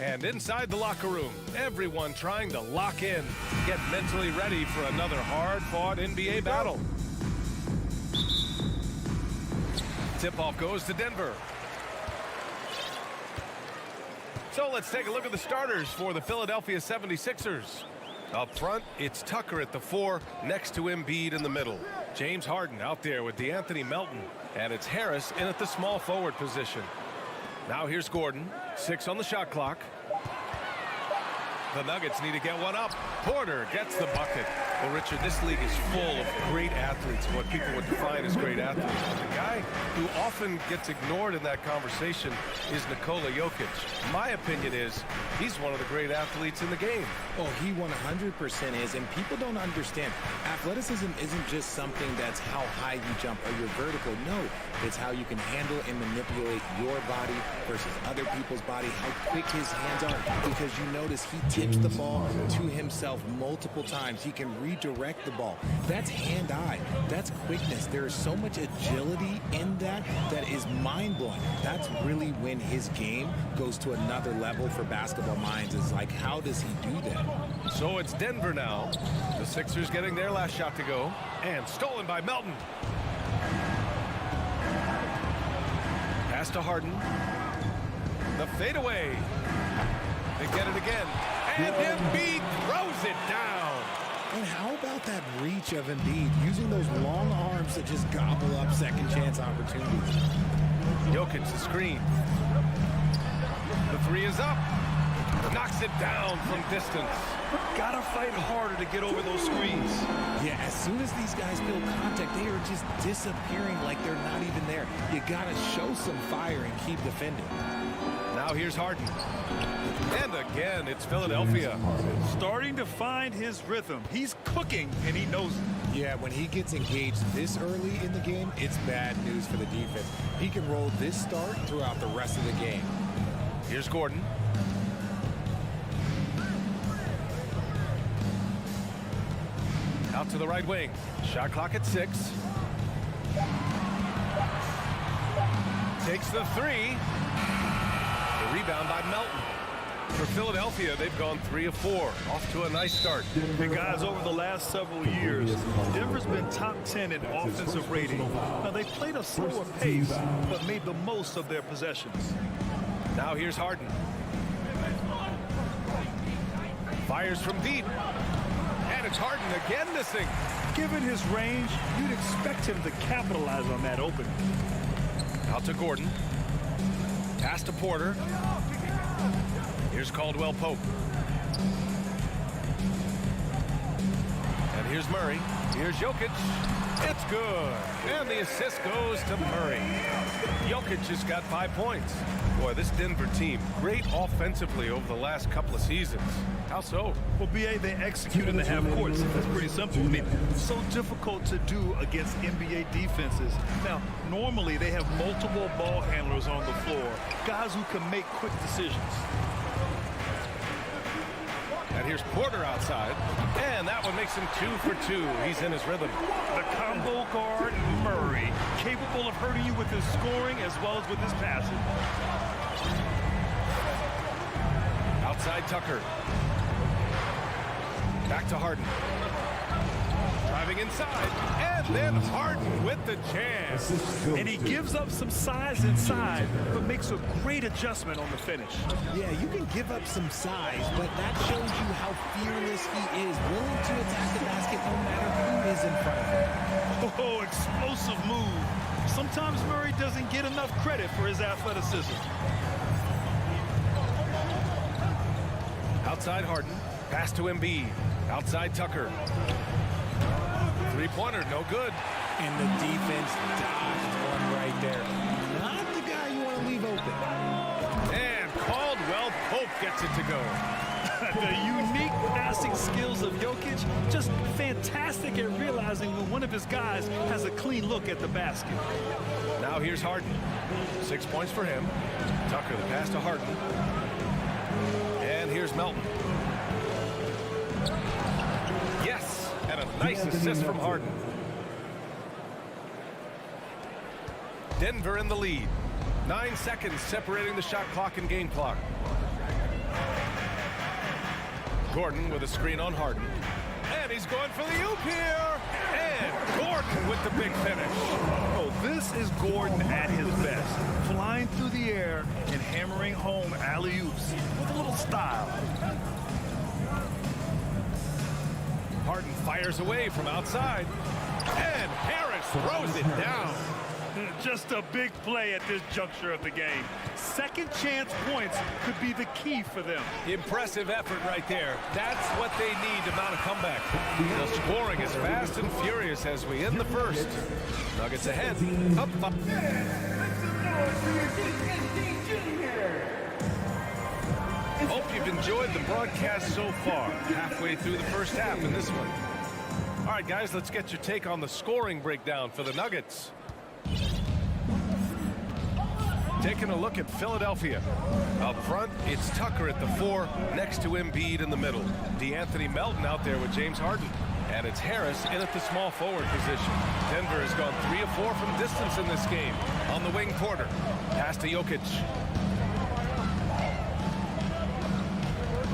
And inside the locker room, everyone trying to lock in, get mentally ready for another hard-fought NBA battle. Tip-off goes to Denver. So let's take a look at the starters for the Philadelphia 76ers. Up front, it's Tucker at the 4, next to Embiid in the middle. James Harden out there with DeAnthony Melton. And it's Harris in at the small forward position. Now here's Gordon, 6 on the shot clock. The Nuggets need to get one up. Porter gets the bucket. Well, Richard, this league is full of great athletes, what people would define as great athletes. The guy who often gets ignored in that conversation is Nikola Jokic. My opinion is he's one of the great athletes in the game. Oh, he 100% is, and people don't understand. Athleticism isn't just something that's how high you jump or you're vertical. No, it's how you can handle and manipulate your body versus other people's body, how quick his hands are, because you notice he tips the ball to himself multiple times. He can redirect the ball. That's hand-eye. That's quickness. There is so much agility in that that is mind-blowing. That's really when his game goes to another level for basketball minds. Is like, how does he do that? So it's Denver now. The Sixers getting their last shot to go. And stolen by Melton. Pass to Harden. The fadeaway. They get it again. And Embiid throws it down. And how about that reach of Embiid, using those long arms to just gobble up second chance opportunities? Jokic the screen. The 3 is up. Knocks it down from distance. Gotta fight harder to get over those screens. Yeah, as soon as these guys feel contact, they are just disappearing like they're not even there. You gotta show some fire and keep defending. Now here's Harden. And again, it's Philadelphia. Starting to find his rhythm. He's cooking, and he knows it. Yeah, when he gets engaged this early in the game, it's bad news for the defense. He can roll this start throughout the rest of the game. Here's Gordon. Out to the right wing. Shot clock at 6. Takes the 3. The rebound by Melton. For Philadelphia, they've gone 3 of 4. Off to a nice start. And guys, over the last several years, Denver's been top 10 in offensive rating. Now, they played a slower pace, but made the most of their possessions. Now here's Harden. Fires from deep. And it's Harden again missing. Given his range, you'd expect him to capitalize on that opening. Out to Gordon. Pass to Porter. Here's Caldwell Pope. And here's Murray. Here's Jokic. It's good. And the assist goes to Murray. Jokic just got 5 points. Boy, this Denver team, great offensively over the last couple of seasons. How so? Well, BA, they execute in the half courts. That's pretty simple. I mean, so difficult to do against NBA defenses. Now, normally they have multiple ball handlers on the floor, guys who can make quick decisions. And here's Porter outside. And that one makes him 2 for 2. He's in his rhythm. The combo guard, Murray, capable of hurting you with his scoring as well as with his passing. Outside Tucker. Back to Harden. Driving inside. And then Harden with the jam. And he gives up some size inside, but makes a great adjustment on the finish. Yeah, you can give up some size, but that shows you how fearless he is, willing to attack the basket no matter who is in front of him. Oh, explosive move. Sometimes Murray doesn't get enough credit for his athleticism. Outside Harden. Pass to Embiid. Outside Tucker. Three-pointer, no good. And the defense dodged one right there. Not the guy you want to leave open. And Caldwell Pope gets it to go. The unique passing skills of Jokic, just fantastic at realizing when one of his guys has a clean look at the basket. Now here's Harden. 6 points for him. Tucker, the pass to Harden. And here's Melton. Yes, and a nice assist from Harden. Denver in the lead. 9 seconds separating the shot clock and game clock. Gordon with a screen on Harden. And he's going for the oop here. And Gordon with the big finish. Oh, this is Gordon at his best. Flying through the air and hammering home alley-oops with a little style. Harden fires away from outside. And Harris throws it down. Just a big play at this juncture of the game. Second chance points could be the key for them. Impressive effort right there. That's what they need to mount a comeback. The scoring is fast and furious as we end the first. Nuggets ahead. Up 5. Hope you've enjoyed the broadcast so far. Halfway through the first half in this one. All right, guys, let's get your take on the scoring breakdown for the Nuggets. Taking a look at Philadelphia. Up front, it's Tucker at the 4, next to Embiid in the middle. DeAnthony Melton out there with James Harden. And it's Harris in at the small forward position. Denver has gone 3 of 4 from distance in this game. On the wing, Porter. Pass to Jokic.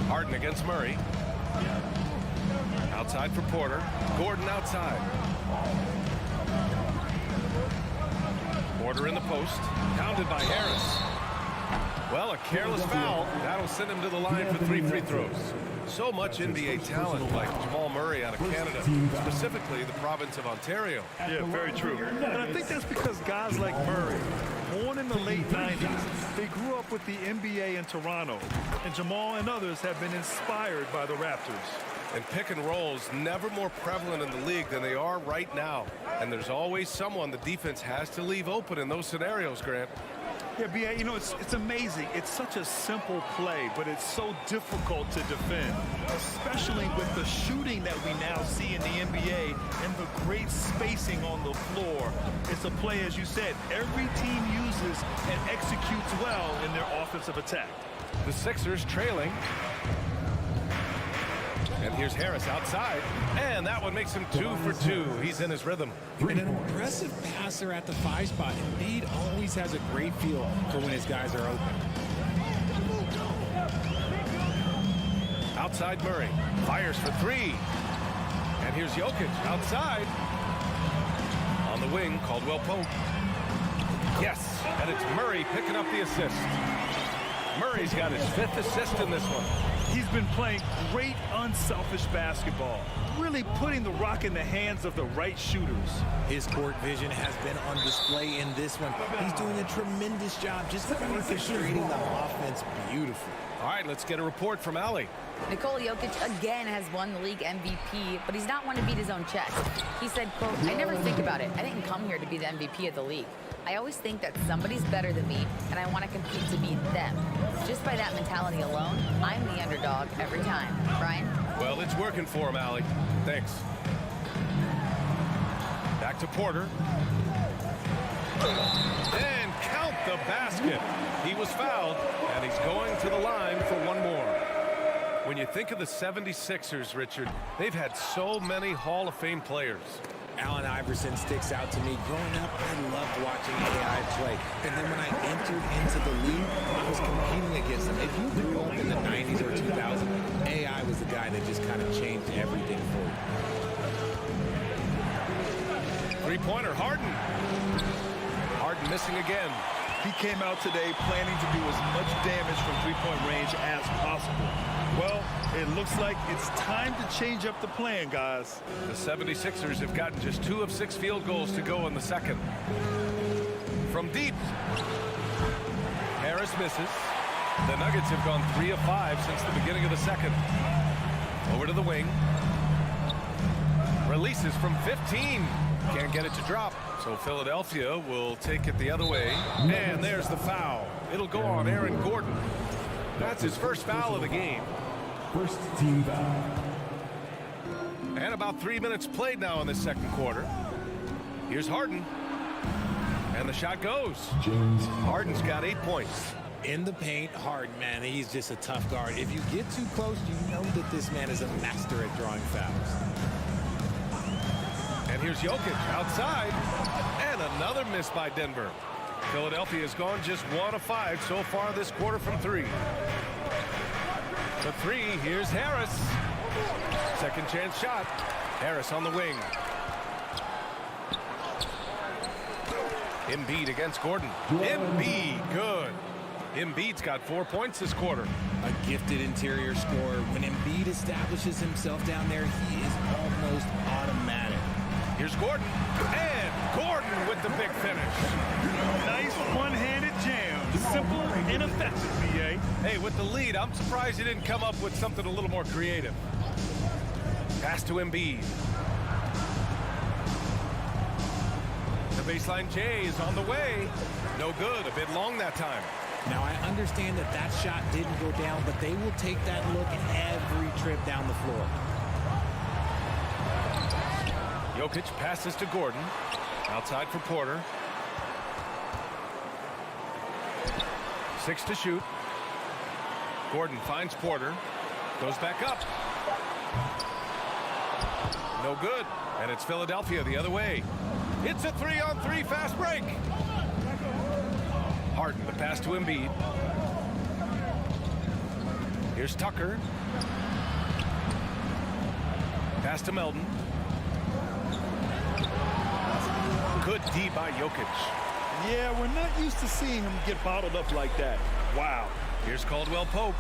Harden against Murray. Outside for Porter. Gordon outside. Porter in the post. Pounded by Harris. Well, a careless foul. That'll send him to the line for 3 free throws. So much NBA talent like Jamal Murray out of Canada, specifically the province of Ontario. Yeah, very true. And I think that's because guys like Murray, born in the late 90s, they grew up with the NBA in Toronto. And Jamal and others have been inspired by the Raptors. And pick and rolls never more prevalent in the league than they are right now. And there's always someone the defense has to leave open in those scenarios, Grant. Yeah, B.A., you know, it's amazing. It's such a simple play, but it's so difficult to defend, especially with the shooting that we now see in the NBA and the great spacing on the floor. It's a play, as you said, every team uses and executes well in their offensive attack. The Sixers trailing. And here's Harris outside. And that one makes him 2 for 2. He's in his rhythm. And an impressive passer at the 5 spot. Embiid always has a great feel for when his guys are open. Outside Murray. Fires for 3. And here's Jokic outside. On the wing, Caldwell Pope. Yes, and it's Murray picking up the assist. Murray's got his 5th assist in this one. He's been playing great unselfish basketball, really putting the rock in the hands of the right shooters. His court vision has been on display in this one. He's doing a tremendous job just orchestrating the offense beautifully. All right, let's get a report from Allie. Nikola Jokic again has won the league MVP, but he's not one to beat his own chest. He said, quote, "I never think about it. I didn't come here to be the MVP of the league. I always think that somebody's better than me, and I want to compete to beat them. Just by that mentality alone, I'm the underdog every time." Brian? Well, it's working for him, Allie. Thanks. Back to Porter. And count the basket. He was fouled, and he's going to the line for one more. When you think of the 76ers, Richard, they've had so many Hall of Fame players. Allen Iverson sticks out to me. Growing up, I loved watching AI play. And then when I entered into the league, I was competing against him. If you grew up in the 90s or 2000s, AI was the guy that just kind of changed everything for you. Three-pointer, Harden. Harden missing again. He came out today planning to do as much damage from three-point range as possible. Well, it looks like it's time to change up the plan, guys. The 76ers have gotten just 2 of 6 field goals to go in the second. From deep. Harris misses. The Nuggets have gone 3 of 5 since the beginning of the second. Over to the wing. Releases from 15. Can't get it to drop. So Philadelphia will take it the other way. And there's the foul. It'll go on Aaron Gordon. That's his first foul of the game. First team foul. And about 3 minutes played now in the second quarter. Here's Harden. And the shot goes. James Harden's got 8 points. In the paint, Harden, man, he's just a tough guard. If you get too close, you know that this man is a master at drawing fouls. And here's Jokic outside. And another miss by Denver. Philadelphia has gone just 1 of 5 so far this quarter from 3. The three, here's Harris. Second chance shot. Harris on the wing. Embiid against Gordon. Embiid, good. Embiid's got 4 points this quarter. A gifted interior scorer. When Embiid establishes himself down there, he is almost automatic. Here's Gordon. And Gordon with the big finish. Nice one-handed jam. Simple and effective, BA. Hey, with the lead, I'm surprised he didn't come up with something a little more creative. Pass to Embiid. The baseline J is on the way. No good, a bit long that time. Now, I understand that that shot didn't go down, but they will take that look every trip down the floor. Jokic passes to Gordon. Outside for Porter. 6 to shoot. Gordon finds Porter. Goes back up. No good. And it's Philadelphia the other way. It's a 3-on-3 fast break. Harden, the pass to Embiid. Here's Tucker. Pass to Melton. Good D by Jokic. Yeah, we're not used to seeing him get bottled up like that. Wow. Here's Caldwell Pope.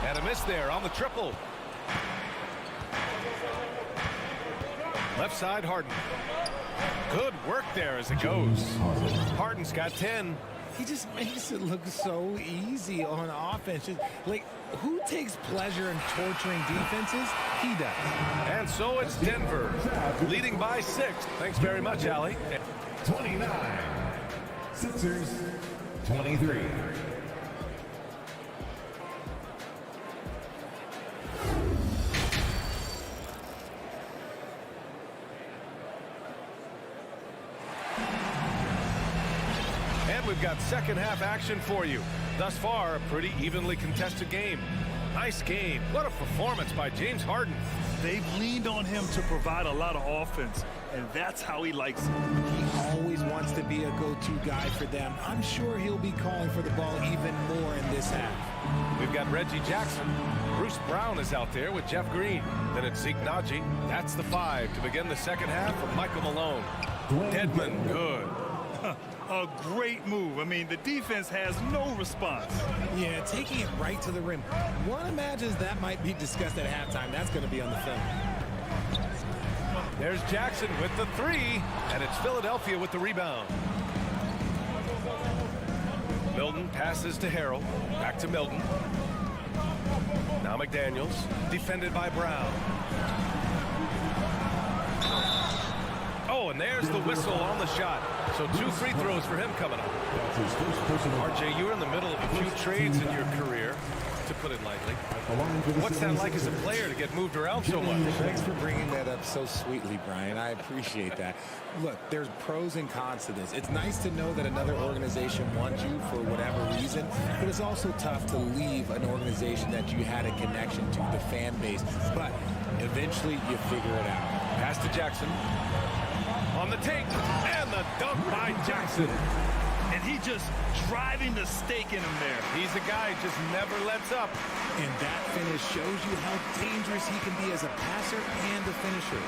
And a miss there on the triple. Left side, Harden. Good work there as it goes. Harden's got 10. He just makes it look so easy on offense. Like, who takes pleasure in torturing defenses? He does. And so it's Denver, leading by 6. Thanks very much, Allie. 29. Sixers, 23. And we've got second half action for you. Thus far, a pretty evenly contested game. Nice game. What a performance by James Harden. They've leaned on him to provide a lot of offense, and that's how he likes it. He always wants to be a go-to guy for them. I'm sure he'll be calling for the ball even more in this half. We've got Reggie Jackson. Bruce Brown is out there with Jeff Green. Then it's Zeke Naji. That's the 5 to begin the second half for Michael Malone. Dedmon, good. A great move. I mean, the defense has no response. Yeah, taking it right to the rim. One imagines that might be discussed at halftime. That's going to be on the film. There's Jackson with the 3, and it's Philadelphia with the rebound. Milton passes to Harrell. Back to Milton. Now McDaniels, defended by Brown. Oh, and there's the whistle on the shot. So 2 free throws for him coming up. RJ, you were in the middle of a few trades in your career, to put it lightly. What's that like as a player to get moved around so much? Thanks for bringing that up so sweetly, Brian. I appreciate that. Look, there's pros and cons to this. It's nice to know that another organization wants you for whatever reason, but it's also tough to leave an organization that you had a connection to, the fan base. But eventually you figure it out. Pass to Jackson. On the take, and the dunk by Jackson. And he just driving the stake in him there. He's a guy who just never lets up. And that finish shows you how dangerous he can be as a passer and a finisher.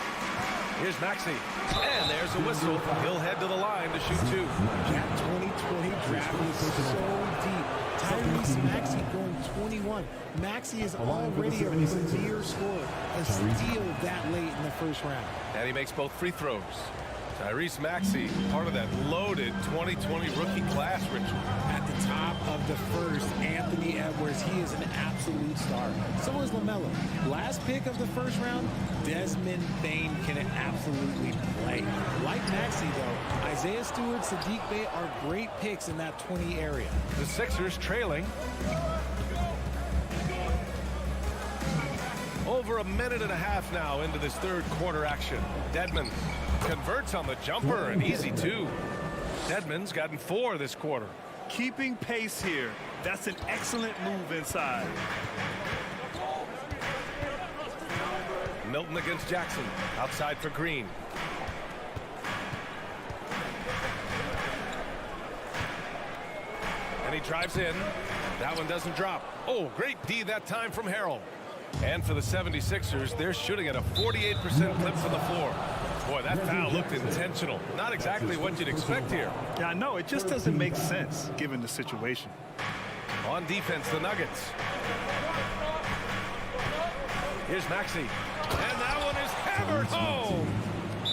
Here's Maxey. And there's a whistle. He'll head to the line to shoot 2. That 2020 draft was so deep. Tyrese Maxey going 21. Maxey is already a premier scorer. A steal that late in the first round. And he makes both free throws. Tyrese Maxey, part of that loaded 2020 rookie class, Richard. At the top of the first, Anthony Edwards, he is an absolute star. So is LaMelo. Last pick of the first round, Desmond Bane can absolutely play. Like Maxey, though, Isaiah Stewart, Sadiq Bey are great picks in that 20 area. The Sixers trailing. Over a minute and a half now into this third quarter action. Dedmon converts on the jumper, and easy 2. Dedmon's gotten 4 this quarter. Keeping pace here. That's an excellent move inside. Milton against Jackson. Outside for Green. And And he drives in. That one doesn't drop. Oh, great D that time from Harrell. And for the 76ers, they're shooting at a 48% clip from the floor. Boy, that foul looked intentional. Not exactly what you'd expect here. Yeah, I know. It just doesn't make sense given the situation. On defense, the Nuggets. Here's Maxey. And that one is hammered home.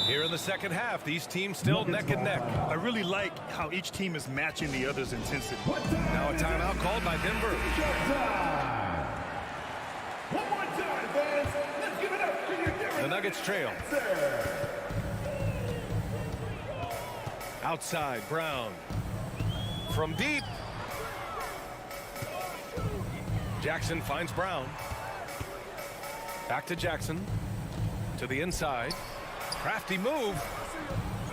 Here in the second half, these teams still neck and neck. I really like how each team is matching the other's intensity. Now a timeout called by Denver. One more time, fans. Let's give it up for your Denver. The Nuggets trail. Outside, Brown. From deep. Jackson finds Brown. Back to Jackson. To the inside. Crafty move.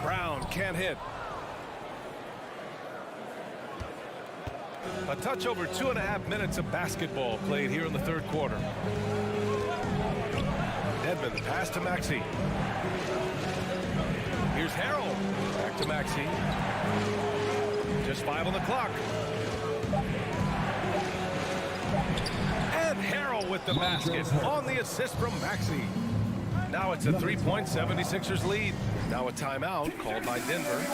Brown can't hit. A touch over 2.5 minutes of basketball played here in the third quarter. Edmond, the pass to Maxey. Here's Harrell. Back to Maxey. Just 5 on the clock. And Harrell with the basket on the assist from Maxey. Now it's a 3-point 76ers lead. Now a timeout called by Denver.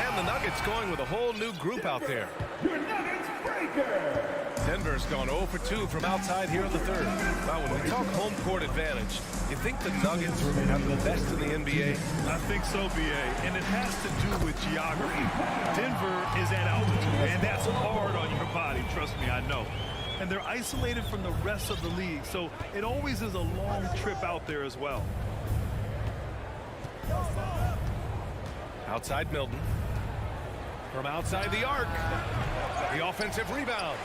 And the Nuggets going with a whole new group out there. Your Nuggets breaker. Denver's gone 0 for 2 from outside here in the third. Now, when we talk home court advantage, you think the Nuggets have the best in the NBA? I think so, B.A., and it has to do with geography. Denver is at altitude, and that's hard on your body, trust me, I know. And they're isolated from the rest of the league, so it always is a long trip out there as well. Outside Milton. From outside the arc. The offensive rebound.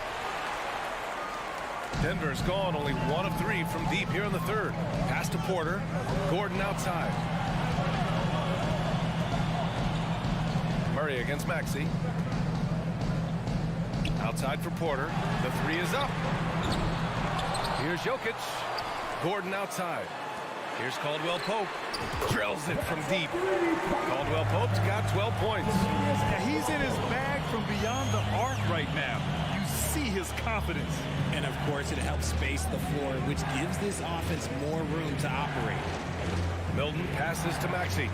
Denver's gone only 1 of 3 from deep here in the third. Pass to Porter. Gordon outside. Murray against Maxey. Outside for Porter. The 3 is up. Here's Jokic. Gordon outside. Here's Caldwell Pope. Drills it from deep. Caldwell Pope's got 12 points. Now, he's in his bag from beyond the arc right now. You see his confidence. And of course, it helps space the floor, which gives this offense more room to operate. Milton passes to Maxey.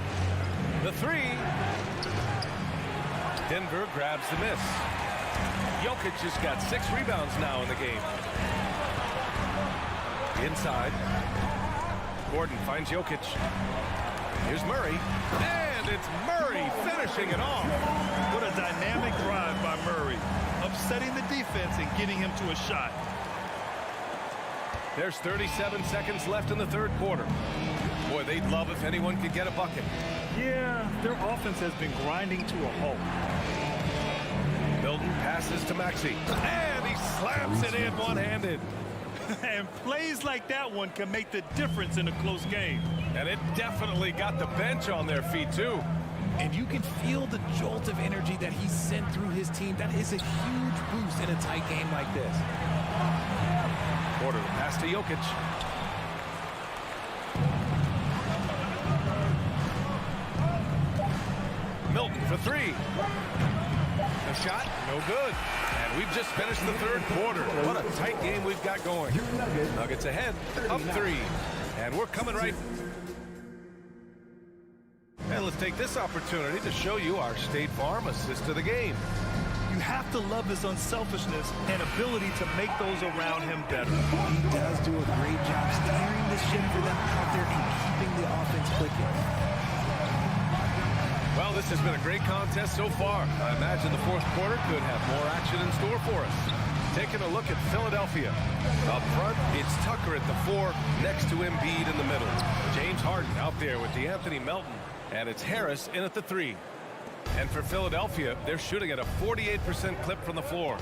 The 3. Denver grabs the miss. Jokic just got 6 rebounds now in the game. Inside. Gordon finds Jokic. Here's Murray. And it's Murray finishing it off. What a dynamic drive by Murray. Upsetting the defense and getting him to a shot. There's 37 seconds left in the third quarter. Boy, they'd love if anyone could get a bucket. Yeah, their offense has been grinding to a halt. Milton passes to Maxey. And he slams it in one-handed. And plays like that one can make the difference in a close game. And it definitely got the bench on their feet, too. And you can feel the jolt of energy that he sent through his team. That is a huge boost in a tight game like this. Porter, the pass to Jokic. Milton for 3. The shot, no good. And we've just finished the third quarter. What a tight game we've got going. Nuggets ahead, up 3. And we're coming right. And let's take this opportunity to show you our State Farm assist to the game. You have to love his unselfishness and ability to make those around him better. He does do a great job steering the ship for them out there and keeping the offense clicking. Well, this has been a great contest so far. I imagine the fourth quarter could have more action in store for us. Taking a look at Philadelphia. Up front, it's Tucker at the 4, next to Embiid in the middle. James Harden out there with DeAnthony Melton. And it's Harris in at the 3. And for Philadelphia, they're shooting at a 48% clip from the floor.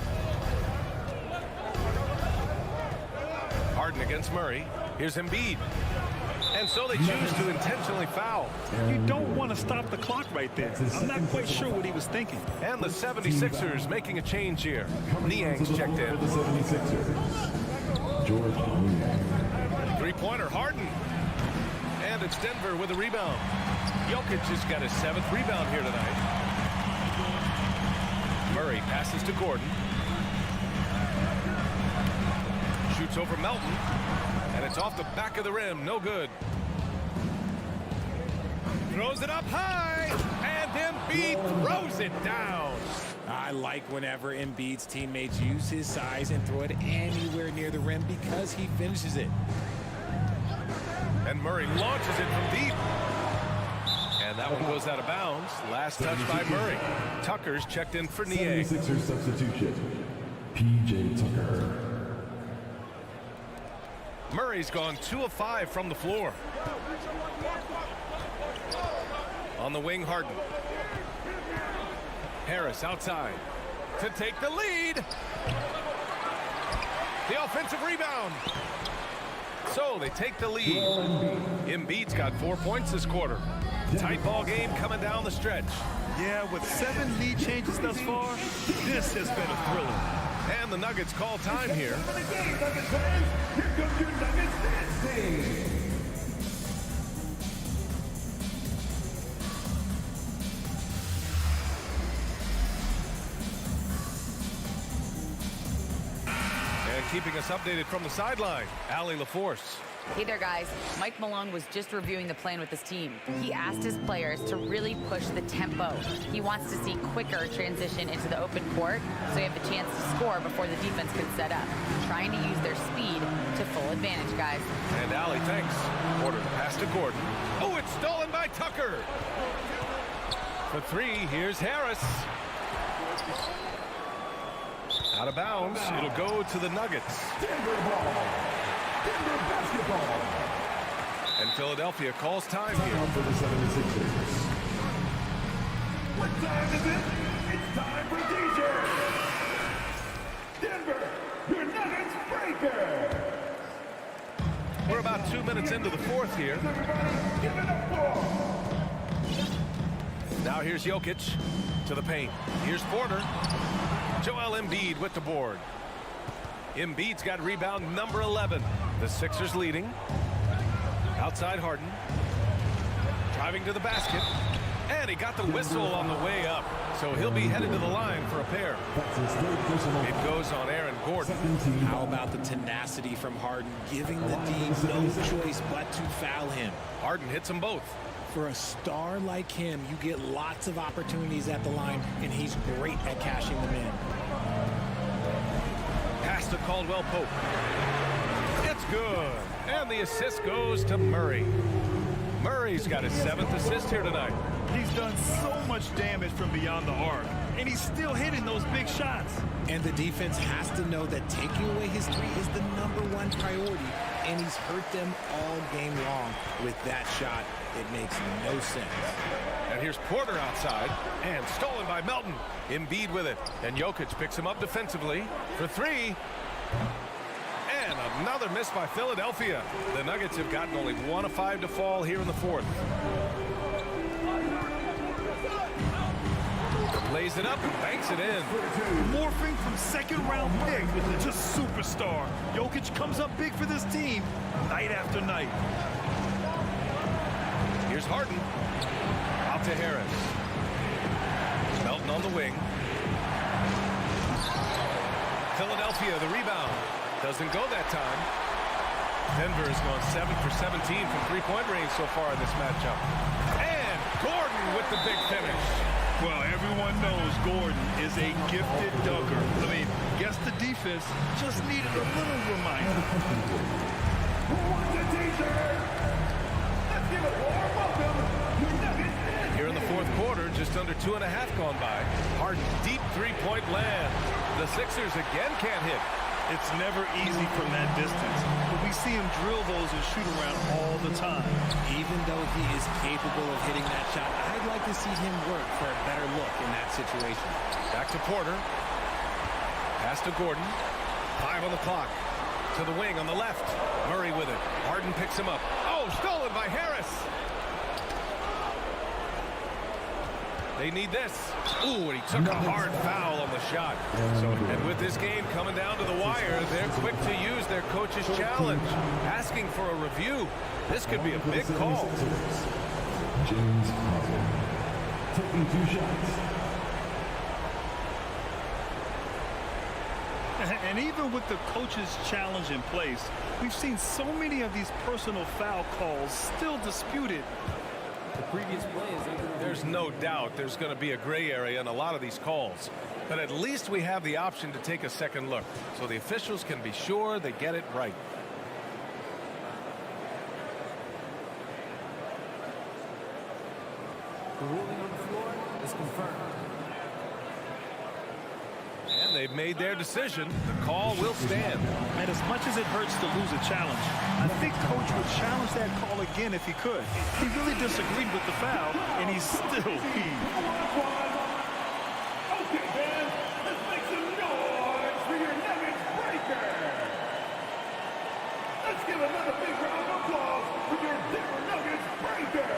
Harden against Murray. Here's Embiid. And so they choose to intentionally foul. You don't want to stop the clock right there. I'm not quite sure what he was thinking. And the 76ers making a change here. Niang's checked in. For the 76ers, George Niang. Three-pointer, Harden. And it's Denver with a rebound. Jokic just got his 7th rebound here tonight. Murray passes to Gordon. Shoots over Melton. And it's off the back of the rim. No good. Throws it up high. And Embiid throws it down. I like whenever Embiid's teammates use his size and throw it anywhere near the rim because he finishes it. And Murray launches it from deep. And that one goes out of bounds. Last touch by Murray. Tucker's checked in for Nie. 76ers substitution. P.J. Tucker. Murray's gone 2 of 5 from the floor. On the wing, Harden. Harris outside to take the lead. The offensive rebound. So they take the lead. Embiid's got 4 points this quarter. Tight ball game coming down the stretch. Yeah, with 7 lead changes thus far, this has been a thriller. And the Nuggets call time here. Here comes your Nuggets dancing. And keeping us updated from the sideline, Allie LaForce. Hey there, guys. Mike Malone was just reviewing the plan with his team. He asked his players to really push the tempo. He wants to see quicker transition into the open court so they have the chance to score before the defense can set up. Trying to use their speed to full advantage, guys. And Allie, thanks. Porter pass to Gordon. Oh, it's stolen by Tucker. For 3, here's Harris. Out of bounds. It'll go to the Nuggets. Denver ball. Denver basketball. And Philadelphia calls time Time here. for the 76ers. What time is it? It's time for DJ. Denver, your Nuggets breaker. We're about 2 minutes into the fourth here. Everybody, give it up for. Now here's Jokic to the paint. Here's Porter. Joel Embiid with the board. Embiid's got rebound number 11. The Sixers leading. Outside Harden. Driving to the basket. And he got the whistle on the way up. So he'll be headed to the line for a pair. That's his third personal. It goes on Aaron Gordon. How about the tenacity from Harden, giving the D no choice but to foul him? Harden hits them both. For a star like him, you get lots of opportunities at the line, and he's great at cashing them in. Pass to Caldwell Pope. It's good. And the assist goes to Murray. Murray's got his 7th assist here tonight. He's done so much damage from beyond the arc, and he's still hitting those big shots. And the defense has to know that taking away his 3 is the #1 priority, and he's hurt them all game long. With that shot, it makes no sense. And here's Porter outside, and stolen by Melton. Embiid with it, and Jokic picks him up defensively for 3. And another miss by Philadelphia. The Nuggets have gotten only 1 of 5 to fall here in the fourth. Lays it up and banks it in. Morphing from second-round pick to superstar. Jokic comes up big for this team night after night. Here's Harden. Out to Harris. Melton on the wing. Philadelphia, the rebound. Doesn't go that time. Denver has gone 7 for 17 from three-point range so far in this matchup. And Gordon with the big finish. Well, everyone knows Gordon is a gifted dunker. I mean, guess the defense just needed a little reminder. Who wants a t-shirt? Let's give a warm welcome to Nuggets dancing. Here in the fourth quarter, just under 2.5 gone by. Harden, deep three-point land. The Sixers again can't hit. It's never easy from that distance, but we see him drill those and shoot around all the time. Even though he is capable of hitting that shot, I'd like to see him work for a better look in that situation. Back to Porter. Pass to Gordon. 5 on the clock. To the wing on the left. Murray with it. Harden picks him up. Oh, stolen by Harris. They need this. Ooh, and he took a hard foul on the shot. And with this game coming down to the wire, they're quick to use their coach's challenge, asking for a review. This could be a big call. James Harden taking 2 shots. And even with the coach's challenge in place, we've seen so many of these personal foul calls still disputed. The previous play is incomplete. There's no doubt there's going to be a gray area in a lot of these calls. But at least we have the option to take a second look, so the officials can be sure they get it right. The ruling on the floor is confirmed. And they've made their decision. The call will stand. And as much as it hurts to lose a challenge, I think Coach would challenge that call again if he could. He really disagreed with the foul, and he's still peeved. Okay, man, let's make some noise for your Nuggets breaker. Let's give another big round of applause for your Denver Nuggets breaker.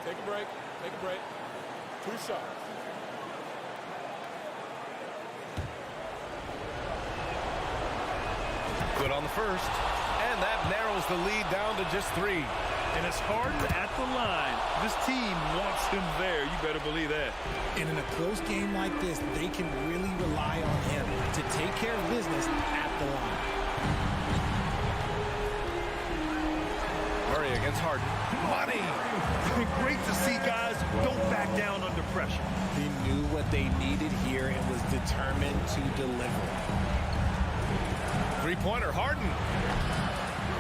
Take a break. Take a break. 2 shots. Good on the first. And that narrows the lead down to just 3. And it's Harden at the line. This team wants him there. You better believe that. And in a close game like this, they can really rely on him to take care of business at the line. Murray against Harden. Money! Great to see guys don't back down under pressure. He knew what they needed here and was determined to deliver. Three-pointer, Harden.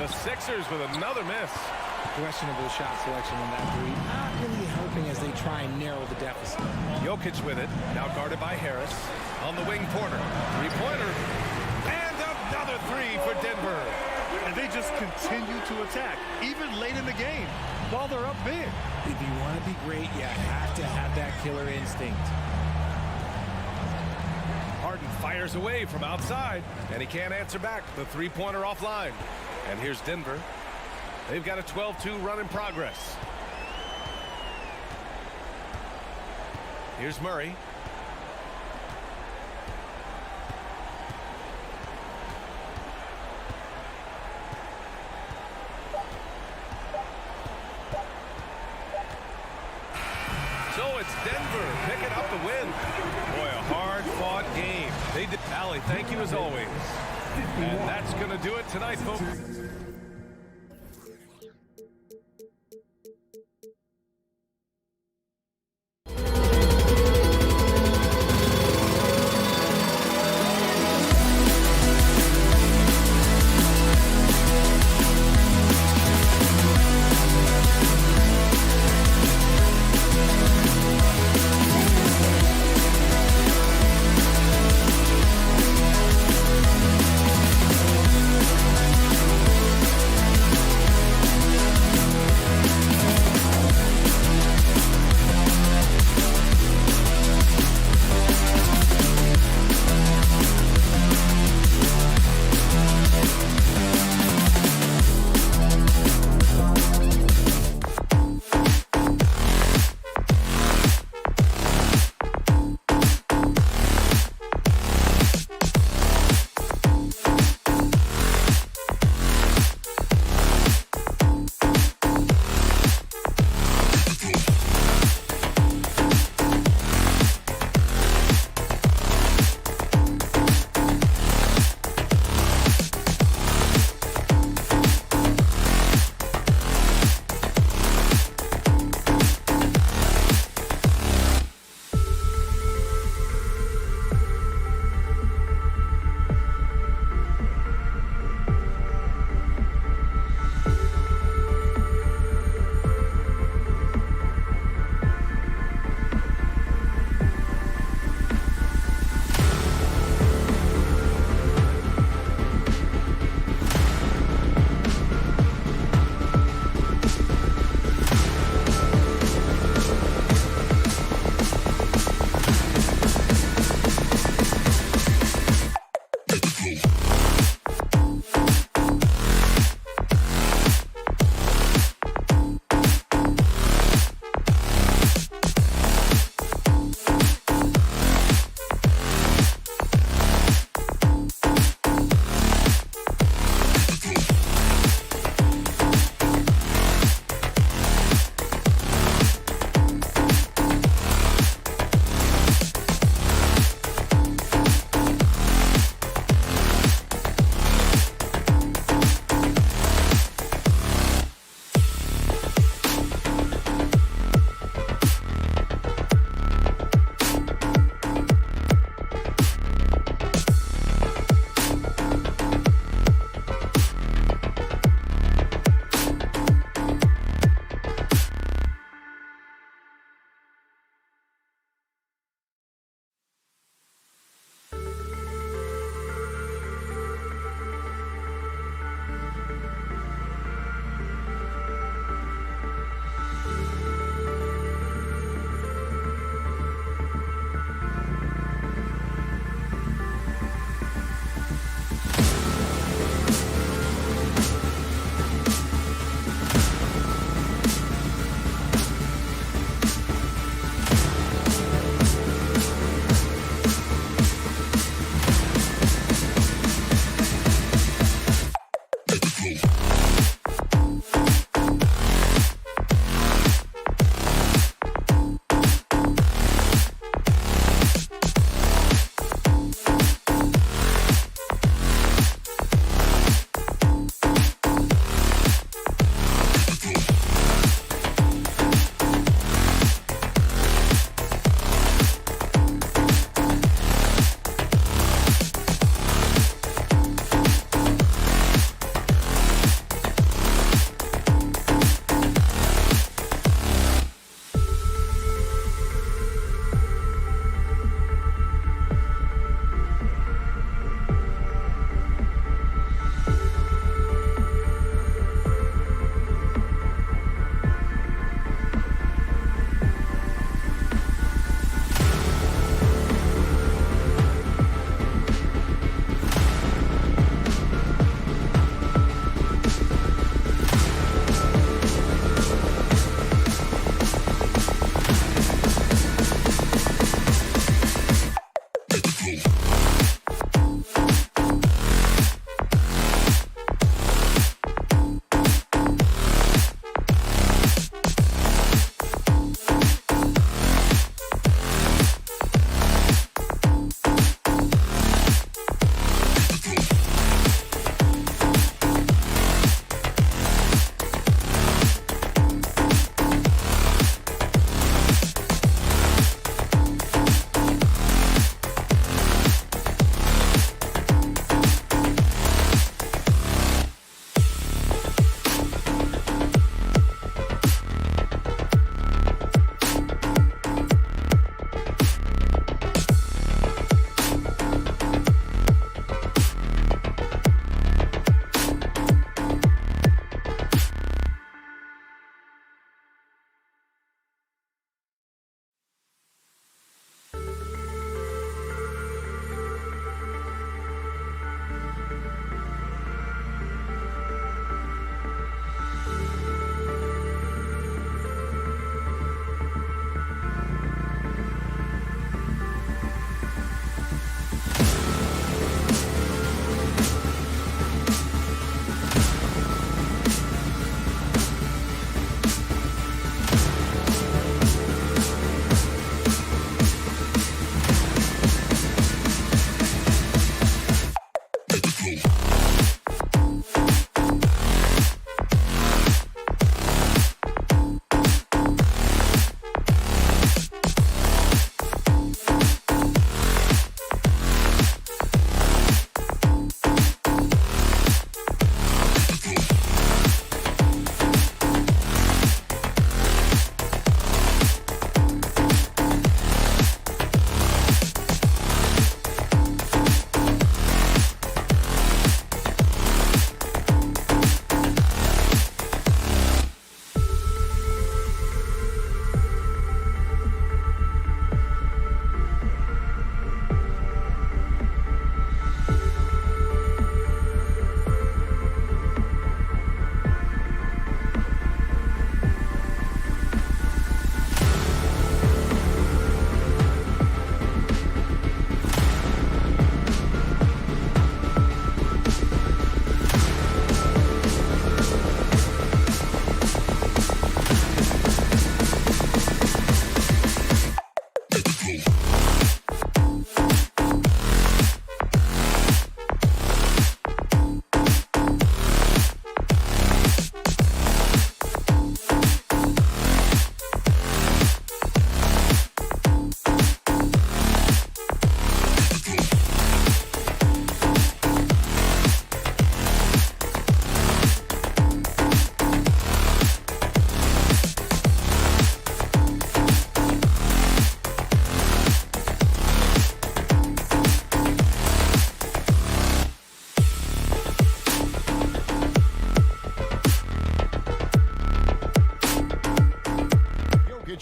The Sixers with another miss. Questionable shot selection on that three. Not really helping as they try and narrow the deficit. Jokic with it. Now guarded by Harris. On the wing, Porter. Three-pointer. And another 3 for Denver. And they just continue to attack, even late in the game, while they're up big. If you want to be great, you have to have that killer instinct. Harden fires away from outside, and he can't answer back. The three-pointer offline. And here's Denver. They've got a 12-2 run in progress. Here's Murray. So it's Denver picking up the win. Boy, a hard-fought game. They did. Allie, thank you as always. And that's going to do it tonight, folks.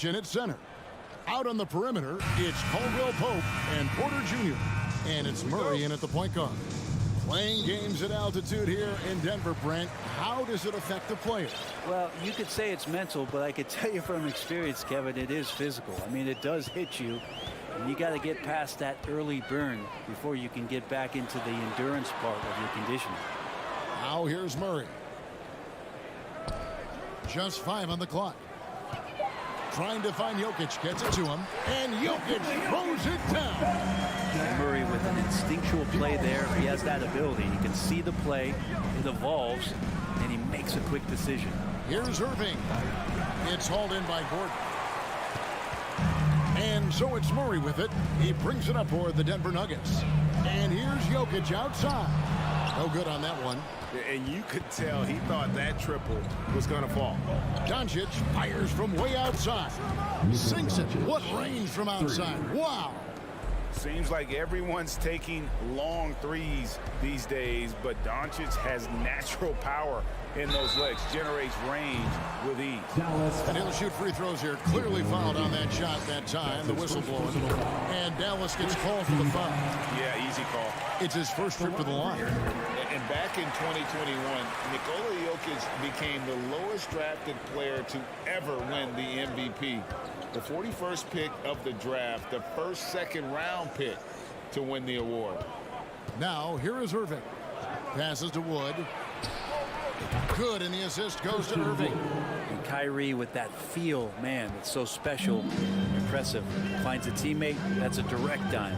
in at center. Out on the perimeter, it's Caldwell Pope and Porter Jr. And it's Murray in at the point guard. Playing games at altitude here in Denver, Brent, how does it affect the players? Well, you could say it's mental, but I could tell you from experience, Kevin, it is physical. I mean, it does hit you, and you got to get past that early burn before you can get back into the endurance part of your conditioning. Now here's Murray. Just 5 on the clock. Trying to find Jokic, gets it to him, and Jokic throws it down. Murray with an instinctual play there. He has that ability. He can see the play, it evolves, and he makes a quick decision. Here's Irving. It's hauled in by Gordon. And so it's Murray with it. He brings it up for the Denver Nuggets. And here's Jokic outside. No good on that one. And you could tell he thought that triple was going to fall. Doncic fires from way outside. Sinks it. What range from outside. Wow. Seems like everyone's taking long threes these days, but Doncic has natural power in those legs, generates range with ease. And he'll shoot free throws here. Clearly fouled on that shot that time. The whistle blowing. And Dallas gets called for the foul. Yeah, easy call. It's his first trip to the line. And back in 2021, Nikola Jokic became the lowest drafted player to ever win the MVP. The 41st pick of the draft, the first second-round pick to win the award. Now, here is Irving. Passes to Wood. Good, and the assist goes to Irving. And Kyrie with that feel, man, it's so special, impressive. Finds a teammate, that's a direct dime.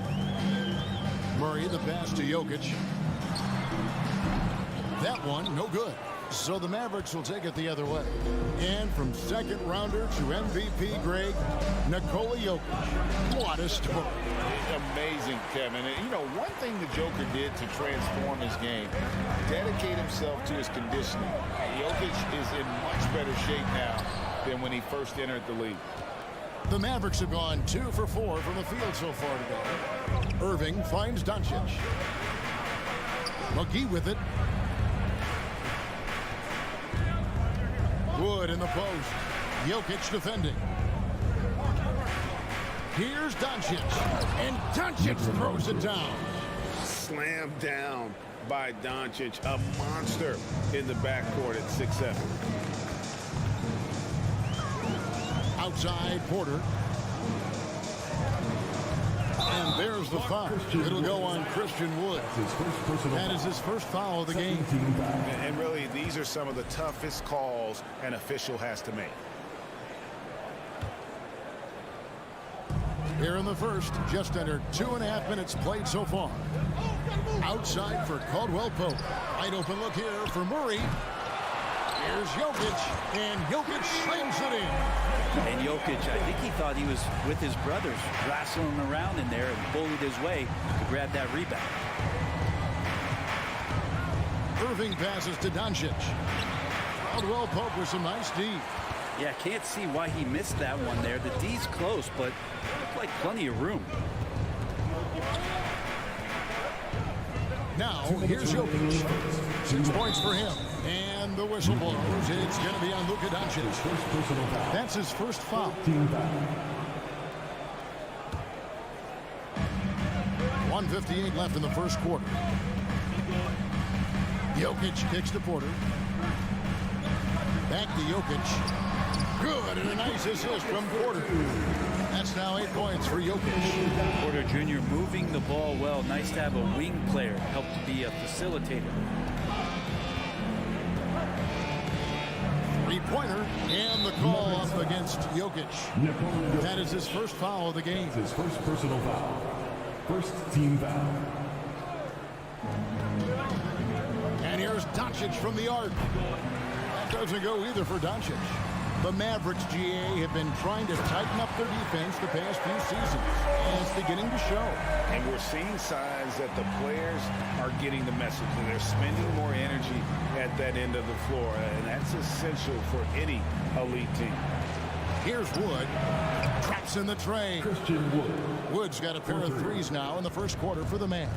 Murray, the pass to Jokic. That one, no good. So the Mavericks will take it the other way. And from second rounder to MVP grade, Nikola Jokic. What a story. Amazing, Kevin. And, you know, one thing the Joker did to transform his game, dedicate himself to his conditioning. Jokic is in much better shape now than when he first entered the league. The Mavericks have gone 2 for 4 from the field so far today. Irving finds Doncic. McGee with it. Wood in the post. Jokic defending. Here's Doncic. And Doncic throws it down. Slammed down by Doncic, a monster in the backcourt at 6'7". Outside, Porter. And there's the foul. It'll go on Christian Wood. That is his first foul of the game. And really, these are some of the toughest calls an official has to make. Here in the first, just under 2.5 minutes played so far. Outside for Caldwell Pope. Wide open look here for Murray. Here's Jokic, and Jokic slings it in. And Jokic, I think he thought he was with his brothers, wrestling around in there and bullied his way to grab that rebound. Irving passes to Doncic. Caldwell Pope with some nice D. Yeah, can't see why he missed that one there. The D's close, but looked like plenty of room. Now, here's Jokic. 6 points for him. And the whistle blows. It's going to be on Luka Doncic. That's his first foul. 1:58 left in the first quarter. Jokic kicks to Porter. Back to Jokic. Good, and a nice assist from Porter. That's now 8 points for Jokic. Porter Jr. moving the ball well. Nice to have a wing player help to be a facilitator. Three-pointer, and the call up against Jokic. That is his first foul of the game. His first personal foul. First team foul. And here's Doncic from the arc. That doesn't go either for Doncic. The Mavericks, GA, have been trying to tighten up their defense the past few seasons, and it's beginning to show. And we're seeing signs that the players are getting the message, and they're spending more energy at that end of the floor, and that's essential for any elite team. Here's Wood. Traps in the tray. Christian Wood. Wood's got a pair of threes now in the first quarter for the Mavs.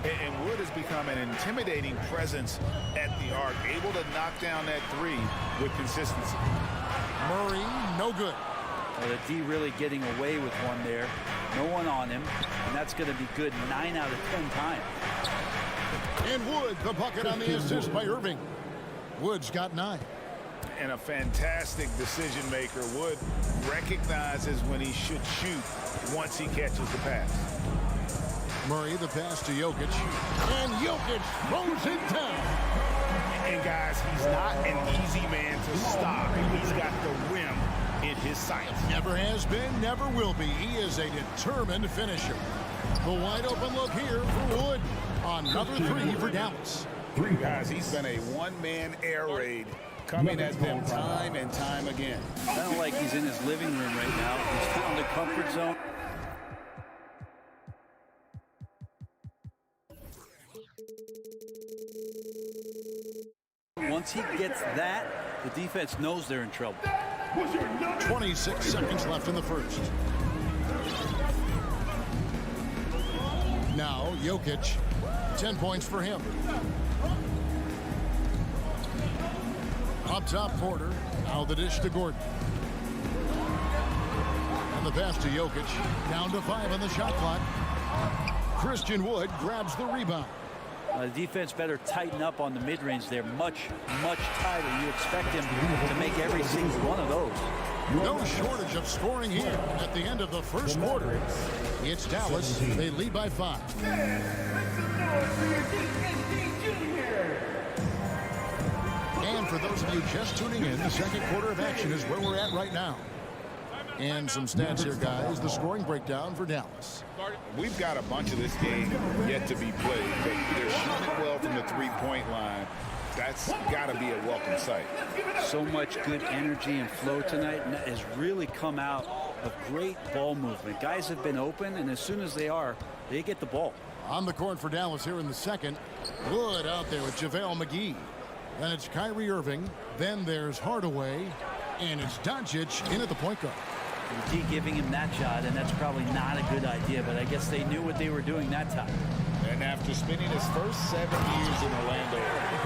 And Wood has become an intimidating presence at the arc, able to knock down that three with consistency. Murray, no good. Well, the D really getting away with one there. No one on him, and that's going to be good 9 out of 10 times. And Wood, the bucket on the assist by Irving. Wood's got 9. And a fantastic decision maker. Wood recognizes when he should shoot once he catches the pass. Murray, the pass to Jokic. And Jokic throws it down. And guys, he's not an easy man to stop. He's got the rim in his sights. Never has been, never will be. He is a determined finisher. The wide open look here for Wood. Another 3 for Dallas. Guys, he's been a one-man air raid, coming at them time and time again. Kind of like he's in his living room right now. He's found a comfort zone. Once he gets that, the defense knows they're in trouble. 26 seconds left in the first. Now, Jokic, 10 points for him. Up top, Porter. Now the dish to Gordon. And the pass to Jokic. Down to 5 on the shot clock. Christian Wood grabs the rebound. The defense better tighten up on the mid-range. They're much, much tighter. You expect him to make every single one of those. No shortage of scoring here at the end of the first quarter. It's Dallas. They lead by 5. And for those of you just tuning in, the second quarter of action is where we're at right now. And some stats here, guys. The scoring breakdown for Dallas. We've got a bunch of this game yet to be played, but they're shooting it well from the three-point line. That's got to be a welcome sight. So much good energy and flow tonight, and that has really come out of great ball movement. Guys have been open, and as soon as they get the ball. On the court for Dallas here in the second. Wood out there with JaVale McGee. Then it's Kyrie Irving. Then there's Hardaway. And it's Doncic in at the point guard. D giving him that shot, and that's probably not a good idea, but I guess they knew what they were doing that time. And after spending his first 7 years in Orlando,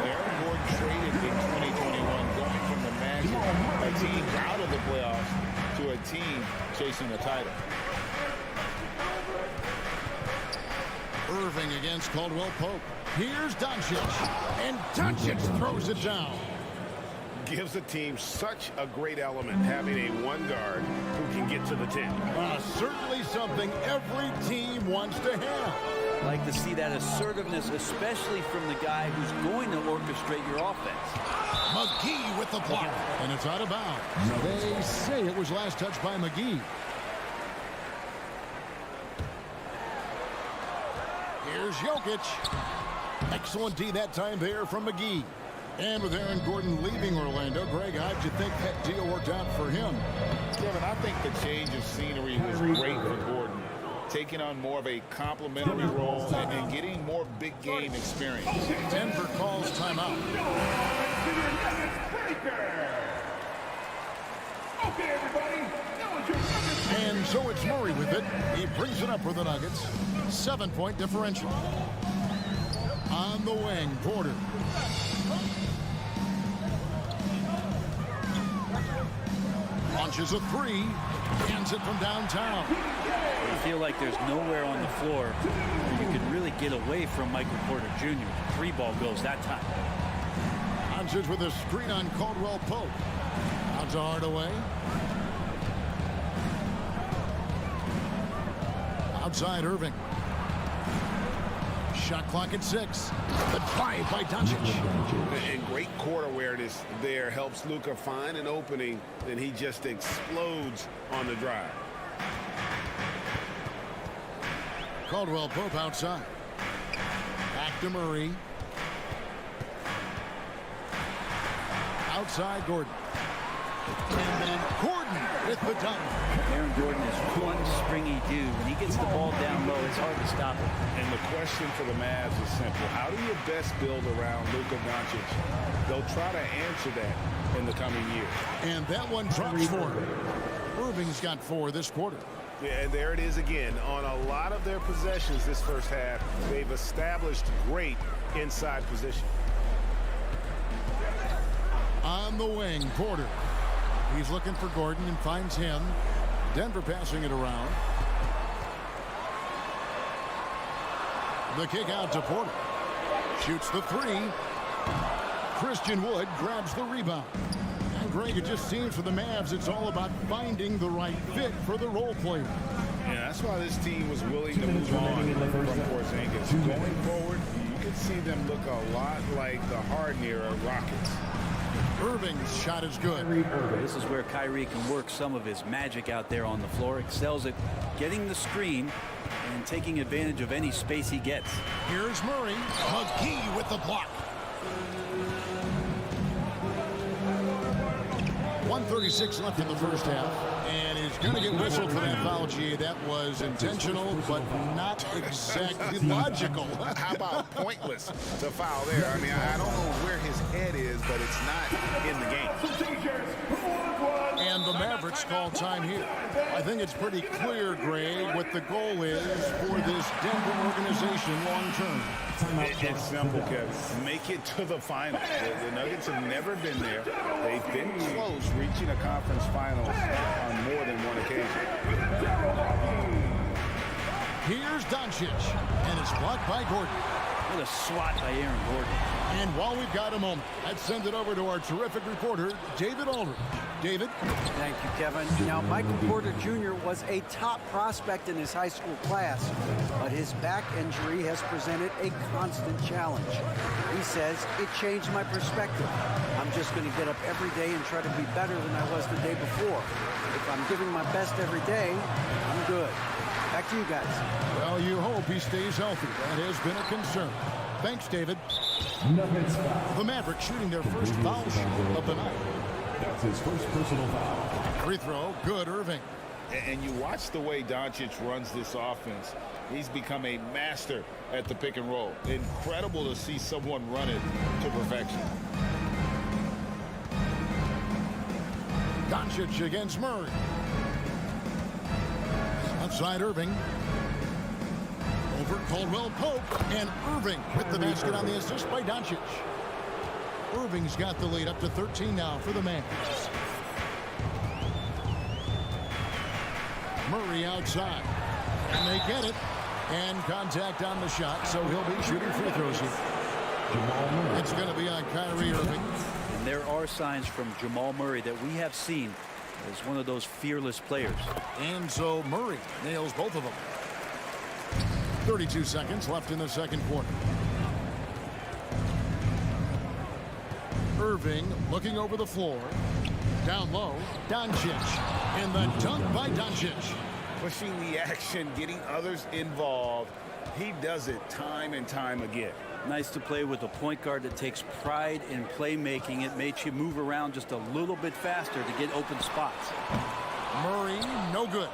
Aaron Gordon traded in 2021, going from the Magic, a team out of the playoffs, to a team chasing the title. Irving against Caldwell Pope. Here's Doncic. And Doncic throws it down. Gives a team such a great element having a one guard who can get to the 10. Certainly something every team wants to have. I like to see that assertiveness, especially from the guy who's going to orchestrate your offense. McGee with the block. And it's out of bounds. They say it was last touched by McGee. Here's Jokic. Excellent D that time there from McGee. And with Aaron Gordon leaving Orlando, Greg, how'd you think that deal worked out for him? Kevin, I think the change of scenery was great for Gordon, taking on more of a complimentary role and getting more big game experience. Denver calls timeout. Okay, everybody. And so it's Murray with it. He brings it up for the Nuggets. 7-point differential. On the wing, Porter. Launches a 3, hands it from downtown. I feel like there's nowhere on the floor where you can really get away from Michael Porter Jr. 3 ball goes that time. Doncic with a screen on Caldwell Pope. Out to Hardaway. Outside Irving. Shot clock at 6. The drive by Doncic. And great court awareness there helps Luka find an opening, and he just explodes on the drive. Caldwell Pope outside. Back to Murray. Outside Gordon. And then Gordon with the dunk. Aaron Gordon is one springy dude. When he gets the ball down low, it's hard to stop him. And the question for the Mavs is simple. How do you best build around Luka Doncic? They'll try to answer that in the coming years. And that one drops for him. Irving's got 4 this quarter. Yeah, and there it is again. On a lot of their possessions this first half, they've established great inside position. On the wing, Porter. He's looking for Gordon and finds him. Denver passing it around. The kick out to Porter. Shoots the three. Christian Wood grabs the rebound. And Greg, it just seems for the Mavs, it's all about finding the right fit for the role player. Yeah, that's why this team was willing to move on from Porzingis. Going forward, you could see them look a lot like the Harden era Rockets. Irving's shot is good. This is where Kyrie can work some of his magic out there on the floor. Excels at getting the screen and taking advantage of any space he gets. Here's Murray. McGee with the block. 1:36 left in the first half. And he's going to get whistled for that foul, G. That was intentional, but not exactly logical. How about pointless to foul there? I mean, I don't know where his head is, but it's not in the game. And the Mavericks call time here. I think it's pretty clear, Greg, what the goal is for this Denver organization long term. It's simple, Kevin. Make it to the finals. The Nuggets have never been there. They've been close reaching a conference finals on more than one occasion. Here's Doncic, and it's blocked by Gordon. What a swat by Aaron Gordon. And while we've got a moment, I'd send it over to our terrific reporter, David Aldridge. David? Thank you, Kevin. Now, Michael Porter Jr. was a top prospect in his high school class, but his back injury has presented a constant challenge. He says, it changed my perspective. I'm just going to get up every day and try to be better than I was the day before. If I'm giving my best every day, I'm good. Back to you guys. Well, you hope he stays healthy. That has been a concern. Thanks, David. The Mavericks shooting their first foul shot of the night. That's his first personal foul. Free throw, good, Irving. And you watch the way Doncic runs this offense. He's become a master at the pick and roll. Incredible to see someone run it to perfection. Doncic against Murray. Outside Irving. Over Caldwell Pope. And Irving with the basket on the assist by Doncic. Irving's got the lead up to 13 now for the Mavs. Murray outside. And they get it. And contact on the shot, so he'll be shooting free throws here. It's going to be on Kyrie Irving. And there are signs from Jamal Murray that we have seen as one of those fearless players. And so Murray nails both of them. 32 seconds left in the second quarter. Irving looking over the floor. Down low, Doncic. And the dunk by Doncic. Pushing the action, getting others involved. He does it time and time again. Nice to play with a point guard that takes pride in playmaking. It makes you move around just a little bit faster to get open spots. Murray, no good.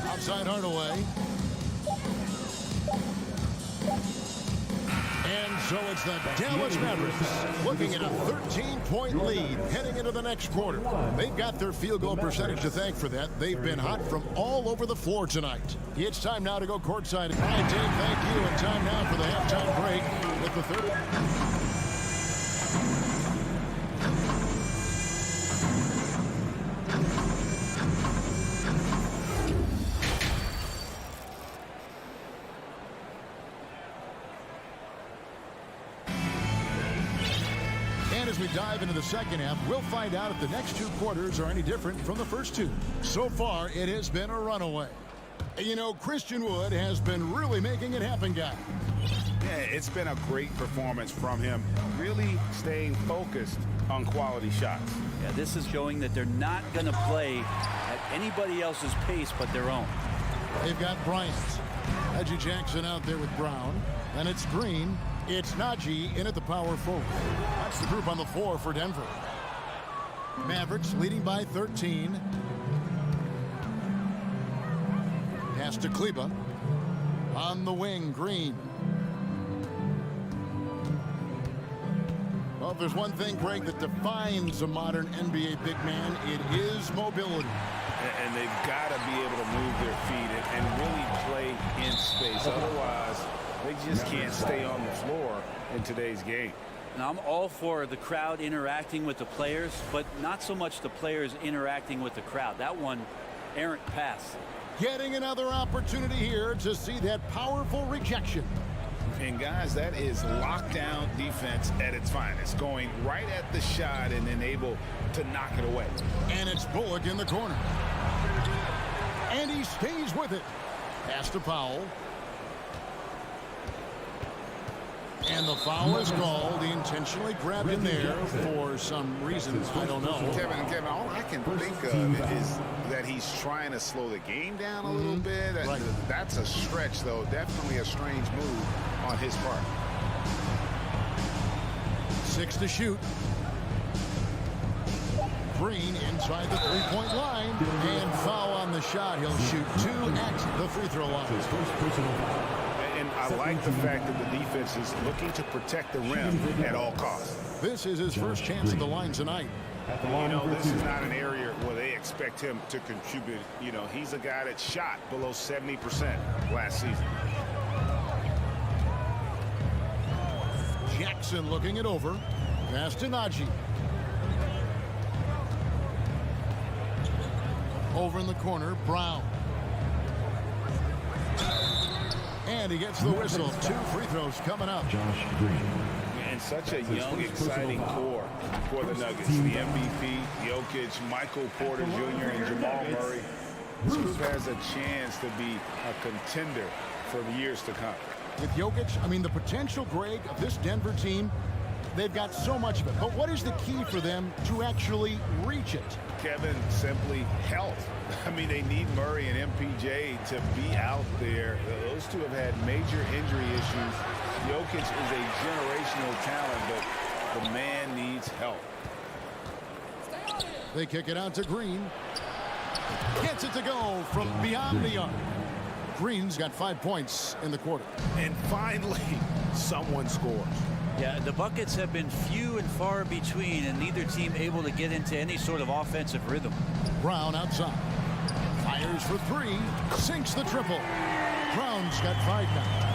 Outside Hardaway. And so it's the Dallas Mavericks looking at a 13-point lead heading into the next quarter. They've got their field goal percentage to thank for that. They've been hot from all over the floor tonight. It's time now to go courtside. All right, Dave, thank you. And time now for the halftime break with the third. As we dive into the second half, we'll find out if the next two quarters are any different from the first two. So far, it has been a runaway. You know, Christian Wood has been really making it happen, guy. Yeah, it's been a great performance from him. Really staying focused on quality shots. Yeah, this is showing that they're not going to play at anybody else's pace but their own. They've got Bryant. Reggie Jackson out there with Brown. And it's Green. It's Najee in at the power forward. That's the group on the floor for Denver. Mavericks leading by 13. Pass to Kleba. On the wing, Green. Well, if there's one thing, Greg, that defines a modern NBA big man, it is mobility. And they've got to be able to move their feet and really play in space. Otherwise, they just can't stay on the floor in today's game. And I'm all for the crowd interacting with the players, but not so much the players interacting with the crowd. That one, errant pass. Getting another opportunity here to see that powerful rejection. And guys, that is lockdown defense at its finest, going right at the shot and then able to knock it away. And it's Bullock in the corner. And he stays with it. Pass to Powell. And the foul is called. He intentionally grabbed him there for some reason. I don't know. Kevin, all I can think of is that he's trying to slow the game down a little bit. That's a stretch, though. Definitely a strange move on his part. 6 to shoot. Green inside the three-point line. And foul on the shot. He'll shoot 2 at the free throw line. And I like the fact that the defense is looking to protect the rim at all costs. This is his first chance at the line tonight. You know, this is not an area where they expect him to contribute. You know, he's a guy that shot below 70% last season. Jackson looking it over. Pass to Najee. Over in the corner, Brown. And he gets the whistle. 2 free throws coming up. Josh Green. And such a young, exciting core for the Nuggets. The MVP, Jokic, Michael Porter Jr., and Jamal Murray. This group has a chance to be a contender for the years to come. With Jokic, I mean, the potential, Greg, of this Denver team, they've got so much of it. But what is the key for them to actually reach it? Kevin, simply health. I mean, they need Murray and MPJ to be out there. Those two have had major injury issues. Jokic is a generational talent, but the man needs help. They kick it out to Green. Gets it to go from beyond the arc. Green's got 5 points in the quarter. And finally, someone scores. Yeah, the buckets have been few and far between, and neither team able to get into any sort of offensive rhythm. Brown outside. Fires for 3. Sinks the triple. Brown's got 5 now.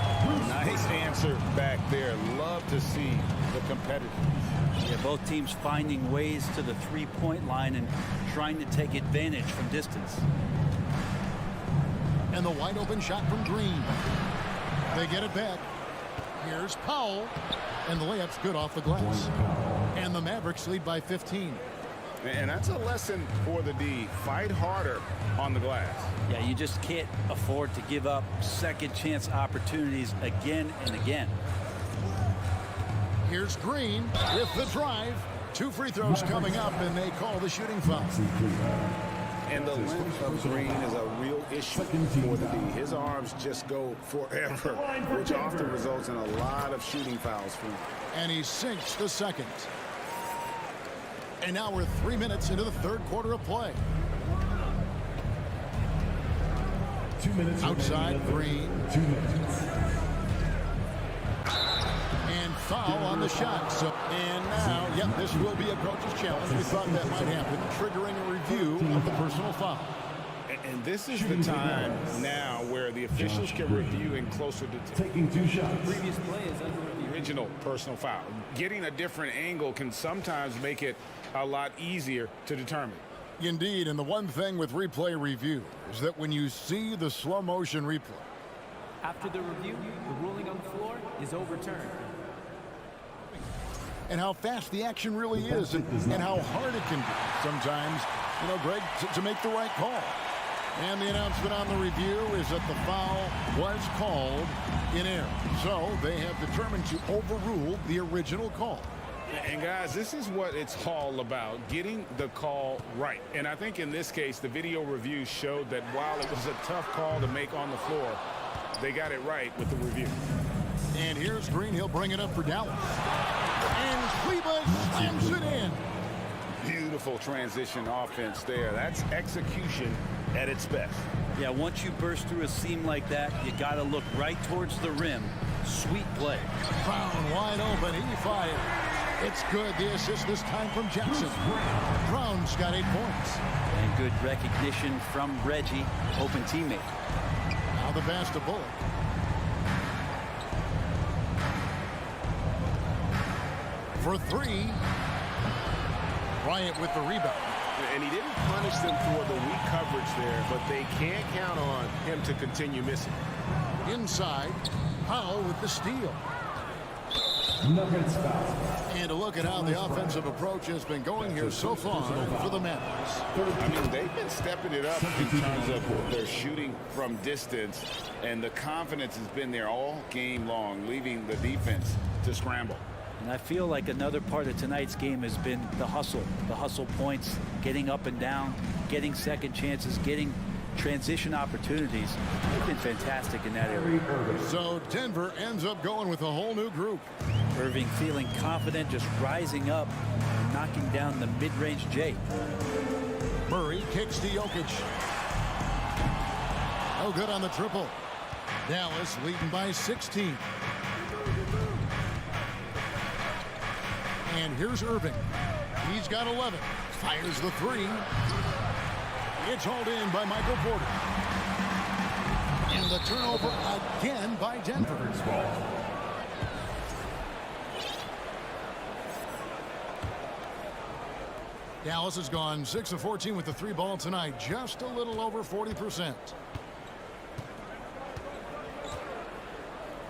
Nice answer back there. Love to see the competitiveness. Yeah, both teams finding ways to the three-point line and trying to take advantage from distance. And the wide open shot from Green. They get it back. Here's Powell. And the layup's good off the glass. And the Mavericks lead by 15. And that's a lesson for the D. Fight harder on the glass. Yeah, you just can't afford to give up second chance opportunities again and again. Here's Green with the drive. 2 free throws coming up, and they call the shooting foul. And the length of Green is a real issue for the D. His arms just go forever, which often results in a lot of shooting fouls for him. And he sinks the second. And now we're 3 minutes into the third quarter of play. 2 minutes. Outside Green. 2 minutes. And foul on the shot. So, and now, yep, this will be a coach's challenge. We thought that might happen, triggering a review of the personal foul. And this is the time now where the officials can review in closer detail. Taking 2 shots. Previous play is under review. Original personal foul. Getting a different angle can sometimes make it a lot easier to determine. Indeed, and the one thing with replay review is that when you see the slow motion replay. After the review, the ruling on the floor is overturned. And how fast the action really is and how hard it can be sometimes, you know, Greg, to make the right call. And the announcement on the review is that the foul was called in error. So they have determined to overrule the original call. And guys, this is what it's all about, getting the call right. And I think in this case, the video review showed that while it was a tough call to make on the floor, they got it right with the review. And here's Green. He'll bring it up for Dallas. And Cleveland slams it in. Beautiful transition offense there. That's execution at its best. Yeah, once you burst through a seam like that, you got to look right towards the rim. Sweet play. Brown wide open. He fires. It's good. The assist this time from Jackson. Brown's got 8 points. And good recognition from Reggie, open teammate. Now the pass to Bullock. for three. Bryant with the rebound. And he didn't punish them for the weak coverage there, but they can't count on him to continue missing. Inside, Powell with the steal. Nuggets foul. And a look at how the offensive approach has been going here so far for the Mavericks. I mean, they've been stepping it up in terms of their shooting from distance, and the confidence has been there all game long, leaving the defense to scramble. And I feel like another part of tonight's game has been the hustle points, getting up and down, getting second chances, getting transition opportunities. They've been fantastic in that area. So Denver ends up going with a whole new group. Irving feeling confident, just rising up, knocking down the mid-range J. Murray kicks to Jokic. No good on the triple. Dallas leading by 16. And here's Irving. He's got 11. Fires the three. It's hauled in by Michael Porter. And the turnover again by Denver. Dallas has gone 6 of 14 with the three ball tonight. Just a little over 40%.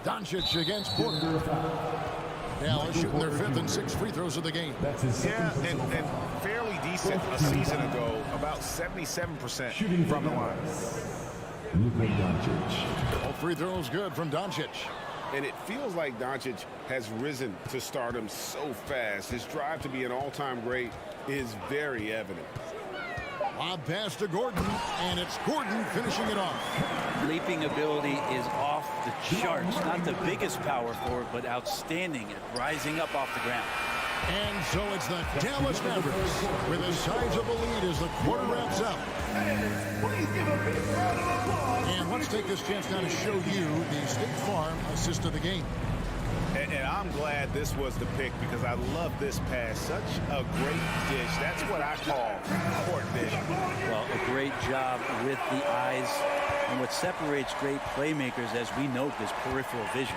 Doncic against Porter. Dallas shooting their 5th and 6th free throws of the game. Yeah, and fairly decent a season ago, about 77% shooting from the line. All free throws good from Doncic. And it feels like Doncic has risen to stardom so fast. His drive to be an all-time great is very evident. Lob pass to Gordon, and it's Gordon finishing it off. Leaping ability is off the charts. Not the biggest power forward, but outstanding at rising up off the ground. And so it's the Dallas Mavericks with a sizable lead as the quarter wraps up. And let's take this chance now to show you the State Farm assist of the game. And I'm glad this was the pick because I love this pass. Such a great dish. That's what I call court vision. Well, a great job with the eyes. And what separates great playmakers, as we note, is peripheral vision.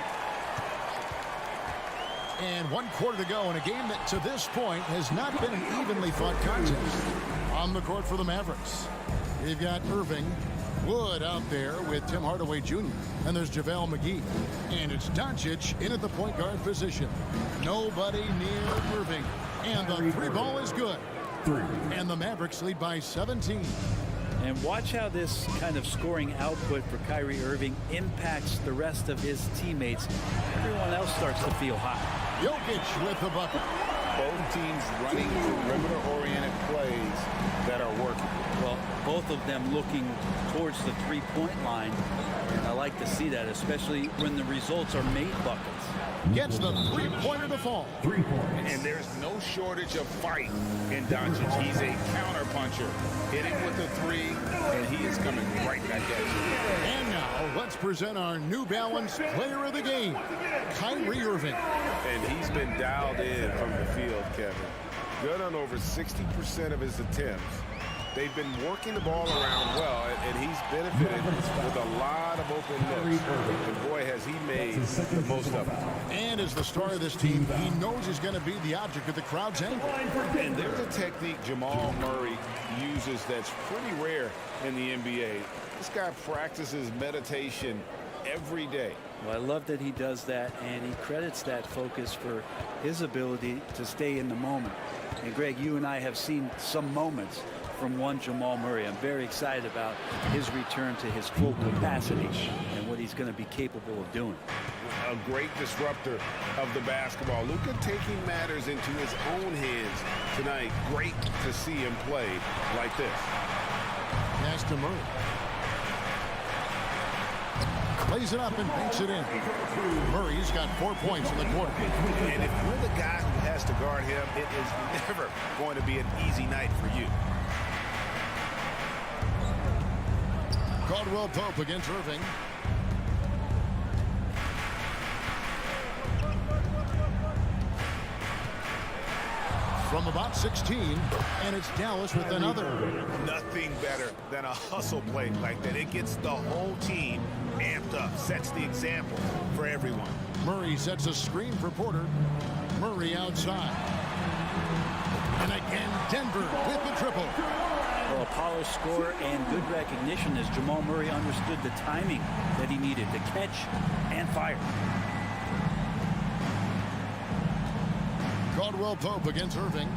And 1 quarter to go in a game that to this point has not been an evenly fought contest. On the court for the Mavericks, they've got Irving, Wood out there with Tim Hardaway Jr. And there's JaVale McGee. And it's Doncic in at the point guard position. Nobody near Irving. And the three ball is good. And the Mavericks lead by 17. And watch how this kind of scoring output for Kyrie Irving impacts the rest of his teammates. Everyone else starts to feel hot. Jokic with the bucket. Both teams running perimeter-oriented plays that are working. Well, both of them looking towards the three-point line. And I like to see that, especially when the results are made buckets. Gets the three-pointer to fall. 3 points. And there's no shortage of fight in Doncic. He's a counter-puncher. Hit him with a three, and he is coming right back at you. And now, let's present our New Balance player of the game, Kyrie Irving. And he's been dialed in from the field, Kevin. Good on over 60% of his attempts. They've been working the ball around well, and he's benefited with a lot of open looks. And boy, has he made the most of it. And as the star of this team, he knows he's going to be the object of the crowd's anger. And there's a technique Jamal Murray uses that's pretty rare in the NBA. This guy practices meditation every day. Well, I love that he does that, and he credits that focus for his ability to stay in the moment. And Greg, you and I have seen some moments from one Jamal Murray. I'm very excited about his return to his full capacity and what he's going to be capable of doing. A great disruptor of the basketball. Luka taking matters into his own hands tonight. Great to see him play like this. Pass to Murray. Plays it up and banks it in. Murray's got 4 points in the quarter. And if you're the guy who has to guard him, it is never going to be an easy night for you. Caldwell Pope against Irving. From about 16, and it's Dallas with another. Nothing better than a hustle play like that. It gets the whole team amped up, sets the example for everyone. Murray sets a screen for Porter. Murray outside. And again, Denver with the triple. Well, a polished score and good recognition as Jamal Murray understood the timing that he needed to catch and fire. Caldwell Pope against Irving.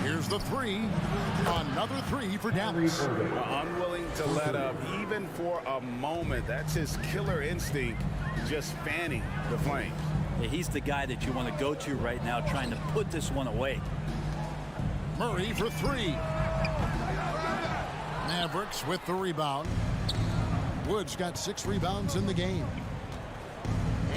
Here's the three. Another three for Dallas. Unwilling to let up even for a moment. That's his killer instinct, just fanning the flames. Yeah, he's the guy that you want to go to right now, trying to put this one away. Murray for three. Mavericks with the rebound. Woods got 6 rebounds in the game.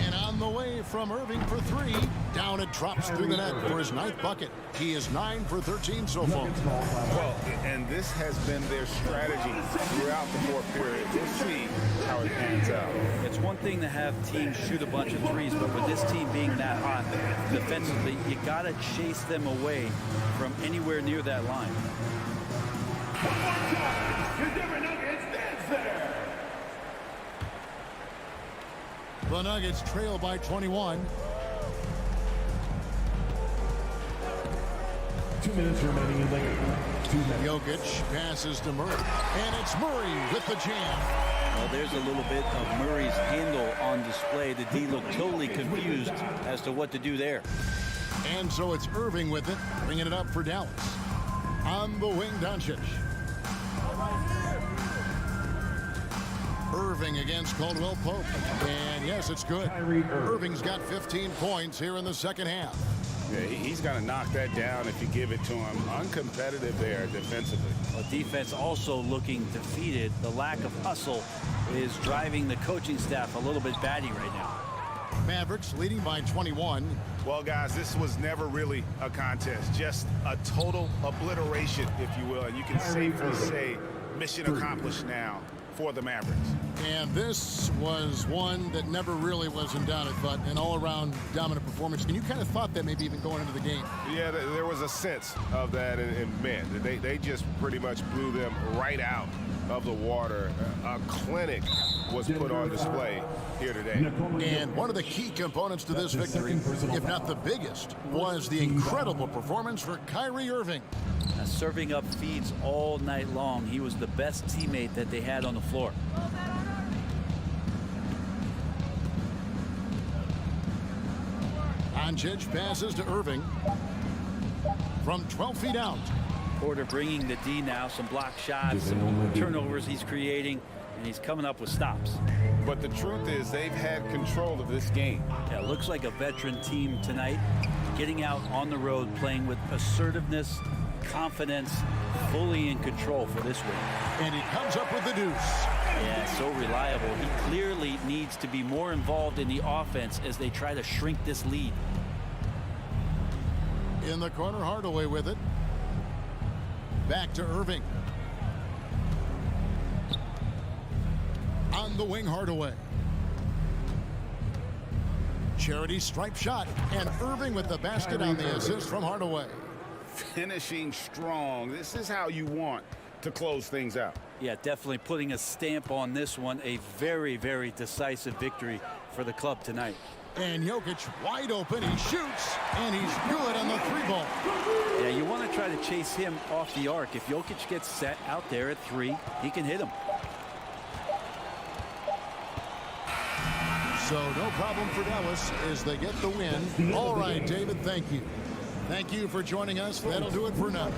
And on the way from Irving for three. Down it drops through the net for his 9th bucket. He is 9 for 13 so far. Well, and this has been their strategy throughout the fourth period. We'll see how it pans out. It's one thing to have teams shoot a bunch of threes, but with this team being that hot defensively, you got to chase them away from anywhere near that line. One more time. Your Denver Nuggets dance there. The Nuggets trail by 21. 2 minutes remaining in the game. 2 minutes. Jokic passes to Murray. And it's Murray with the jam. Well, there's a little bit of Murray's handle on display. The D looked totally confused as to what to do there. And so it's Irving with it, bringing it up for Dallas. On the wing, Doncic. Irving against Caldwell Pope. And yes, it's good. Irving's got 15 points here in the second half. Yeah, he's going to knock that down if you give it to him. Uncompetitive there defensively. Well, defense also looking defeated. The lack of hustle is driving the coaching staff a little bit batty right now. Mavericks leading by 21. Well, guys, this was never really a contest. Just a total obliteration, if you will. And you can safely say mission accomplished now for the Mavericks. And this was one that never really was in doubt, but an all-around dominant performance. And you kind of thought that maybe even going into the game. Yeah, there was a sense of that in men. They just pretty much blew them right out of the water. A clinic was put on display here today. And one of the key components to this victory, if not the biggest, was the incredible performance for Kyrie Irving. Now, serving up feeds all night long. He was the best teammate that they had on the floor. Doncic passes to Irving from 12 feet out. Porter bringing the D now, some block shots, some turnovers he's creating, and he's coming up with stops. But the truth is they've had control of this game. Yeah, it looks like a veteran team tonight, getting out on the road, playing with assertiveness, confidence, fully in control for this win. And he comes up with the deuce. Yeah, so reliable. He clearly needs to be more involved in the offense as they try to shrink this lead. In the corner, Hardaway with it. Back to Irving. On the wing, Hardaway. Charity stripe shot, and Irving with the basket on the assist from Hardaway. Finishing strong. This is how you want to close things out. Yeah, definitely putting a stamp on this one. A very, very decisive victory for the club tonight. And Jokic wide open. He shoots, and he's good on the 3-ball. Yeah, you want to try to chase him off the arc. If Jokic gets set out there at 3, he can hit him. So no problem for Dallas as they get the win. All right, David, thank you. Thank you for joining us. That'll do it for now.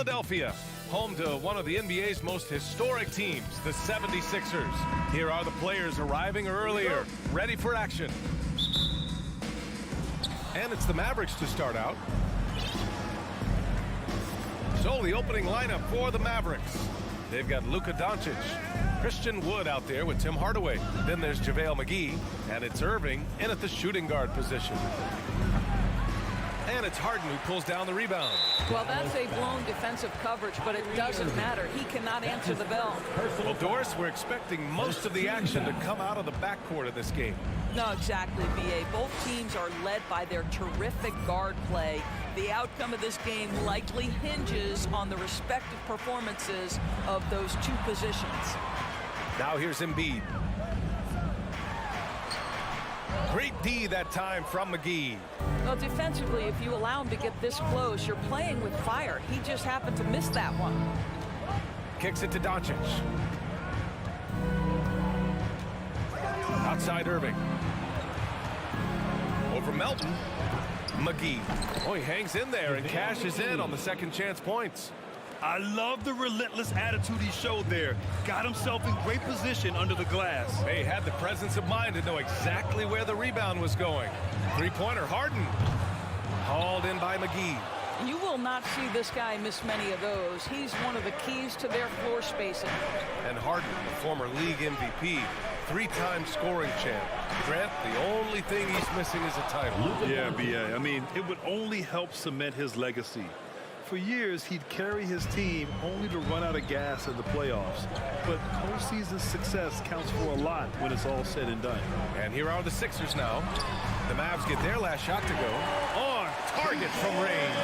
Philadelphia, home to one of the NBA's most historic teams, the 76ers. Here are the players arriving earlier, ready for action. And it's the Mavericks to start out. So the opening lineup for the Mavericks. They've got Luka Doncic, Christian Wood out there with Tim Hardaway. Then there's JaVale McGee, and it's Irving in at the shooting guard position. And it's Harden who pulls down the rebound. Well, that's a blown defensive coverage, but it doesn't matter. He cannot answer the bell. Well, Doris, we're expecting most of the action to come out of the backcourt of this game. No, exactly, B.A. Both teams are led by their terrific guard play. The outcome of this game likely hinges on the respective performances of those two positions. Now here's Embiid. Great D that time from McGee. Well, defensively, if you allow him to get this close, you're playing with fire. He just happened to miss that one. Kicks it to Doncic. Outside Irving. Over Melton. McGee. Oh, he hangs in there and cashes in on the second chance points. I love the relentless attitude he showed there. Got himself in great position under the glass. He had the presence of mind to know exactly where the rebound was going. Three-pointer, Harden. Hauled in by McGee. You will not see this guy miss many of those. He's one of the keys to their floor spacing. And Harden, the former league MVP, three-time scoring champ. Grant, the only thing he's missing is a title. Yeah, B.A. I mean, it would only help cement his legacy. For years, he'd carry his team only to run out of gas in the playoffs. But postseason success counts for a lot when it's all said and done. And here are the Sixers now. The Mavs get their last shot to go. On target from range.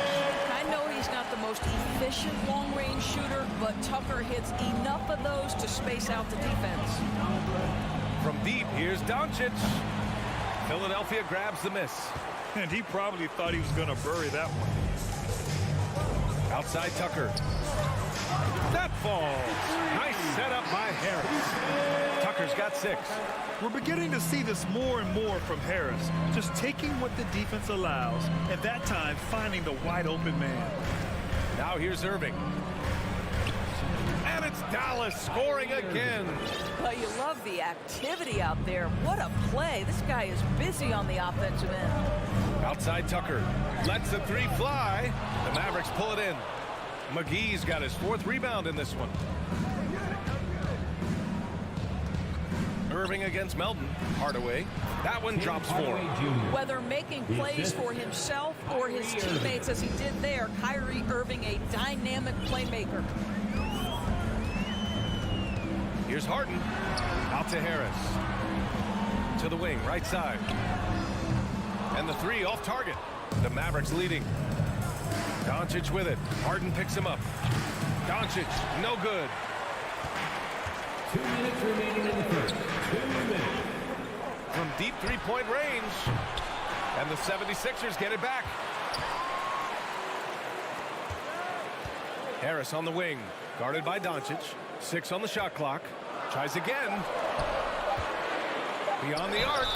I know he's not the most efficient long-range shooter, but Tucker hits enough of those to space out the defense. From deep, here's Doncic. Philadelphia grabs the miss. And he probably thought he was going to bury that one. Outside Tucker. That falls. Nice setup by Harris. Tucker's got 6. We're beginning to see this more and more from Harris. Just taking what the defense allows, and that time finding the wide open man. Now here's Irving. And it's Dallas scoring again. Well, you love the activity out there. What a play. This guy is busy on the offensive end. Outside Tucker. Lets the three fly. The Mavericks pull it in. McGee's got his 4th rebound in this one. Irving against Melton. Hardaway. That one drops 4. Whether making plays for himself or his teammates as he did there, Kyrie Irving, a dynamic playmaker. Here's Harden. Out to Harris. To the wing, right side. And the 3 off target. The Mavericks leading. Doncic with it. Harden picks him up. Doncic, no good. 2 minutes remaining in the first. 2 minutes. From deep three-point range. And the 76ers get it back. Harris on the wing. Guarded by Doncic. 6 on the shot clock. Tries again. Beyond the arc.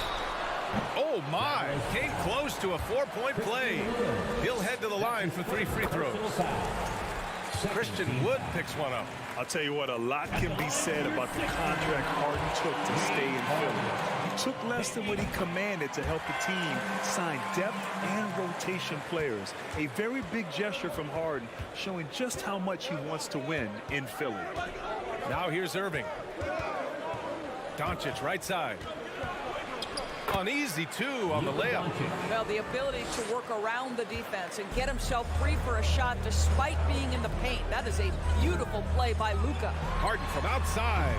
Oh, my. Came close to a 4-point play. He'll head to the line for 3 free throws. Christian Wood picks one up. I'll tell you what, a lot can be said about the contract Harden took to stay in Philly. He took less than what he commanded to help the team sign depth and rotation players. A very big gesture from Harden, showing just how much he wants to win in Philly. Now here's Irving. Doncic, right side. On easy 2 on the layup. Well, the ability to work around the defense and get himself free for a shot despite being in the paint. That is a beautiful play by Luka. Harden from outside.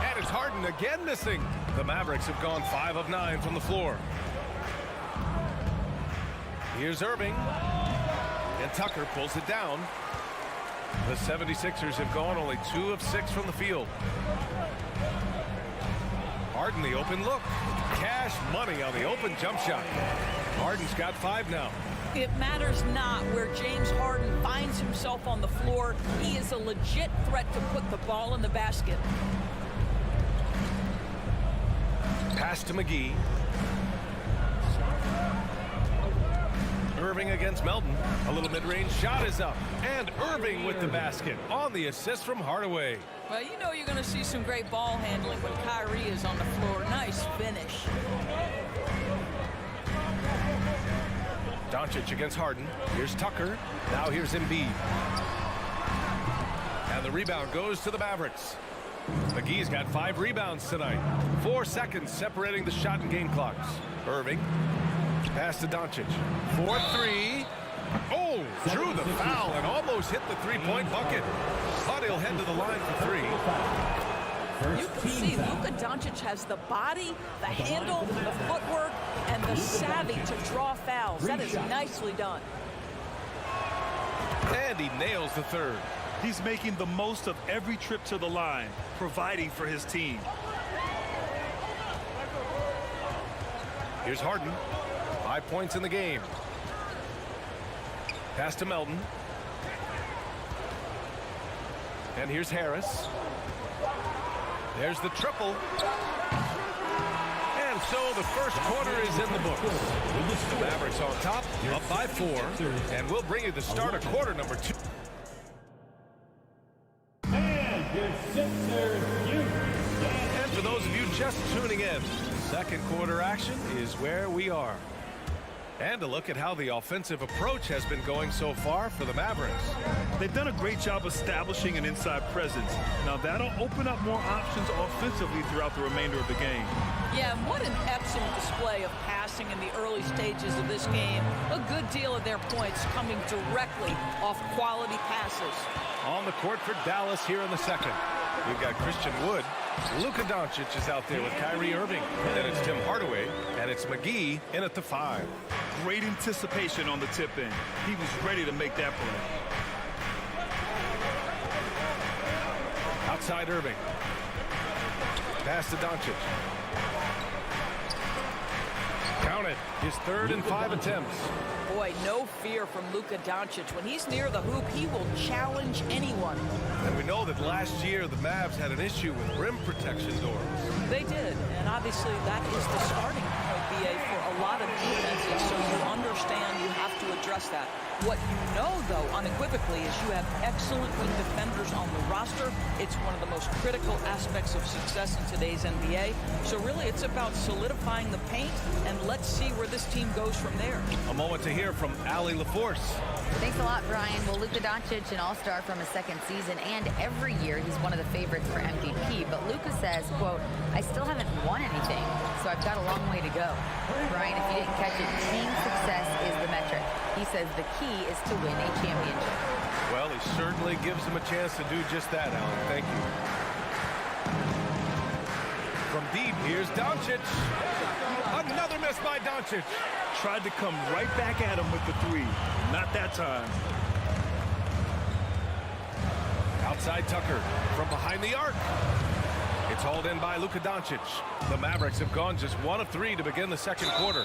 And it's Harden again missing. The Mavericks have gone 5 of 9 from the floor. Here's Irving. And Tucker pulls it down. The 76ers have gone only 2 of 6 from the field. Harden the open look. Cash money on the open jump shot. Harden's got 5 now. It matters not where James Harden finds himself on the floor. He is a legit threat to put the ball in the basket. Pass to McGee. Irving against Melton. A little mid-range shot is up. And Irving with the basket on the assist from Hardaway. Well, you know you're going to see some great ball handling when Kyrie is on the floor. Nice finish. Doncic against Harden. Here's Tucker. Now here's Embiid. And the rebound goes to the Mavericks. McGee's got 5 rebounds tonight. 4 seconds separating the shot and game clocks. Irving. Pass to Doncic. 4-3. Oh, drew the foul and almost hit the three-point bucket. But he'll head to the line for 3. You can see Luka Doncic has the body, the handle, the footwork, and the savvy to draw fouls. That is nicely done. And he nails the third. He's making the most of every trip to the line, providing for his team. Here's Harden. 5 points in the game. Pass to Melton. And here's Harris. There's the triple. And so the first quarter is in the books. The Mavericks on top, up by 4. And we'll bring you the start of quarter number 2. And for those of you just tuning in, second quarter action is where we are. And a look at how the offensive approach has been going so far for the Mavericks. They've done a great job establishing an inside presence. Now that'll open up more options offensively throughout the remainder of the game. Yeah, and what an excellent display of passing in the early stages of this game. A good deal of their points coming directly off quality passes. On the court for Dallas here in the second. We've got Christian Wood. Luka Doncic is out there with Kyrie Irving. Then it's Tim Hardaway, and it's McGee in at the 5. Great anticipation on the tip-in. He was ready to make that play. Outside Irving. Pass to Doncic. Count it. His 3rd and 5 attempts. Boy, no fear from Luka Doncic. When he's near the hoop, he will challenge anyone. And we know that last year the Mavs had an issue with rim protection doors. They did, and obviously that is the starting point, BA, for a lot of defenses, so you understand you have to address that. What you know, though, unequivocally, is you have excellent wing defenders on the roster. It's one of the most critical aspects of success in today's NBA. So really, it's about solidifying the paint, and let's see where this team goes from there. A moment to hear from Allie LaForce. Thanks a lot, Brian. Well, Luka Doncic, an all-star from his second season, and every year he's one of the favorites for MVP. But Luka says, quote, I still haven't won anything, so I've got a long way to go. Brian, if you didn't catch it, team success is the metric. He says the key is to win a championship. Well, he certainly gives him a chance to do just that, Alan. Thank you. From deep, here's Doncic. Another miss by Doncic. Tried to come right back at him with the 3. Not that time. Outside Tucker from behind the arc. It's hauled in by Luka Doncic. The Mavericks have gone just 1 of 3 to begin the second quarter.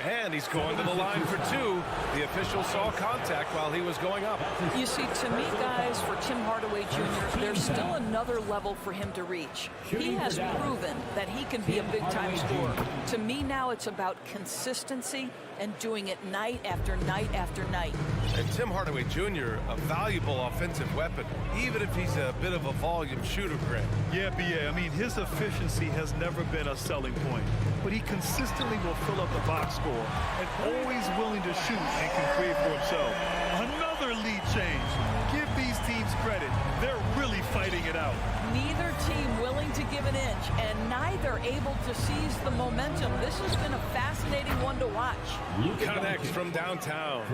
And he's going to the line for 2. The official saw contact while he was going up. You see, to me, guys, for Tim Hardaway Jr., there's still another level for him to reach. He has proven that he can be a big-time scorer. To me now, it's about consistency and doing it night after night after night. And Tim Hardaway Jr., a valuable offensive weapon, even if he's a bit of a volume shooter, Greg. Yeah, BA. I mean, his efficiency has never been a selling point, but he consistently will fill up the box score and always willing to shoot and can create for himself. Another lead change. Give these teams credit. They're really fighting it out. Neither team willing to give an inch and neither able to seize the momentum. This has been a fascinating one to watch. Connects from downtown.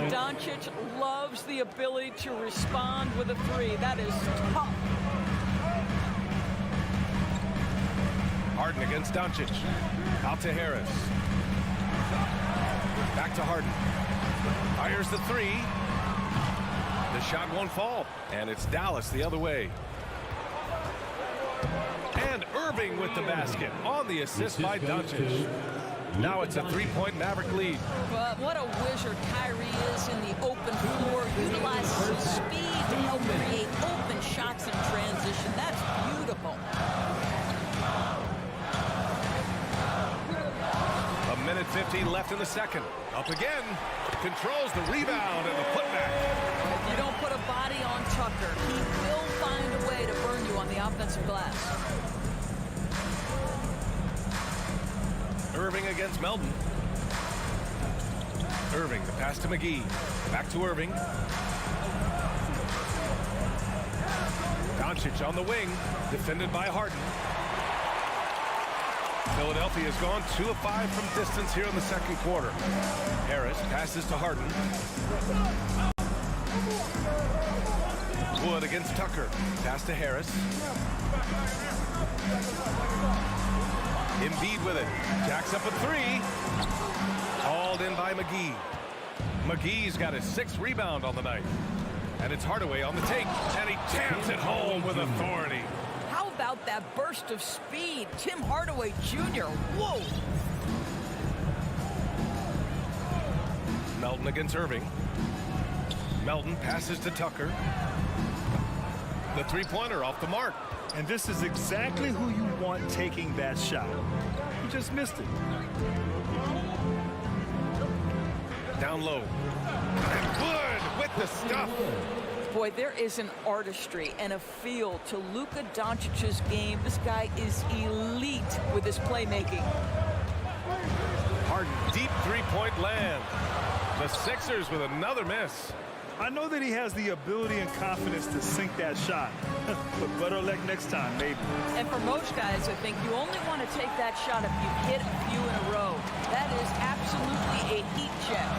Doncic loves the ability to respond with a 3. That is tough. Harden against Doncic. Out to Harris. Back to Harden. Fires the 3. The shot won't fall. And it's Dallas the other way. And Irving with the basket on the assist by Doncic. Now it's a 3-point Maverick lead. But what a wizard Kyrie is in the open floor. Utilizes his speed to help create open shots in transition. That's beautiful. A minute 1:15 left in the second. Up again. Controls the rebound and the putback. If you don't put a body on Tucker, he will find a way to burn you on the offensive glass. Irving against Melton. Irving, the pass to McGee. Back to Irving. Doncic on the wing, defended by Harden. Philadelphia has gone 2 of 5 from distance here in the second quarter. Harris passes to Harden. Wood against Tucker. Pass to Harris. Embiid with it. Jacks up a 3. Hauled in by McGee. McGee's got his 6th rebound on the night. And it's Hardaway on the take. And he jams it home with authority. How about that burst of speed? Tim Hardaway Jr. Whoa! Melton against Irving. Melton passes to Tucker. The three-pointer off the mark. And this is exactly who you want taking that shot. He just missed it. Down low. And Wood with the stuff. Boy, there is an artistry and a feel to Luka Doncic's game. This guy is elite with his playmaking. Harden, deep three-point land. The Sixers with another miss. I know that he has the ability and confidence to sink that shot. But better luck next time, maybe. And for most guys, I think you only want to take that shot if you've hit a few in a row. That is absolutely a heat check.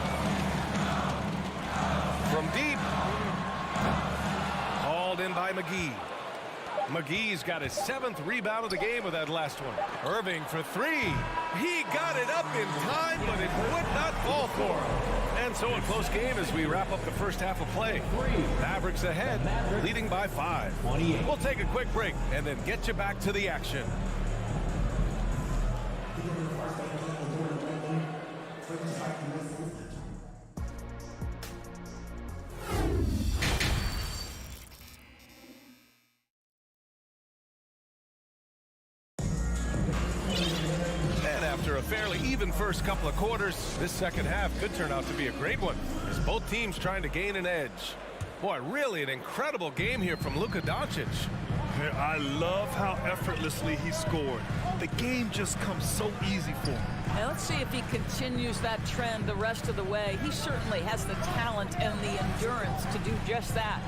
From deep. Hauled in by McGee. McGee's got his 7th rebound of the game with that last one. Irving for 3. He got it up in time, but it would not fall for him. And so a close game as we wrap up the first half of play. Mavericks ahead, leading by 5. We'll take a quick break and then get you back to the action. After a fairly even first couple of quarters, this second half could turn out to be a great one as both teams trying to gain an edge. Boy, really an incredible game here from Luka Doncic. I love how effortlessly he scored. The game just comes so easy for him. Now let's see if he continues that trend the rest of the way. He certainly has the talent and the endurance to do just that.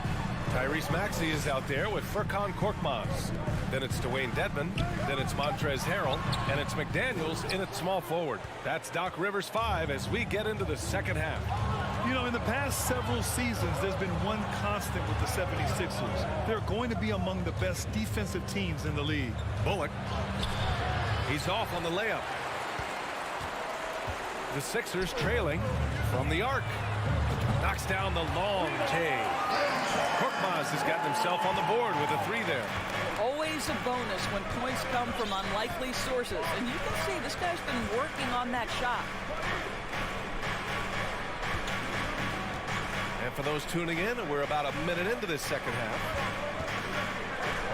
Tyrese Maxey is out there with Furkan Korkmaz. Then it's Dwayne Dedmon. Then it's Montrezl Harrell. And it's McDaniels in at small forward. That's Doc Rivers 5 as we get into the second half. You know, in the past several seasons, there's been one constant with the 76ers. They're going to be among the best defensive teams in the league. Bullock. He's off on the layup. The Sixers trailing from the arc. Knocks down the long J. Korkmaz has gotten himself on the board with a 3 there. Always a bonus when points come from unlikely sources. And you can see this guy's been working on that shot. And for those tuning in, we're about a minute into this second half.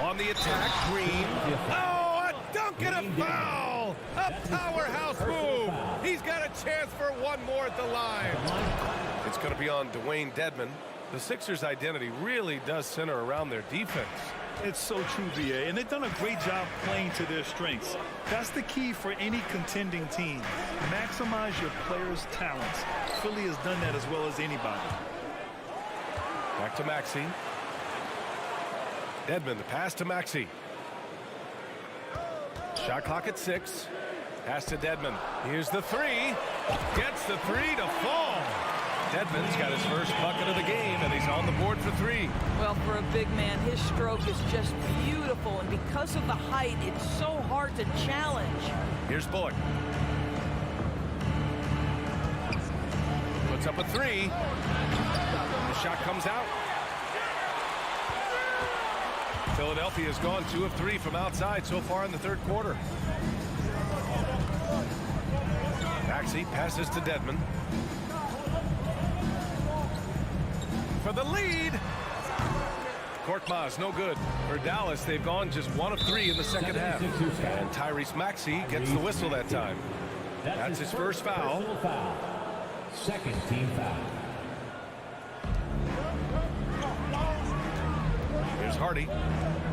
On the attack, Green. Oh, a dunk and a foul! A powerhouse move! He's got a chance for one more at the line. It's going to be on Dwayne Dedmon. The Sixers' identity really does center around their defense. It's so true, VA, and they've done a great job playing to their strengths. That's the key for any contending team. Maximize your players' talents. Philly has done that as well as anybody. Back to Maxey. Dedmon, the pass to Maxey. Shot clock at 6. Pass to Dedmon. Here's the 3. Gets the 3 to fall. Dedmon's got his first bucket of the game, and he's on the board for 3. Well, for a big man, his stroke is just beautiful, and because of the height, it's so hard to challenge. Here's Bullock. Puts up a 3. The shot comes out. Philadelphia has gone 2 of 3 from outside so far in the third quarter. Maxey passes to Dedmon. For the lead. Korkmaz, no good. For Dallas, they've gone just 1 of 3 in the second half. And Tyrese Maxey gets the whistle that time. That's his first foul. Second team foul. Here's Hardy.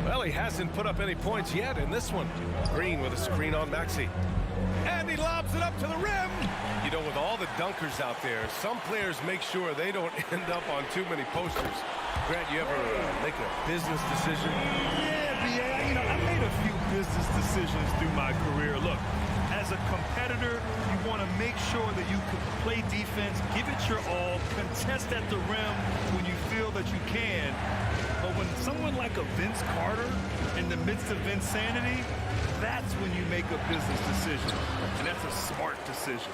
Well, he hasn't put up any points yet in this one. Green with a screen on Maxey. And he lobs it up to the rim. You know, with all the dunkers out there, some players make sure they don't end up on too many posters. Grant, you ever make a business decision? Yeah, B.A. You know, I made a few business decisions through my career. Look, as a competitor, you want to make sure that you can play defense, give it your all, contest at the rim when you feel that you can. But when someone like a Vince Carter in the midst of insanity, that's when you make a business decision. And that's a smart decision.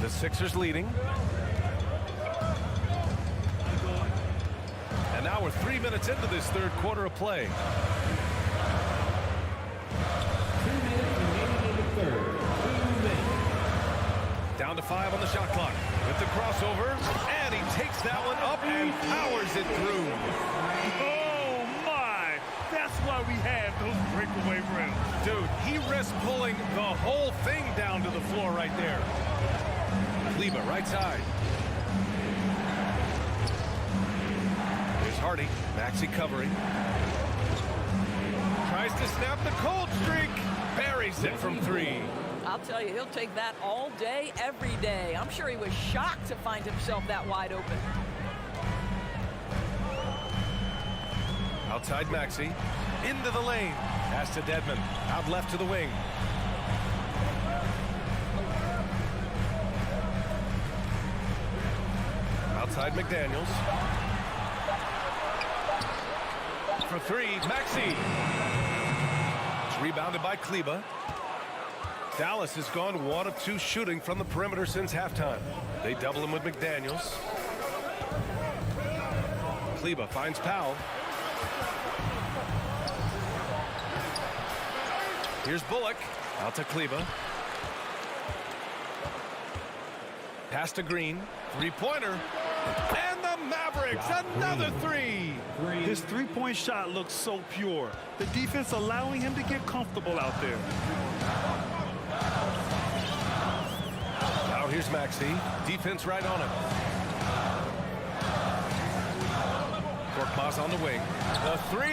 The Sixers leading. And now we're 3 minutes into this third quarter of play. 2 minutes remaining in the third. 2 minutes. Down to 5 on the shot clock. With the crossover. And he takes that one up and powers it through. Oh, my. That's why we have those breakaway rims. Dude, he risks pulling the whole thing down to the floor right there. Kleber, right side. Here's Hardy. Maxey covering. Tries to snap the cold streak. Buries it from 3. I'll tell you, he'll take that all day, every day. I'm sure he was shocked to find himself that wide open. Outside Maxey. Into the lane. Pass to Dedmon. Out left to the wing. Outside McDaniels. For 3, Maxey. It's rebounded by Kleber. Dallas has gone 1 of 2 shooting from the perimeter since halftime. They double him with McDaniels. Kleber finds Powell. Here's Bullock. Out to Kleber. Pass to Green. 3-pointer. And the Mavericks, another 3. His three-point shot looks so pure. The defense allowing him to get comfortable out there. Now here's Maxey. Defense right on him. Korkmaz on the wing. The 3.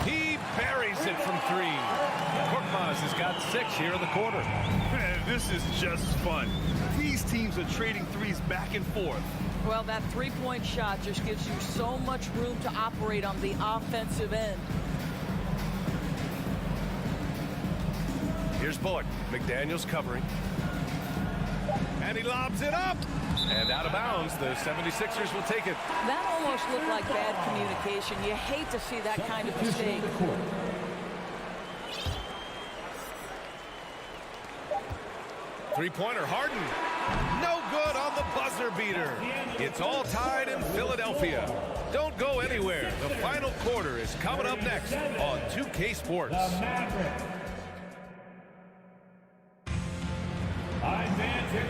He buries it from 3. Korkmaz has got 6 here in the quarter. Man, this is just fun. These teams are trading threes back and forth. Well, that three-point shot just gives you so much room to operate on the offensive end. Here's Bullock. McDaniels covering. And he lobs it up. And out of bounds, the 76ers will take it. That almost looked like bad communication. You hate to see that kind of mistake. Three-pointer, Harden. No good on the buzzer beater. It's all tied in Philadelphia. Don't go anywhere. The final quarter is coming up next on 2K Sports.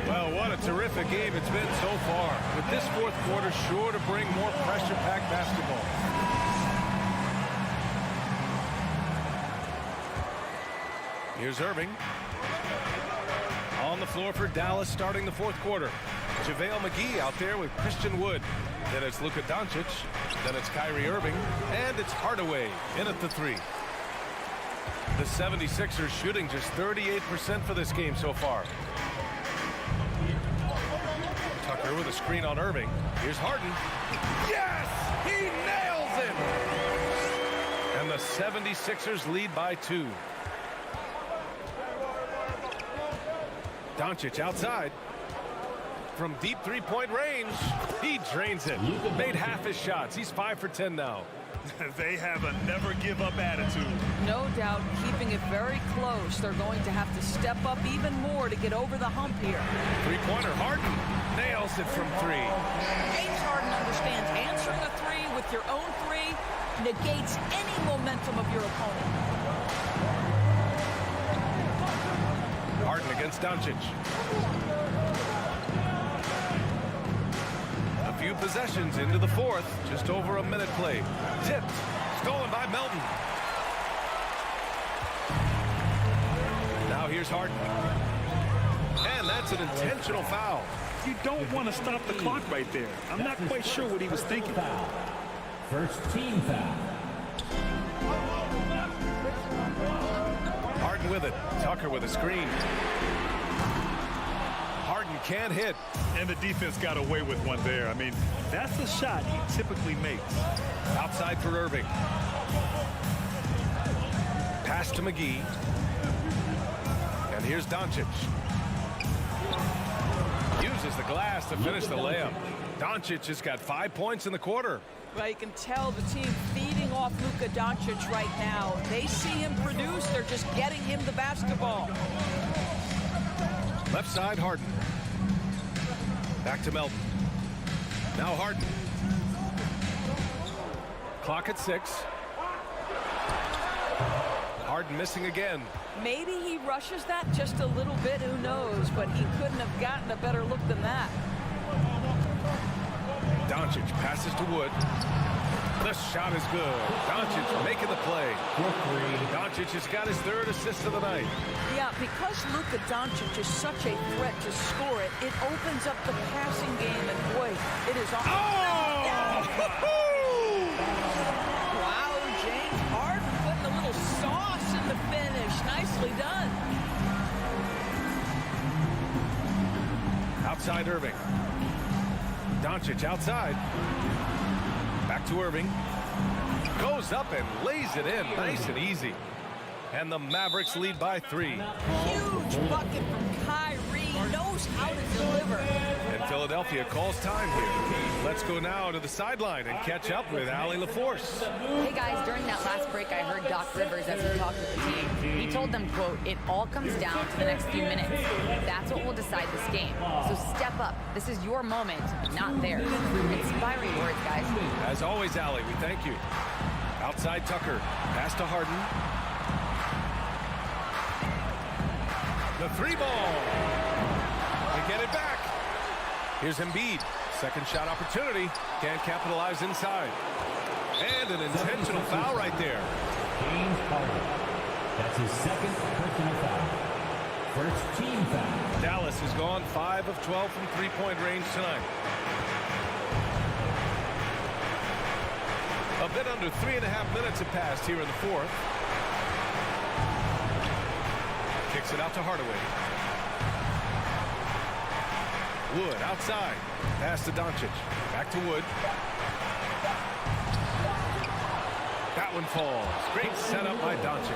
Well, what a terrific game it's been so far. With this fourth quarter sure to bring more pressure-packed basketball. Here's Irving. On the floor for Dallas starting the fourth quarter. JaVale McGee out there with Christian Wood. Then it's Luka Doncic. Then it's Kyrie Irving. And it's Hardaway in at the 3. The 76ers shooting just 38% for this game so far. Tucker with a screen on Irving. Here's Harden. Yes! He nails it! And the 76ers lead by 2. Doncic outside. From deep three-point range, he drains it. Made half his shots. He's 5 for 10 now. They have a never-give-up attitude. No doubt, keeping it very close. They're going to have to step up even more to get over the hump here. Three-pointer, Harden nails it from 3. James Harden understands answering a 3 with your own 3 negates any momentum of your opponent. Harden against Doncic. A few possessions into the fourth. Just over a minute played. Tipped. Stolen by Melton. Now here's Here's Harden. And that's an intentional foul. You don't want to stop the clock right there. I'm not quite sure what he was thinking. First team foul. Harden with it. Tucker with a screen. Harden can't hit. And the defense got away with one there. I mean, that's the shot he typically makes. Outside for Irving. Pass to McGee. And here's Doncic. Uses the glass to finish the layup. Doncic has got 5 points in the quarter. Well, you can tell the team feeding off Luka Doncic right now. They see him produce. They're just getting him the basketball. Left side, Harden. Back to Melton. Now Harden. Clock at 6. Harden missing again. Maybe he rushes that just a little bit. Who knows? But he couldn't have gotten a better look than that. Doncic passes to Wood. The shot is good. Doncic making the play. Doncic has got his 3rd assist of the night. Yeah, because Luka Doncic is such a threat to score it, it opens up the passing game, and boy, it is on. Oh! Wow, James Harden putting a little sauce in the finish. Nicely done. Outside Irving. Doncic outside. Back to Irving. Goes up and lays it in nice and easy. And the Mavericks lead by 3. Huge bucket from Kyrie. Knows how to deliver. And Philadelphia calls time here. Let's go now to the sideline and catch up with Allie LaForce. Hey guys, during that last break, I heard Doc Rivers as he talked with the team. He told them, quote, "It all comes down to the next few minutes. That's what will decide this game. So step up. This is your moment, not theirs." Inspiring words, guys. As always, Allie, we thank you. Outside Tucker. Pass to Harden. The 3 ball. They get it back. Here's Embiid. Second shot opportunity. Can't capitalize inside. And an intentional foul right there. James Harden. That's his 2nd personal foul. First team foul. Dallas has gone 5 of 12 from three-point range tonight. A bit under 3.5 minutes have passed here in the 4th. Kicks it out to Hardaway. Wood outside. Pass to Doncic. Back to Wood. That one falls. Great setup by Doncic.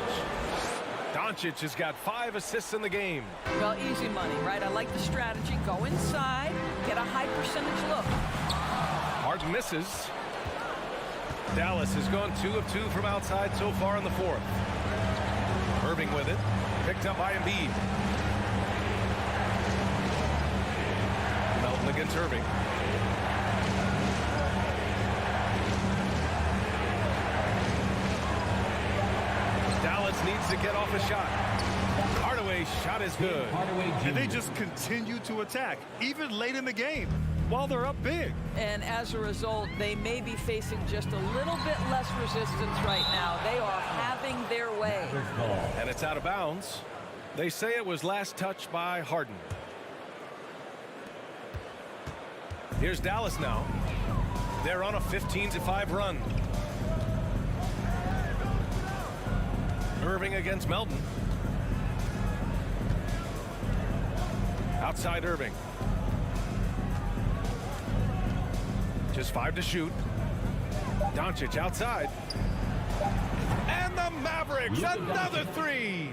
Doncic has got 5 assists in the game. Well, easy money, right? I like the strategy. Go inside, get a high percentage look. Harden misses. Dallas has gone 2 of 2 from outside so far in the 4th. Irving with it. Picked up by Embiid. Melton against Irving. Dallas needs to get off a shot. Hardaway's shot is good. And they just continue to attack, even late in the game, while they're up big. And as a result, they may be facing just a little bit less resistance right now. They are having their way. And it's out of bounds. They say it was last touched by Harden. Here's Dallas now. They're on a 15-5 run. Irving against Melton. Outside Irving. Just 5 to shoot. Doncic outside. And the Mavericks, another 3.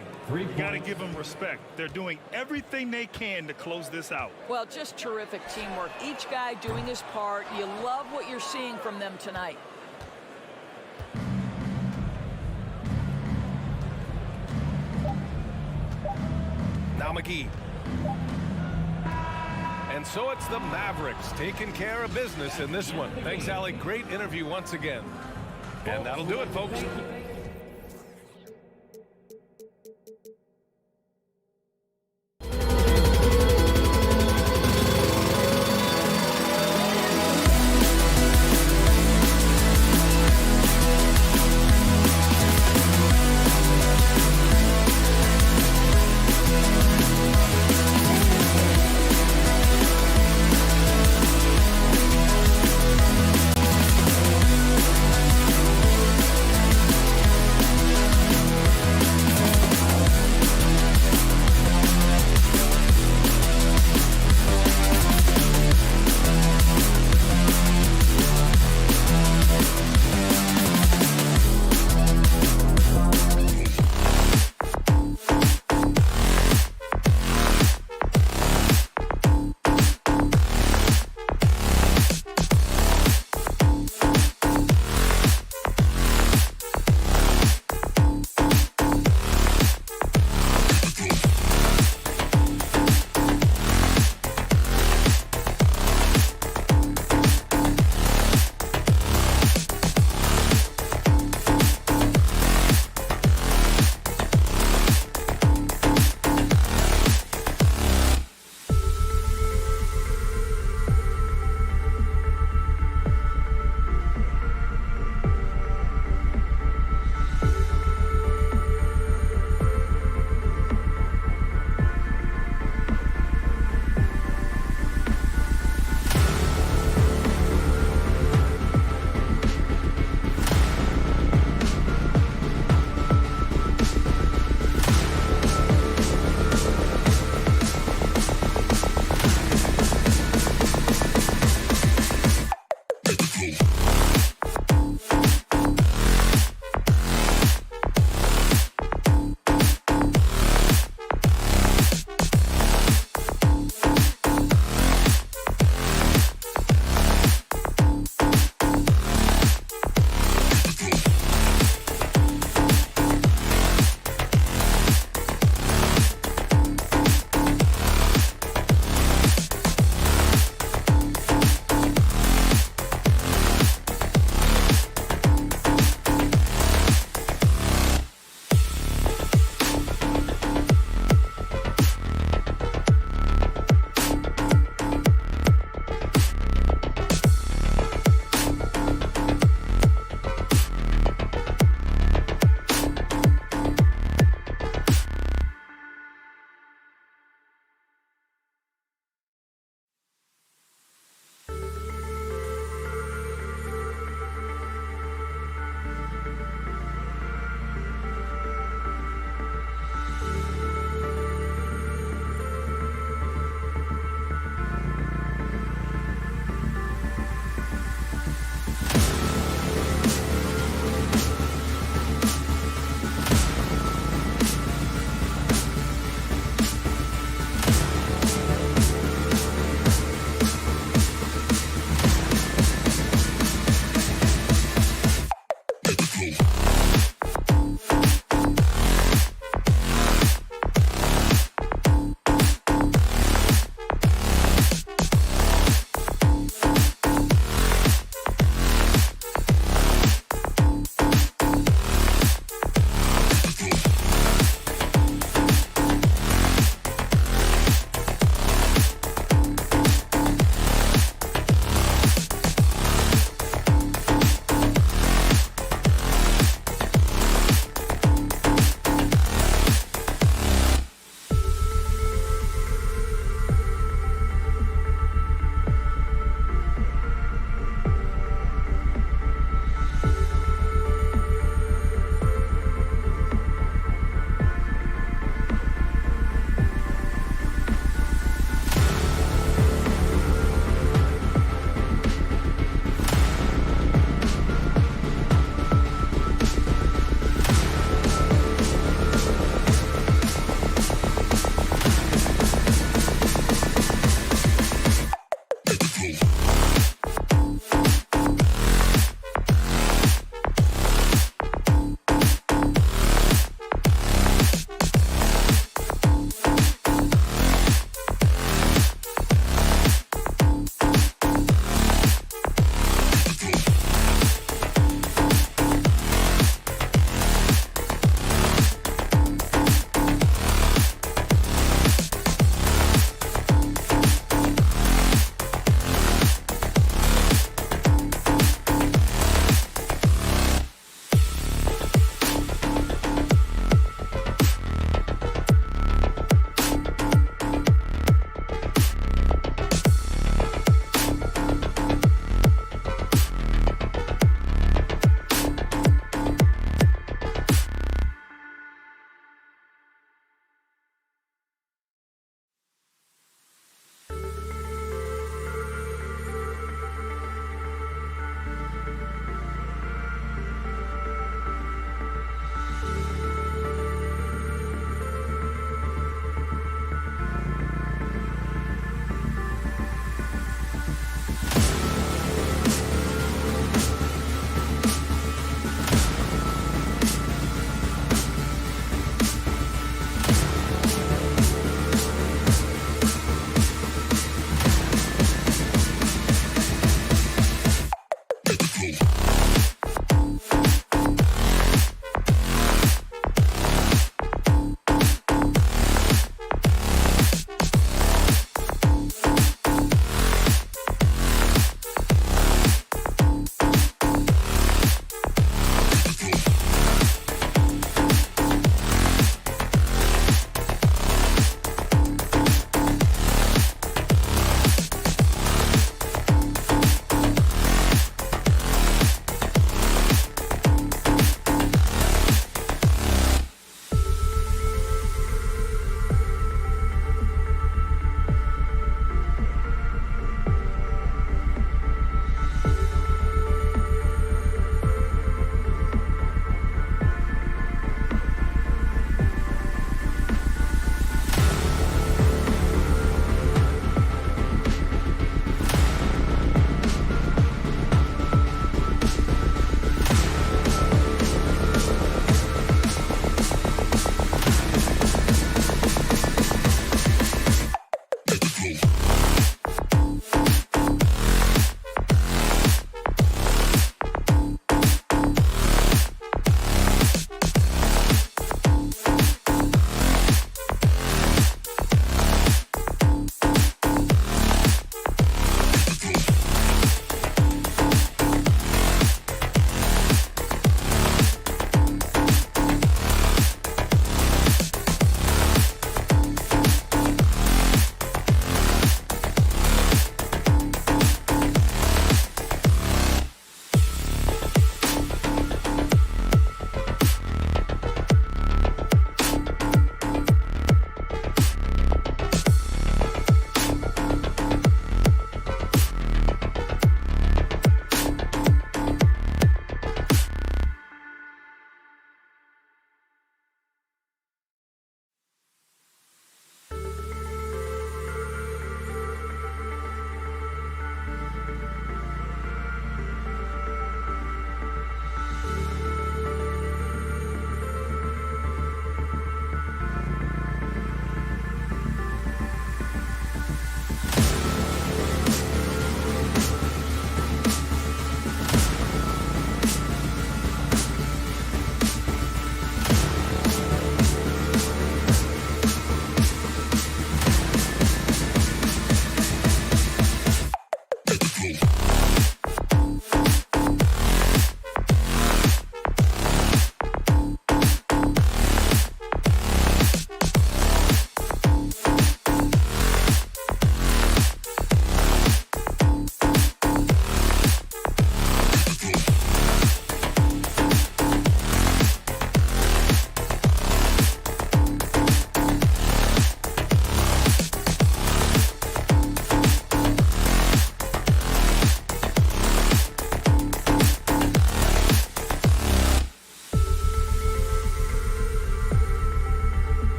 Got to give them respect. They're doing everything they can to close this out. Well, just terrific teamwork. Each guy doing his part. You love what you're seeing from them tonight. Now McGee. And so it's the Mavericks taking care of business in this one. Thanks, Allie. Great interview once again. And that'll do it, folks.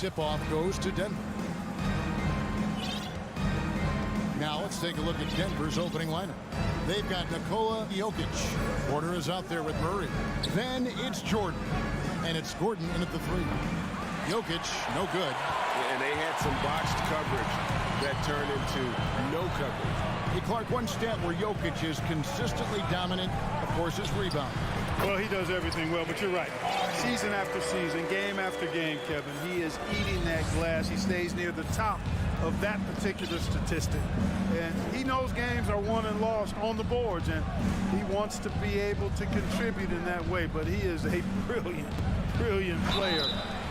tip-off goes to Denver. Now let's take a look at Denver's opening lineup. They've got Nikola Jokic. Porter is out there with Murray. Then it's Jordan. And it's Gordon in at the 3. Jokic, no good. And they had some botched coverage that turned into no coverage. Hey, Clark, one stat where Jokic is consistently dominant, of course, is rebound. Well, he does everything well, but you're right. Season after season, game after game, Kevin, he is eating that glass. He stays near the top of that particular statistic. And he knows games are won and lost on the boards, and he wants to be able to contribute in that way. But he is a brilliant player,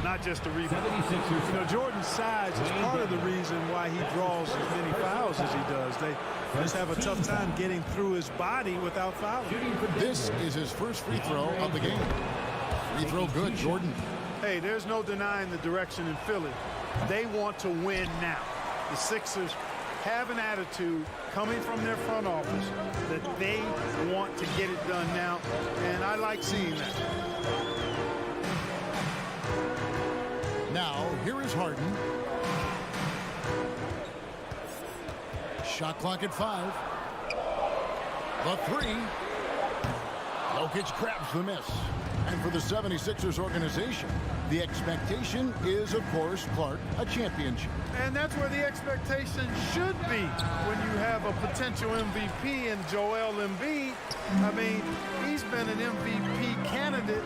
not just a rebounder. You know, Jordan's size is part of the reason why he draws as many fouls as he does. They just have a tough time getting through his body without fouling. This is his first free throw of the game. Free throw good, Jordan. Hey, there's no denying the direction in Philly. They want to win now. The Sixers have an attitude coming from their front office that they want to get it done now, and I like seeing that. Now, here is Harden. Shot clock at 5. The 3. Jokic grabs the miss. And for the 76ers organization, the expectation is, of course, Clark, a championship. And that's where the expectation should be when you have a potential MVP in Joel Embiid. I mean, he's been an MVP candidate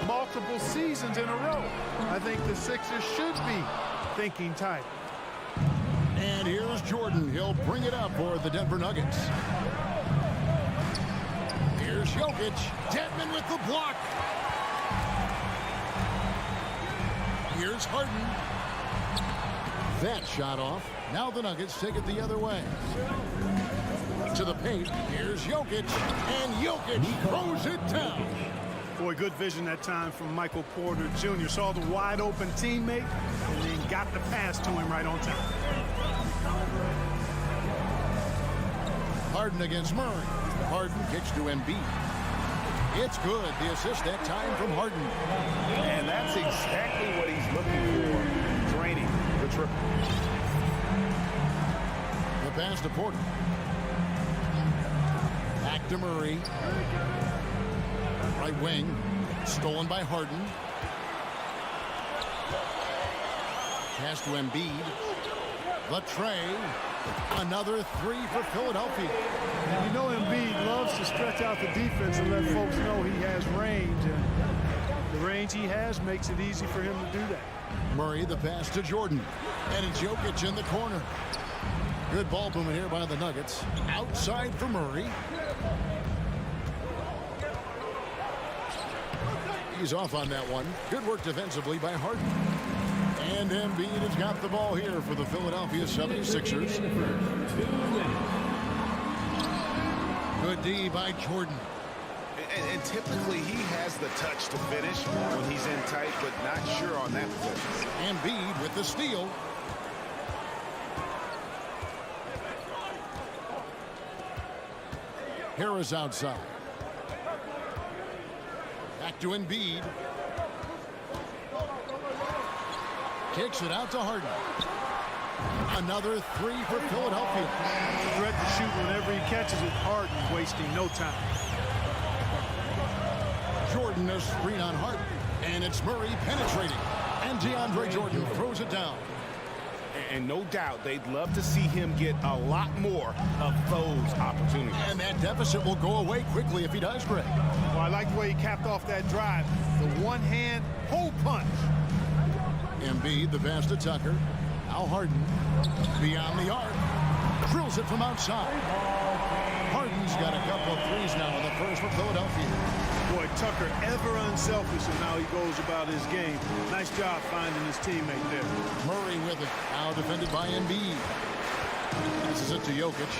multiple seasons in a row. I think the Sixers should be thinking tight. And here's Jordan. He'll bring it up for the Denver Nuggets. Here's Jokic. Dedmon with the block. Here's Harden. That shot off. Now the Nuggets take it the other way. To the paint. Here's Jokic. And Jokic throws it down. Boy, good vision that time from Michael Porter Jr. Saw the wide open teammate and then got the pass to him right on time. Harden against Murray. Harden kicks to Embiid. It's good. The assist that time from Harden. And that's exactly what he's looking for. Draining the triple. The pass to Porter. Back to Murray. Right wing. Stolen by Harden. Pass to Embiid. The tray. Another 3 for Philadelphia. You know Embiid loves to stretch out the defense and let folks know he has range. And the range he has makes it easy for him to do that. Murray, the pass to Jordan. And it's Jokic in the corner. Good ball movement here by the Nuggets. Outside for Murray. He's off on that one. Good work defensively by Harden. And Embiid has got the ball here for the Philadelphia 76ers. Good D by Jordan. And typically he has the touch to finish when he's in tight, but not sure on that possession. Embiid with the steal. Harris outside. Back to Embiid. Kicks it out to Harden. Another 3 for Philadelphia. Threat to shoot whenever he catches it. Harden wasting no time. Jordan a screen on Harden. And it's Murray penetrating. And DeAndre Jordan throws it down. And no doubt they'd love to see him get a lot more of those opportunities. And that deficit will go away quickly if he does, Greg. Well, I like the way he capped off that drive. The one-hand hole punch. Embiid, the pass to Tucker. Now Harden. Beyond the arc. Drills it from outside. Harden's got a couple of threes now in the first for Philadelphia. Boy, Tucker ever unselfish in how he goes about his game. Nice job finding his teammate there. Murray with it. Now defended by Embiid. This is it to Jokic.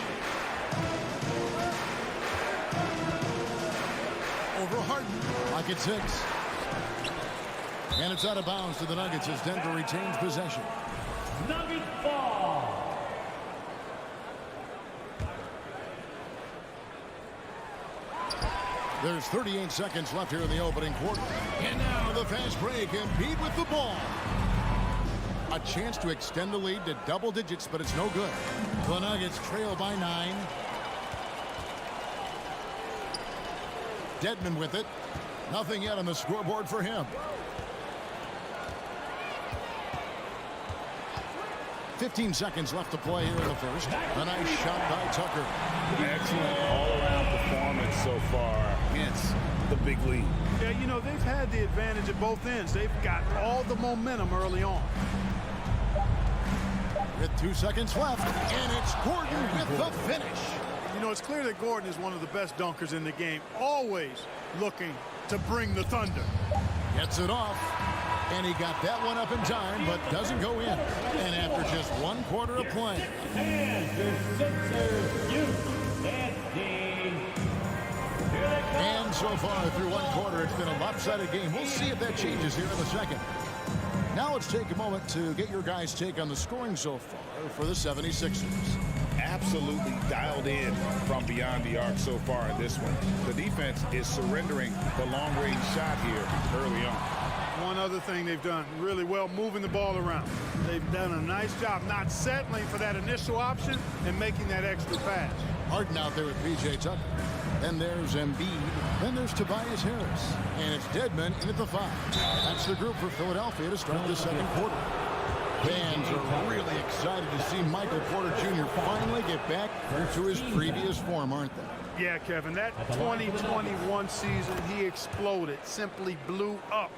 Over Harden. Like it's 6. And it's out of bounds to the Nuggets as Denver retains possession. Nuggets ball. There's 38 seconds left here in the opening quarter. And now the fast break. Embiid with the ball. A chance to extend the lead to double digits, but it's no good. The Nuggets trail by 9. Dedmon with it. Nothing yet on the scoreboard for him. 15 seconds left to play here in the first. A nice shot by Tucker. Excellent all-around performance so far against the big league. Yeah, you know, they've had the advantage at both ends. They've got all the momentum early on. With 2 seconds left, and it's Gordon with the finish. You know, it's clear that Gordon is one of the best dunkers in the game, always looking to bring the thunder. Gets it off, and he got that one up in time, but doesn't go in. And after just 1 quarter of play. And so far through 1 quarter, it's been a lopsided game. We'll see if that changes here in the second. Now let's take a moment to get your guys' take on the scoring so far for the 76ers. Absolutely dialed in from beyond the arc so far in this one. The defense is surrendering the long-range shot here early on. One other thing they've done really well, moving the ball around. They've done a nice job not settling for that initial option and making that extra pass. Harden out there with P.J. Tucker. Then there's Embiid. Then there's Tobias Harris. And it's Dedmon in at the 5. That's the group for Philadelphia to start the second quarter. Fans are really excited to see Michael Porter Jr. finally get back to his previous form, aren't they? Yeah, Kevin, that 2021 season, he exploded, simply blew up.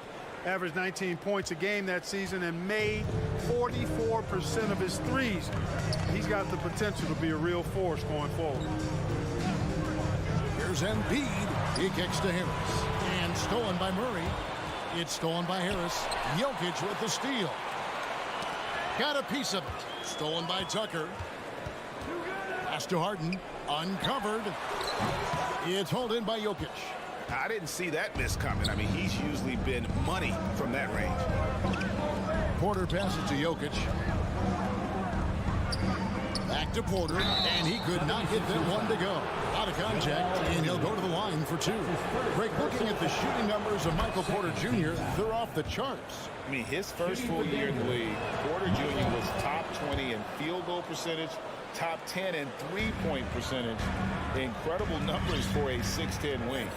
Averaged 19 points a game that season and made 44% of his threes. He's got the potential to be a real force going forward. Here's Embiid. He kicks to Harris. And stolen by Murray. It's stolen by Harris. Jokic with the steal. Got a piece of it. Stolen by Tucker. Pass to Harden. Uncovered. It's hauled in by Jokic. I didn't see that miss coming. I mean, he's usually been money from that range. Porter passes to Jokic. Back to Porter, and he could not get that one to go. Out of contact, and he'll go to the line for 2. Greg, looking at the shooting numbers of Michael Porter Jr., they're off the charts. I mean, his first full year in the league, Porter Jr. was top 20 in field goal percentage, top 10 in three-point percentage. Incredible numbers for a 6'10" wing.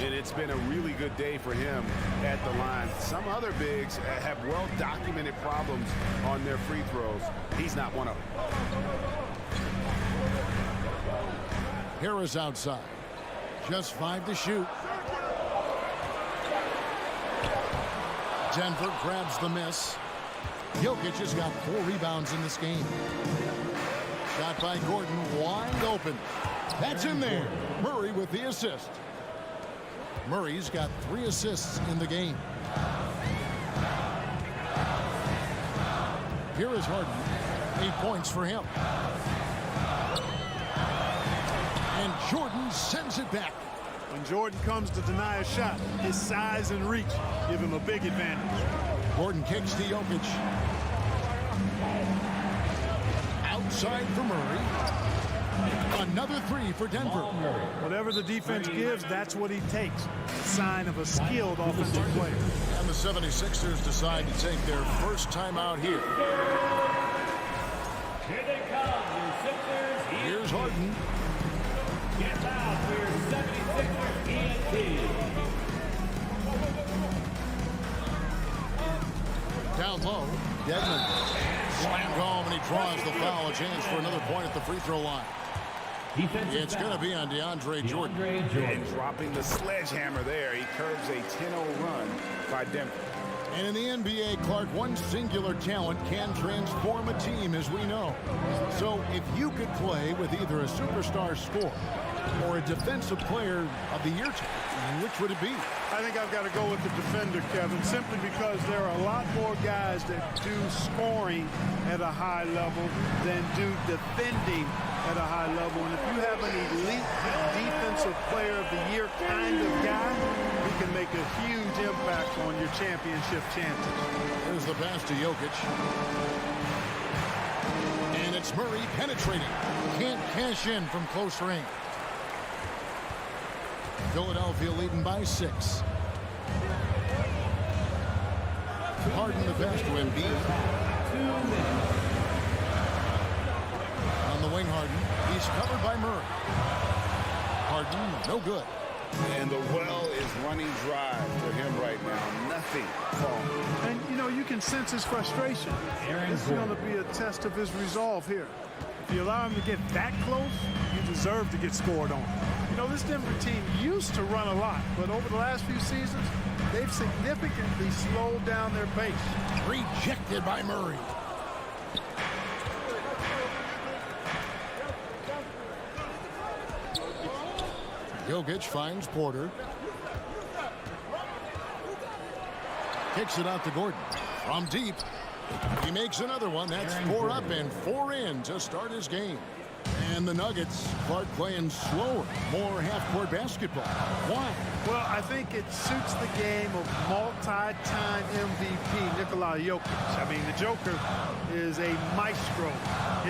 And it's been a really good day for him at the line. Some other bigs have well-documented problems on their free throws. He's not one of them. Harris outside. Just 5 to shoot. Denver grabs the miss. Jokic has got 4 rebounds in this game. Shot by Gordon, wide open. That's in there. Murray with the assist. Murray's got 3 assists in the game. Here is Harden. 8 points for him. And Jordan sends it back. When Jordan comes to deny a shot, his size and reach give him a big advantage. Gordon kicks to Jokic. Outside for Murray. Another 3 for Denver. Whatever the defense gives, that's what he takes. A sign of a skilled offensive player. And the 76ers decide to take their first time out here. Here they come, your Sixers. Here's Harden. Get loud for your 76ers ENT. Down low, Dedmon slammed home, and he draws the foul. A chance for another point at the free throw line. It's going to be on DeAndre Jordan. And dropping the sledgehammer there. He curbs a 10-0 run by Denver. And in the NBA, Clark, one singular talent can transform a team, as we know. So if you could play with either a superstar scorer or a defensive player of the year team, which would it be? I think I've got to go with the defender, Kevin, simply because there are a lot more guys that do scoring at a high level than do defending at a high level. And if you have an elite defensive player of the year kind of guy, he can make a huge impact on your championship chances. There's the pass to Jokic. And it's Murray penetrating. Can't cash in from close range. Philadelphia leading by 6. Harden the pass to Embiid. minutes. On the wing, Harden. He's covered by Murray. Harden, no good. And the well is running dry for him right now. Nothing falling. And, you know, you can sense his frustration. This is going to be a test of his resolve here. If you allow him to get that close, you deserve to get scored on. You know, this Denver team used to run a lot, but over the last few seasons, they've significantly slowed down their pace. Rejected by Murray. Jokic finds Porter. Kicks it out to Gordon. From deep. He makes another one. That's 4 up and 4 in to start his game. And the Nuggets, Clark, playing slower, more half-court basketball. Why? Well, I think it suits the game of multi-time MVP Nikola Jokic. I mean, the Joker is a maestro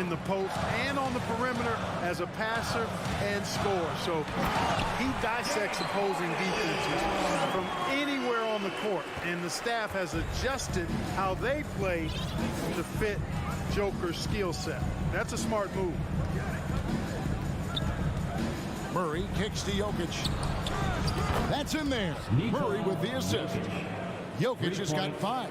in the post and on the perimeter as a passer and scorer. So he dissects opposing defenses from anywhere on the court. And the staff has adjusted how they play to fit Joker's skill set. That's a smart move. Murray kicks to Jokic. That's in there. Murray with the assist. Jokic has got 5.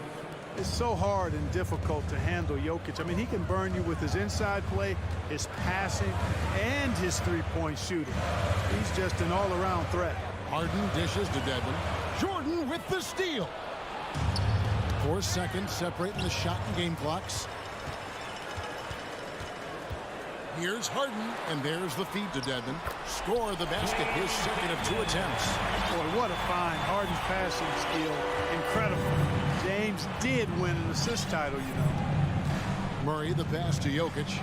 It's so hard and difficult to handle Jokic. I mean, he can burn you with his inside play, his passing, and his three-point shooting. He's just an all-around threat. Harden dishes to Dedmon. Jordan with the steal. 4 seconds separating the shot and game clocks. Here's Harden, and there's the feed to Dedmon. Score the basket, his second of 2 attempts. Boy, what a find. Harden's passing skill, incredible. James did win an assist title, you know. Murray, the pass to Jokic.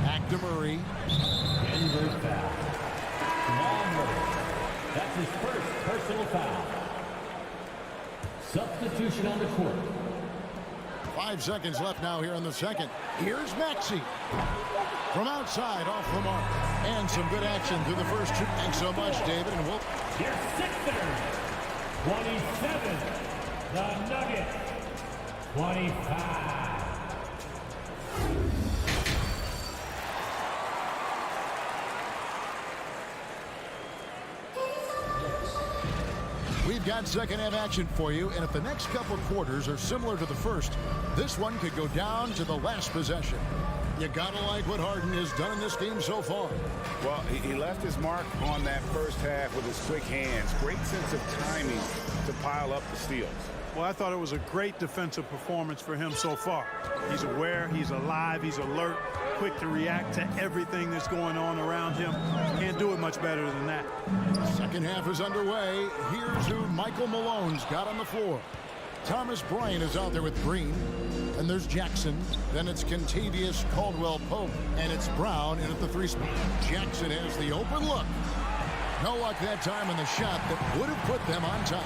Back to Murray. Denver foul. Jamal Murray. That's his first personal foul. Substitution on the court. 5 seconds left now here in the second. Here's Maxey. From outside, off the mark. And some good action through the first 2. Thanks so much, David. And we'll... Your Sixers. 27. The Nuggets. 25. We've got second half action for you, and if the next couple quarters are similar to the first, this one could go down to the last possession. You gotta like what Harden has done in this game so far. Well, he left his mark on that first half with his quick hands. Great sense of timing to pile up the steals. Well, I thought it was a great defensive performance for him so far. He's aware, he's alive, he's alert, quick to react to everything that's going on around him. Can't do it much better than that. Second half is underway. Here's who Michael Malone's got on the floor. Thomas Bryant is out there with Green. And there's Jackson. Then it's Kentavious Caldwell-Pope. And it's Brown in at the 3 spot. Jackson has the open look. No luck that time on the shot that would have put them on top.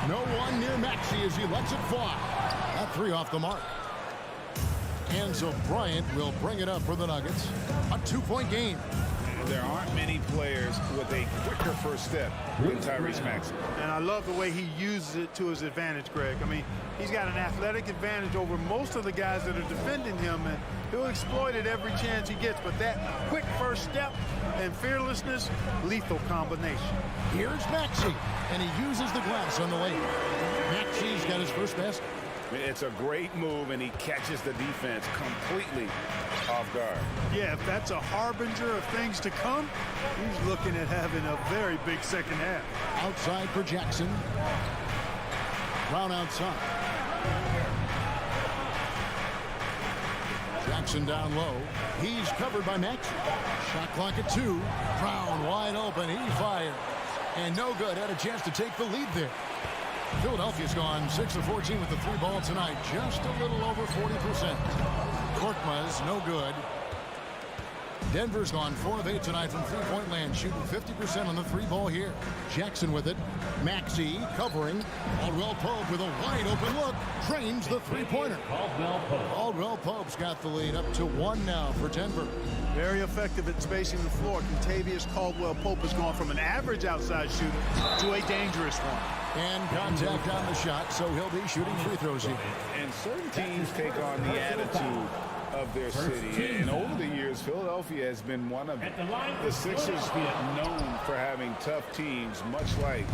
No one near Maxey as he lets it fly. That 3 off the mark. And so Bryant will bring it up for the Nuggets. A 2-point game. There aren't many players with a quicker first step than Tyrese Maxey. And I love the way he uses it to his advantage, Greg. I mean, he's got an athletic advantage over most of the guys that are defending him, and he'll exploit it every chance he gets. But that quick first step and fearlessness, lethal combination. Here's Maxey, and he uses the glass on the lane. Maxey's got his first basket. It's a great move, and he catches the defense completely off guard. Yeah, if that's a harbinger of things to come, he's looking at having a very big second half. Outside for Jackson. Brown outside. Jackson down low. He's covered by Maxey. Shot clock at 2. Brown wide open. He fires. And no good. Had a chance to take the lead there. Philadelphia's gone 6 of 14 with the 3 ball tonight. Just a little over 40%. Korkmaz, no good. Denver's gone 4 of 8 tonight from three-point land, shooting 50% on the three ball here. Jackson with it. Maxey covering. Caldwell Pope with a wide open look. Drains the three-pointer. Caldwell Pope's got the lead up to 1 now for Denver. Very effective at spacing the floor. Contavious Caldwell Pope has gone from an average outside shooter to a dangerous one. And contact on the shot, so he'll be shooting free throws here. And certain teams take on the attitude of their city. And over the years, Philadelphia has been one of the Sixers known for having tough teams, much like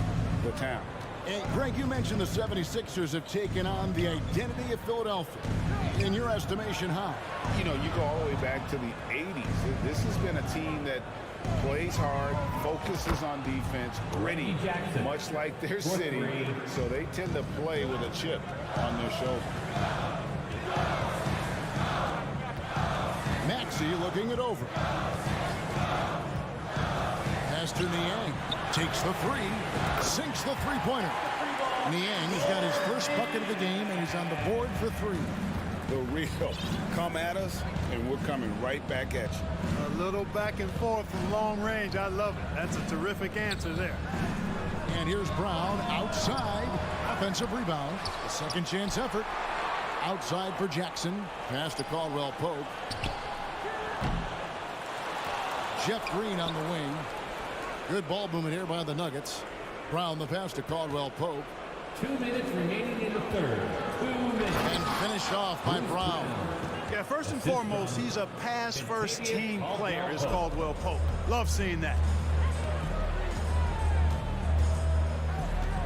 the town. Hey, Greg, you mentioned the 76ers have taken on the identity of Philadelphia. In your estimation, how? You know, you go all the way back to the 80s. This has been a team that plays hard, focuses on defense, gritty, much like their city. So they tend to play with a chip on their shoulder. Maxey looking it over. Pass to Niang. Takes the three. Sinks the three-pointer. Niang's got his first bucket of the game, and he's on the board for 3. The real come at us, and we're coming right back at you. A little back and forth from long range. I love it. That's a terrific answer there. And here's Brown outside. Offensive rebound. A second chance effort. Outside for Jackson. Pass to Caldwell Pope. Jeff Green on the wing. Good ball movement here by the Nuggets. Brown the pass to Caldwell Pope. 2 minutes remaining in the third. 2 minutes. And finished off by Brown. Yeah, first and foremost, he's a pass-first team player, is Caldwell Pope. Love seeing that.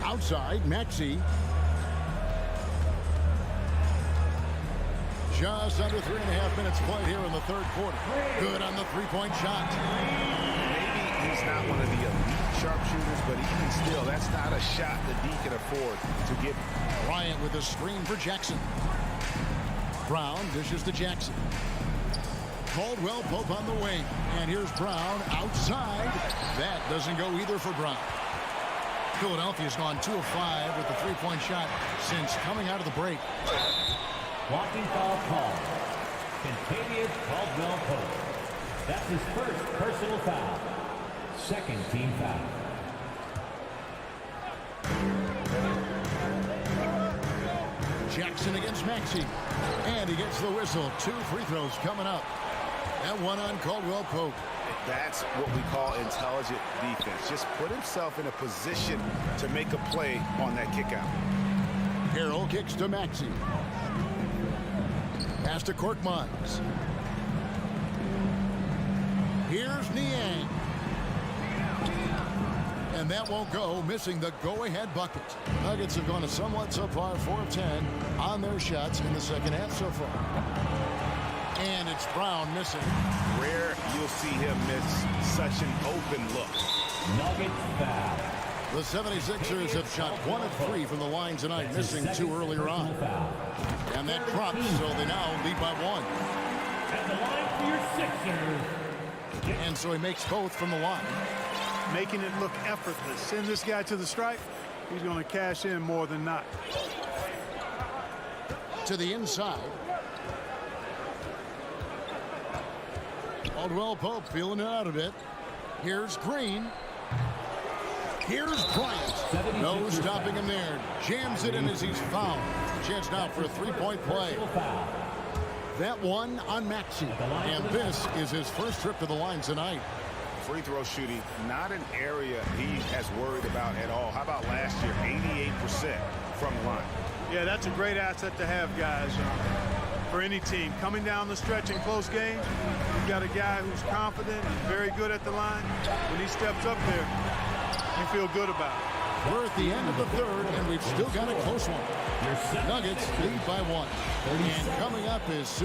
Outside, Maxey. Just under 3.5 minutes played here in the third quarter. Good on the three-point shot. Maybe he's not one of the elite sharpshooters, but even still, that's not a shot that he can afford to get. Bryant with a screen for Jackson. Brown dishes to Jackson. Caldwell Pope on the wing. And here's Brown outside. That doesn't go either for Brown. Philadelphia's gone 2 of 5 with the three-point shot since coming out of the break. Blocking foul call. Contavious Caldwell Pope. That's his first personal foul. Second team foul. Jackson against Maxey. And he gets the whistle. 2 free throws coming up. And one on Caldwell Pope. That's what we call intelligent defense. Just put himself in a position to make a play on that kick out. Harrell kicks to Maxey. Pass to Korkmaz. Here's Niang. And that won't go, missing the go-ahead bucket. Nuggets have gone a somewhat subpar 4 of 10 on their shots in the second half so far. And it's Brown missing. Rare you'll see him miss such an open look. Nuggets foul. The 76ers have shot 1 of 3 from the line tonight, missing 2 earlier on. And that drops, so they now lead by 1. At the line for your Sixers. And so he makes both from the line. Making it look effortless. Send this guy to the stripe. He's going to cash in more than not. To the inside. Caldwell Pope feeling it out a bit. Here's Green. Here's Bryant. No stopping him there. Jams it in as he's fouled. Chance now for a three-point play. That one on Maxey. And this is his first trip to the line tonight. Free throw shooting, not an area he has worried about at all. How about last year, 88% from the line? Yeah, that's a great asset to have, guys, for any team. Coming down the stretch in close games, you've got a guy who's confident and very good at the line. When he steps up there, you feel good about it. We're at the end of the third, and we've still got a close one. Nuggets lead by 1. And coming up is...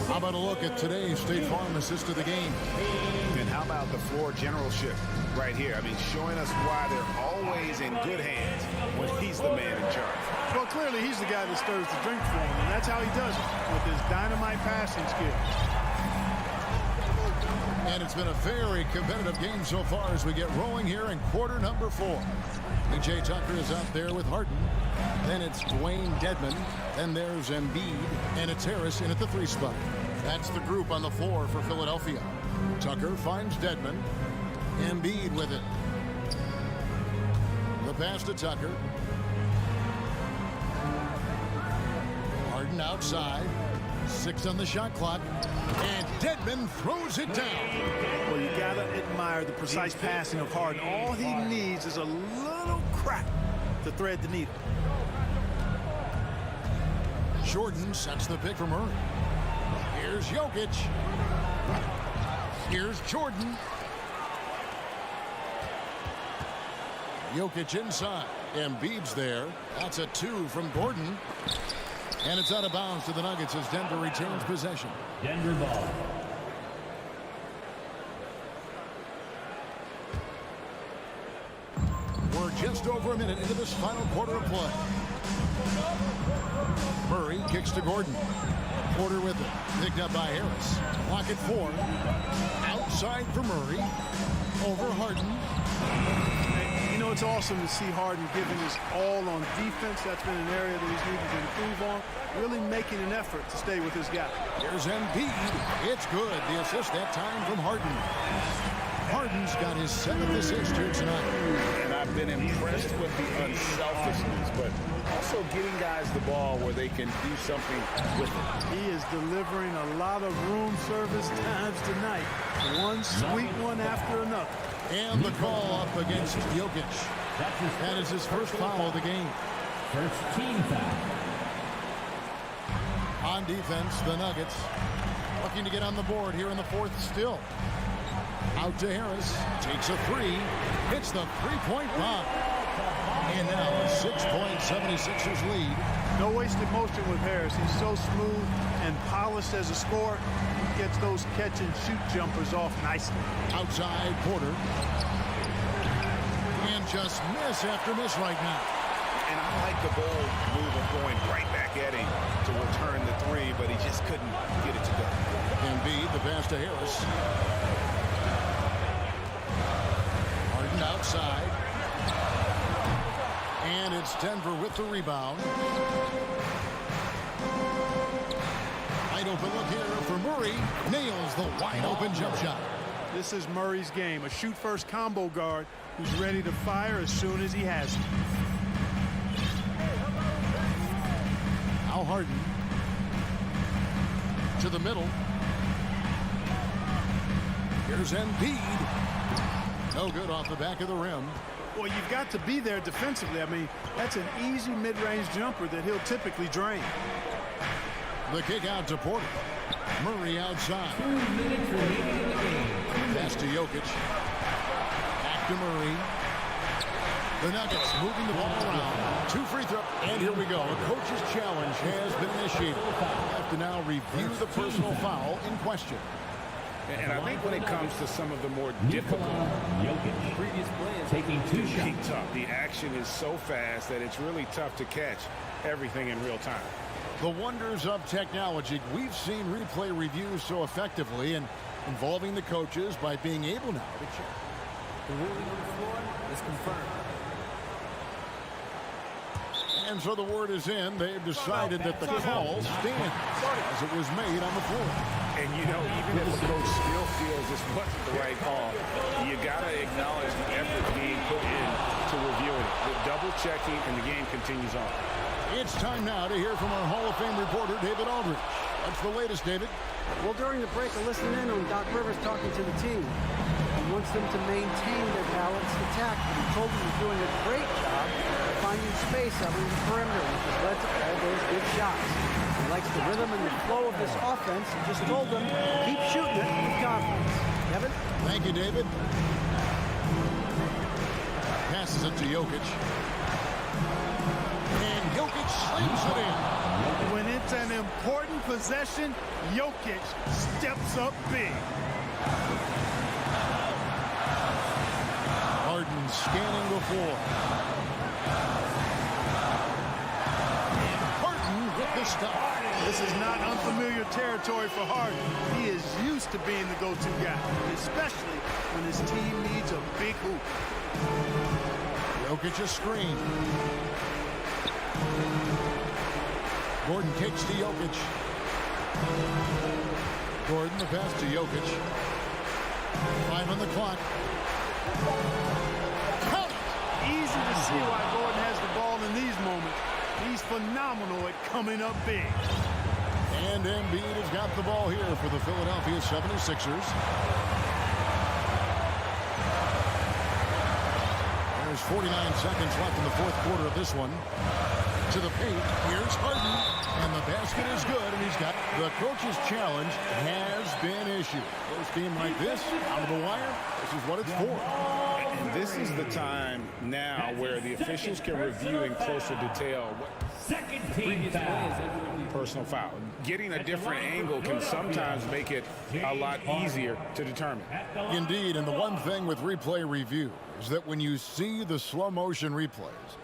How about a look at today's State Farm assist of the game? And how about the floor generalship right here? I mean, showing us why they're always in good hands when he's the man in charge. Well, clearly he's the guy that stirs the drink for him, and that's how he does it, with his dynamite passing skills. And it's been a very competitive game so far as we get rolling here in quarter number 4. PJ Tucker is out there with Harden. Then it's Dwayne Dedmon. Then there's Embiid. And it's Harris in at the 3 spot. That's the group on the floor for Philadelphia. Tucker finds Dedmon. Embiid with it. The pass to Tucker. Harden outside. 6 on the shot clock. And Dedmon throws it down. Well, you got to admire the precise passing of Harden. All he needs is a little crack to thread the needle. Jordan sets the pick for Murray. Here's Jokic. Here's Jordan. Jokic inside. Embiid's there. That's a 2 from Gordon. And it's out of bounds to the Nuggets as Denver retains possession. Denver ball. We're just over a minute into this final quarter of play. Murray kicks to Gordon. Porter with it. Picked up by Harris. Clock at 4. Outside for Murray. Over Harden. You know, it's awesome to see Harden giving his all on defense. That's been an area that he's needed to improve on. Really making an effort to stay with his guy. Here's Embiid. It's good. The assist that time from Harden. Harden's got his 7th assist here tonight. And I've been impressed with the unselfishness, but also getting guys the ball where they can do something with it. He is delivering a lot of room service times tonight. One sweet one after another. And the call up against Jokic. That is his first foul of the game. First team foul. On defense, the Nuggets looking to get on the board here in the 4th still. Out to Harris. Takes a 3. Hits the three-point bomb. And now a 6-point 76ers lead. No wasted motion with Harris. He's so smooth and polished as a scorer. He gets those catch-and-shoot jumpers off nicely. Outside, Porter. And just miss after miss right now. And I like the bold move of going right back at him to return the 3, but he just couldn't get it to go. Embiid, the pass to Harris. Harden outside. And it's Denver with the rebound. Wide open look here for Murray. Nails the wide open jump shot. This is Murray's game. A shoot-first combo guard who's ready to fire as soon as he has it. Now Harden. To the middle. Here's Embiid. No good off the back of the rim. Well, you've got to be there defensively. I mean, that's an easy mid-range jumper that he'll typically drain. The kick out to Porter. Murray outside. 2 minutes remaining in the game. Pass to Jokic. Back to Murray. The Nuggets moving the ball around. 2 free throws. And here we go. A coach's challenge has been initiated. We'll have to now review the personal foul in question. And I think when it comes to some of the more difficult previous plays, taking 2 shots. Tough. The action is so fast that it's really tough to catch everything in real time. The wonders of technology. We've seen replay reviews so effectively and involving the coaches by being able now to check. The ruling on the floor is confirmed. And so the word is in. They've decided that the call stands as it was made on the floor. And, you know, even if a coach still feels this wasn't the right call, you got to acknowledge the effort being put in to reviewing it. The double checking, and the game continues on. It's time now to hear from our Hall of Fame reporter, David Aldridge. What's the latest, David? Well, during the break, I listened in on Doc Rivers talking to the team. He wants them to maintain their balanced attack, but he told them he's doing a great job finding space out in the perimeter, which has led to all those good shots. He likes the rhythm and the flow of this offense. He just told them, keep shooting it with confidence. Kevin? Thank you, David. Passes it to Jokic. And Jokic slams it in. When it's an important possession, Jokic steps up big. Harden scanning the floor. And Harden with the stop. This is not unfamiliar territory for Harden. He is used to being the go-to guy, especially when his team needs a big hoop. Jokic a screen. Gordon kicks to Jokic. Gordon, the pass to Jokic. 5 on the clock. Easy to see why Gordon has the ball in these moments. He's phenomenal at coming up big. And Embiid has got the ball here for the Philadelphia 76ers. There's 49 seconds left in the fourth quarter of this one. To the paint. Here's Harden. And the basket is good. And he's got the coach's challenge has been issued. First game like this, out of the wire, this is what it's for. And this is the time now where the officials can review in closer detail. Second team foul. Personal foul. Getting a different angle can sometimes make it a lot easier to determine. Indeed, and the one thing with replay review is that when you see the slow motion replays,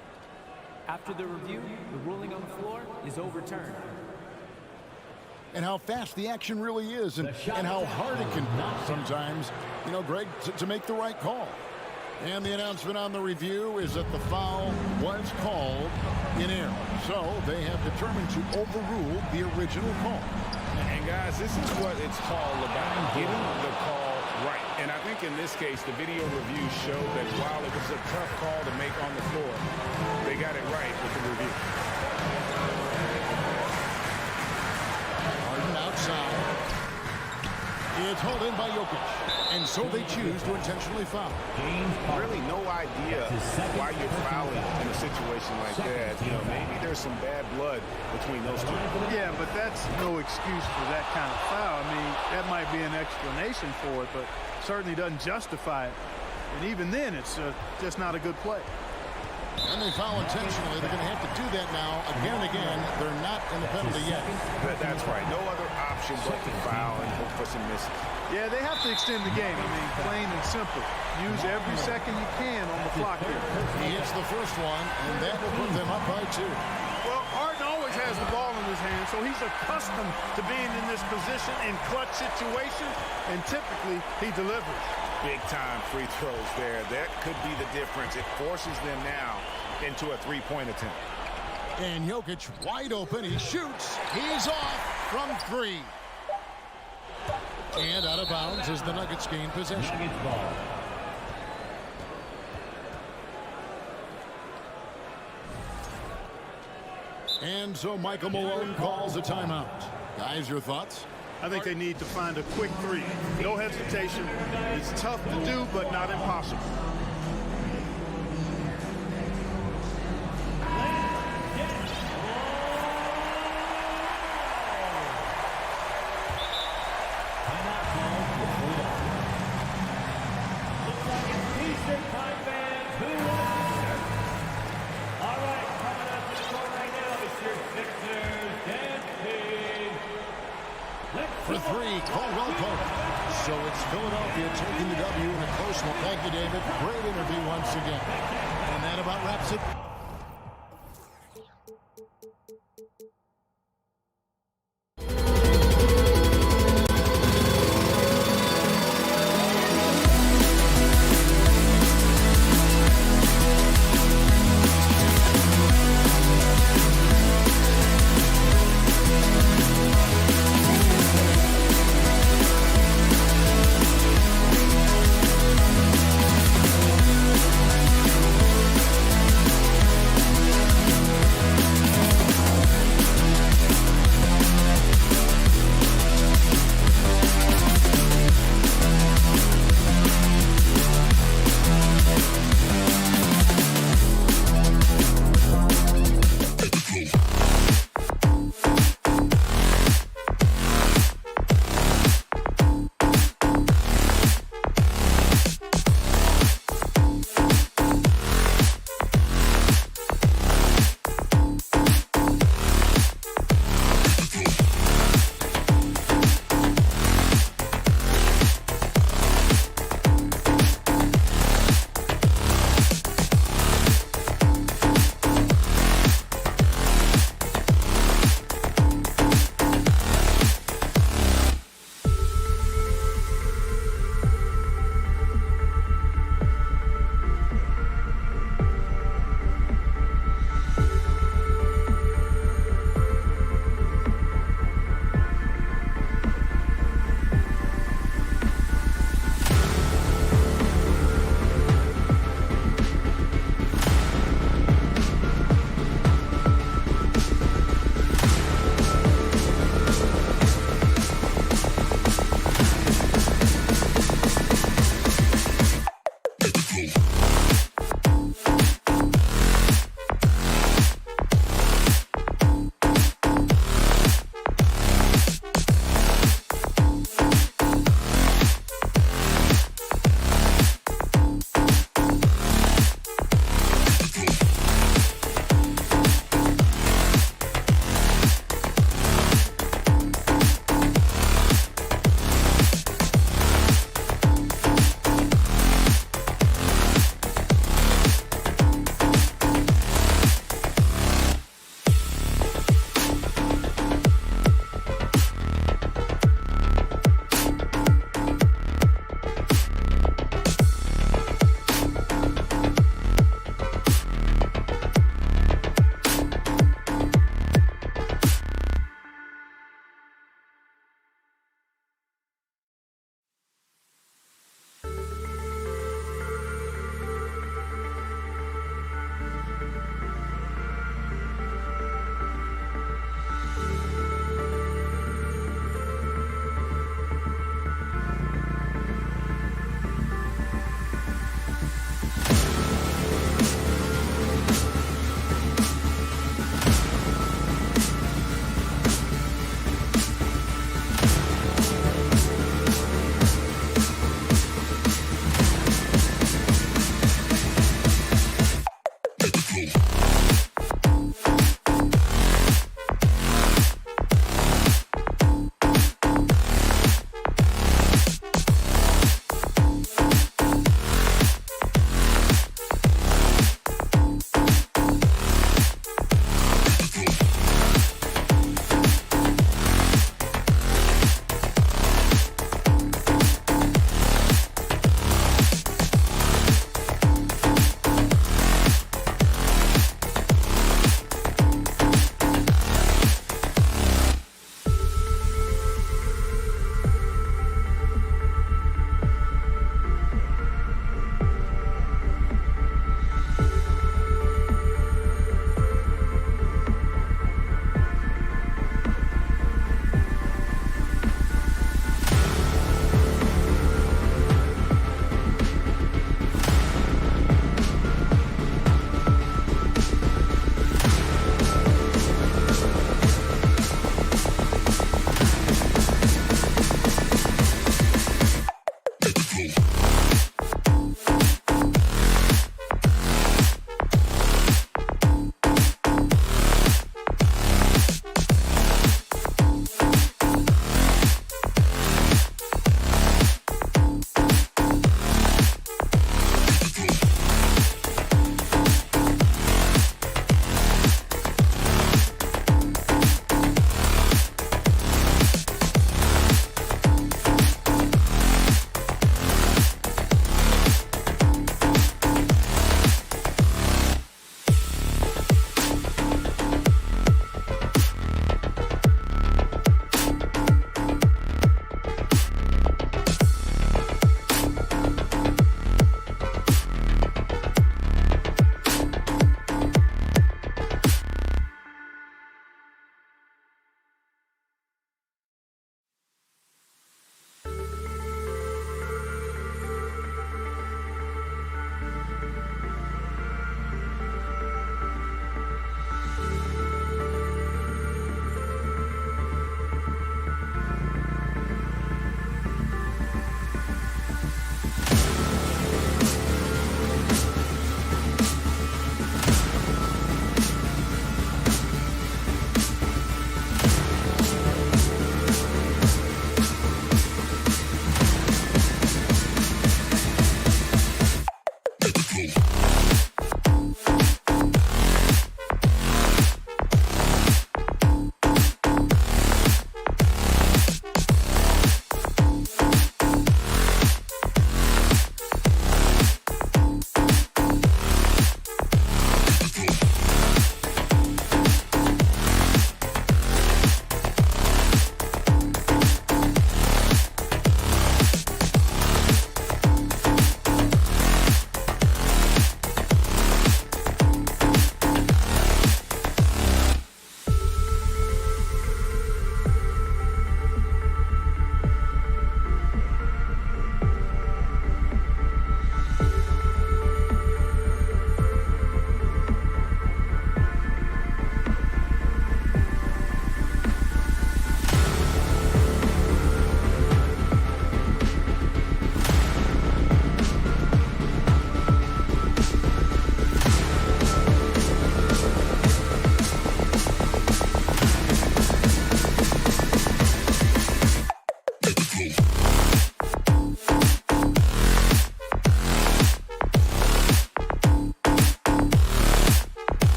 after the review, the ruling on the floor is overturned. And how fast the action really is and how hard it can be sometimes, you know, Greg, to make the right call. And the announcement on the review is that the foul was called in error. So they have determined to overrule the original call. And guys, this is what it's all about, getting the call right. And I think in this case, the video review showed that while it was a tough call to make on the floor, they got it right with the review. Harden outside. It's hauled in by Jokic. And so they choose to intentionally foul. Really no idea why you're fouling in a situation like that. You know, maybe there's some bad blood between those two. Yeah, but that's no excuse for that kind of foul. I mean, that might be an explanation for it, but certainly doesn't justify it. And even then, it's just not a good play. And they foul intentionally. They're going to have to do that now again and again. They're not in the penalty yet. That's right. No other option but to foul and hope for some misses. Yeah, they have to extend the game. I mean, plain and simple. Use every second you can on the clock here. He hits the first one, and that will put them up by 2. Well, Harden always has the ball in his hand, so he's accustomed to being in this position in clutch situations, and typically he delivers. Big-time free throws there. That could be the difference. It forces them now into a three-point attempt. And Jokic wide open. He shoots. He's off from 3. And out of bounds as the Nuggets gain possession. Nuggets ball. And so Michael Malone calls a timeout. Guys, your thoughts? I think they need to find a quick 3. No hesitation. It's tough to do, but not impossible. For 3, Caldwell Pope. So it's Philadelphia taking the W in a close one. Thank you, David. Great interview once again. And that about wraps it.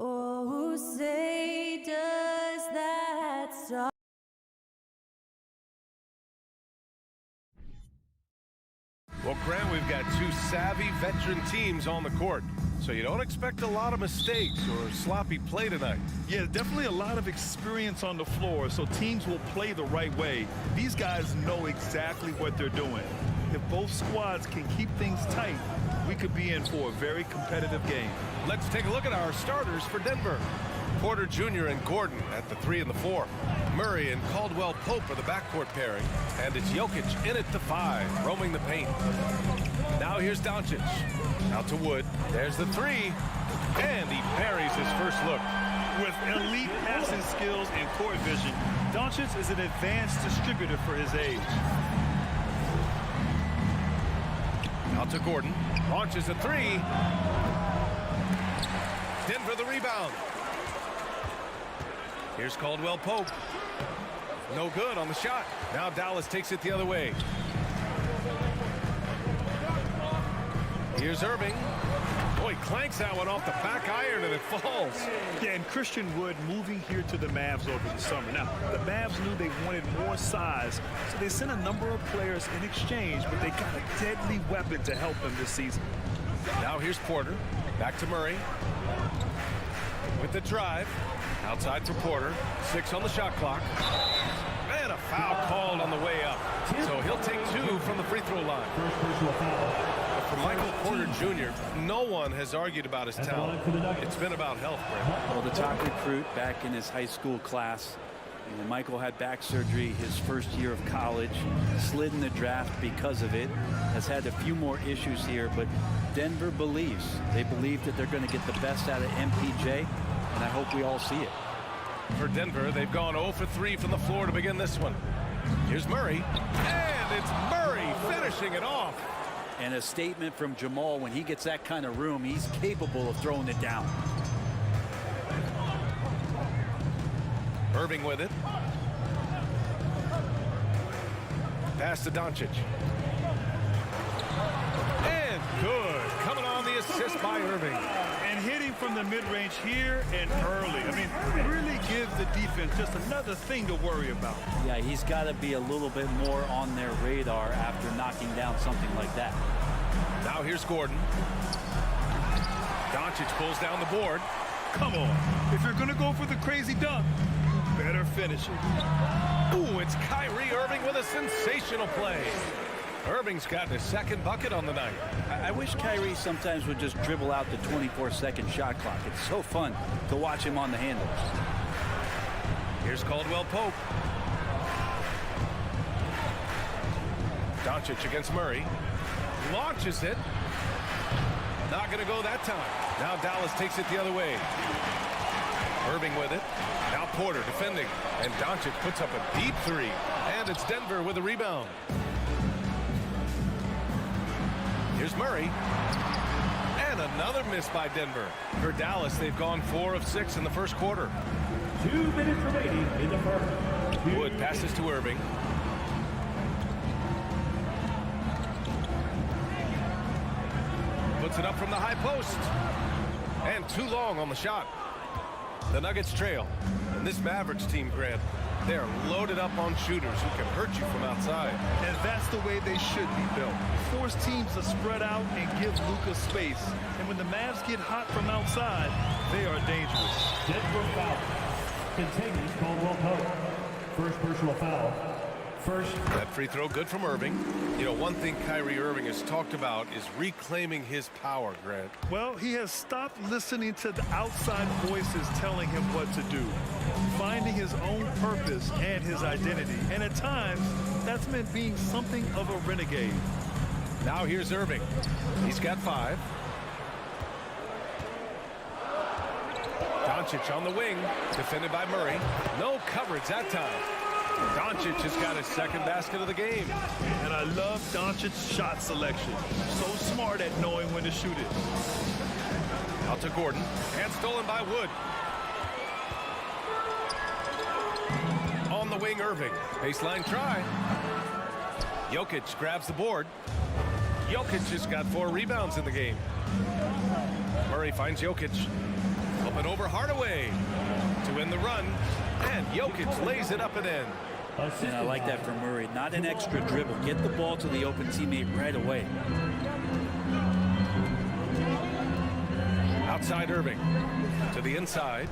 Oh, say does that song. Well, Grant, we've got two savvy veteran teams on the court, so you don't expect a lot of mistakes or sloppy play tonight. Yeah, definitely a lot of experience on the floor, so teams will play the right way. These guys know exactly what they're doing. If both squads can keep things tight, we could be in for a very competitive game. Let's take a look at our starters for Denver. Porter Jr. and Gordon at the 3 and the 4. Murray and Caldwell Pope are the backcourt pairing. And it's Jokic in at the 5, roaming the paint. Now here's Doncic. Out to Wood. There's the 3. And he buries his first look. With elite passing skills and court vision, Doncic is an advanced distributor for his age. Out to Gordon. Launches a 3. Denver the rebound. Here's Caldwell Pope. No good on the shot. Now Dallas takes it the other way. Here's Irving. Boy, clanks that one off the back iron and it falls. Yeah, and Christian Wood moving here to the Mavs over the summer. Now, the Mavs knew they wanted more size, so they sent a number of players in exchange, but they got a deadly weapon to help them this season. Now here's Porter. Back to Murray. With the drive. Outside for Porter. 6 on the shot clock. And a foul called on the way up. So he'll take 2 from the free throw line. For Michael Porter Jr., no one has argued about his talent. It's been about health, Brent. Well, the top recruit back in his high school class. And Michael had back surgery his first year of college. Slid in the draft because of it. Has had a few more issues here, but Denver believes. They believe that they're going to get the best out of MPJ. And I hope we all see it. For Denver, they've gone 0 for 3 from the floor to begin this one. Here's Murray. And it's Murray finishing it off. And a statement from Jamal, when he gets that kind of room, he's capable of throwing it down. Irving with it. Pass to Doncic. And good. Coming on the assist by Irving. And hitting from the mid-range here and early. I mean, really give the defense just another thing to worry about. Yeah, he's got to be a little bit more on their radar after knocking down something like that. Now here's Gordon. Doncic pulls down the board. Come on. If you're going to go for the crazy dunk, better finish it. Ooh, it's Kyrie Irving with a sensational play. Irving's gotten his second bucket on the night. I wish Kyrie sometimes would just dribble out the 24-second shot clock. It's so fun to watch him on the handles. Here's Caldwell Pope. Doncic against Murray. Launches it. Not going to go that time. Now Dallas takes it the other way. Irving with it. Now Porter defending. And Doncic puts up a deep 3. And it's Denver with a rebound. Here's Murray. And another miss by Denver. For Dallas, they've gone 4 of 6 in the first quarter. 2 minutes remaining in the first. Wood passes to Irving. Puts it up from the high post. And too long on the shot. The Nuggets trail. And this Mavericks team, Grant, they are loaded up on shooters who can hurt you from outside. And that's the way they should be built. Force teams to spread out and give Luka space. And when the Mavs get hot from outside, they are dangerous. Denver foul. Continues Caldwell Pope. First personal foul. First. That free throw good from Irving. You know, one thing Kyrie Irving has talked about is reclaiming his power, Grant. Well, he has stopped listening to the outside voices telling him what to do. Finding his own purpose and his identity. And at times, that's meant being something of a renegade. Now here's Irving. He's got 5. Doncic on the wing. Defended by Murray. No coverage that time. Doncic has got his second basket of the game. And I love Doncic's shot selection. So smart at knowing when to shoot it. Out to Gordon. And stolen by Wood. On the wing, Irving. Baseline try. Jokic grabs the board. Jokic has got 4 rebounds in the game. Murray finds Jokic. Up and over Hardaway to win the run. And Jokic lays it up and in. And I like that from Murray. Not an extra dribble. Get the ball to the open teammate right away. Outside Irving to the inside.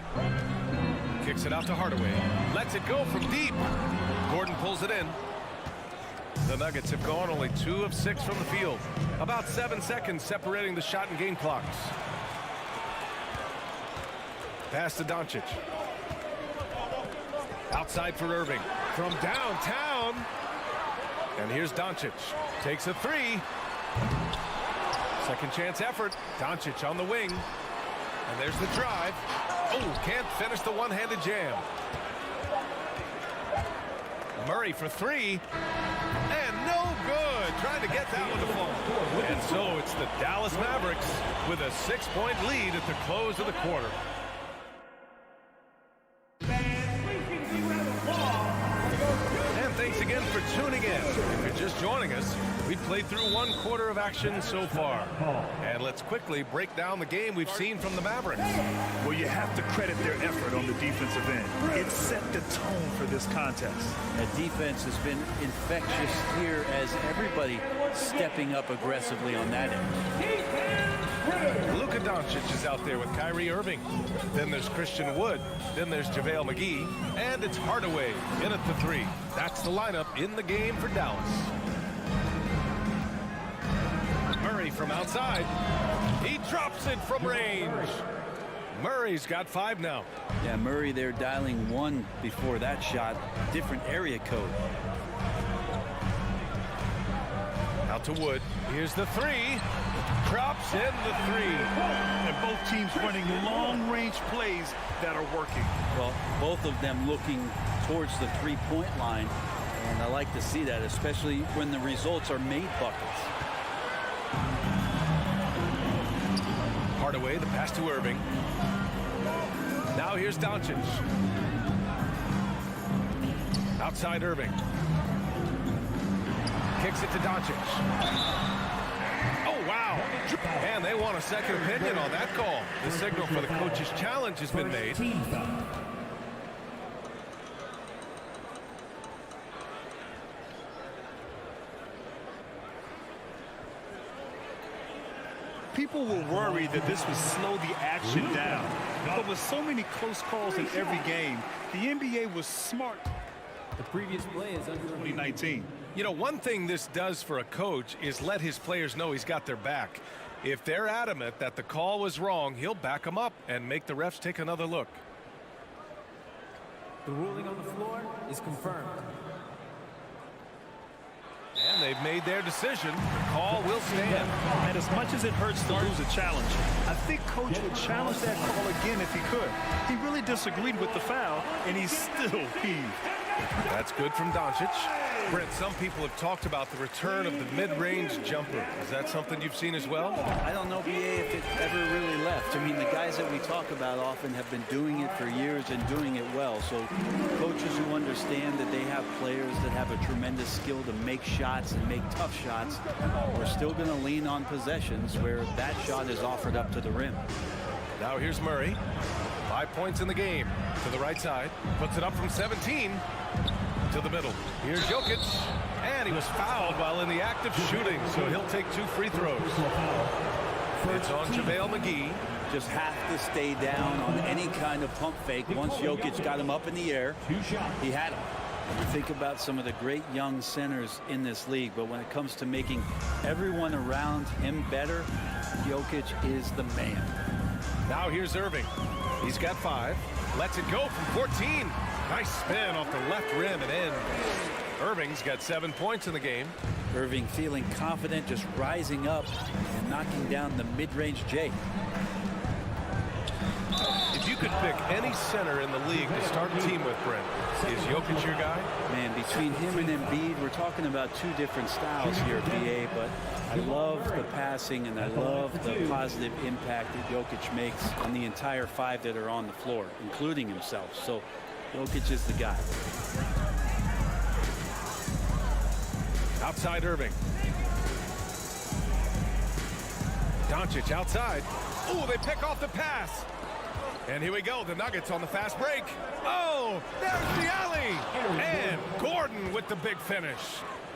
Kicks it out to Hardaway. Lets it go from deep. Gordon pulls it in. The Nuggets have gone only 2 of 6 from the field. About 7 seconds separating the shot and game clocks. Pass to Doncic. Outside for Irving. From downtown. And here's Doncic. Takes a 3. Second chance effort. Doncic on the wing. And there's the drive. Oh, can't finish the one-handed jam. Murray for 3. And no good. Trying to get that one to fall. And so it's the Dallas Mavericks with a 6-point lead at the close of the quarter. And thanks again for tuning in. If you're just joining us, we've played through 1 quarter of action so far. And let's quickly break down the game we've seen from the Mavericks. Well, you have to credit their effort on the defensive end. It set the tone for this contest. That defense has been infectious here as everybody stepping up aggressively on that end. Luka Doncic is out there with Kyrie Irving. Then there's Christian Wood. Then there's JaVale McGee. And it's Hardaway in at the 3. That's the lineup in the game for Dallas. Murray from outside. He drops it from range. Murray's got 5 now. Yeah, Murray there dialing 1 before that shot. Different area code. Out to Wood. Here's the 3. Drops in the 3. And both teams running long-range plays that are working. Well, both of them looking towards the 3-point line. And I like to see that, especially when the results are made buckets. Hardaway, the pass to Irving. Now here's Doncic. Outside Irving. Kicks it to Doncic. Oh, wow. And they want a second opinion on that call. The signal for the coach's challenge has been made. People were worried that this would slow the action down. But with so many close calls in every game, the NBA was smart. The previous play is under 2019. You know, one thing this does for a coach is let his players know he's got their back. If they're adamant that the call was wrong, he'll back them up and make the refs take another look. The ruling on the floor is confirmed. And they've made their decision. The call will stand. And as much as it hurts to lose a challenge, I think Coach would challenge that call again if he could. He really disagreed with the foul, and he's still peeved. That's good from Doncic. Brent, some people have talked about the return of the mid-range jumper. Is that something you've seen as well? I don't know, BA, if it ever really left. I mean, the guys that we talk about often have been doing it for years and doing it well. So coaches who understand that they have players that have a tremendous skill to make shots and make tough shots, we're still going to lean on possessions where that shot is offered up to the rim. Now here's Murray. 5 points in the game. To the right side. Puts it up from 17. To the middle. Here's Jokic. And he was fouled while in the act of shooting, so he'll take 2 free throws. It's on JaVale McGee. Just have to stay down on any kind of pump fake. Once Jokic got him up in the air, he had him. You think about some of the great young centers in this league, but when it comes to making everyone around him better, Jokic is the man. Now here's Irving. He's got 5. Lets it go from 14. Nice spin off the left rim and in. Irving's got 7 points in the game. Irving feeling confident, just rising up and knocking down the mid-range J. If you could pick any center in the league to start a team with, Brent, is Jokic your guy? Man, between him and Embiid, we're talking about 2 different styles here, BA, but I love the passing and I love the positive impact that Jokic makes on the entire 5 that are on the floor, including himself. So Jokic is the guy. Outside Irving. Doncic outside. Oh, they pick off the pass. And here we go, the Nuggets on the fast break. Oh, there's the alley. And Gordon with the big finish.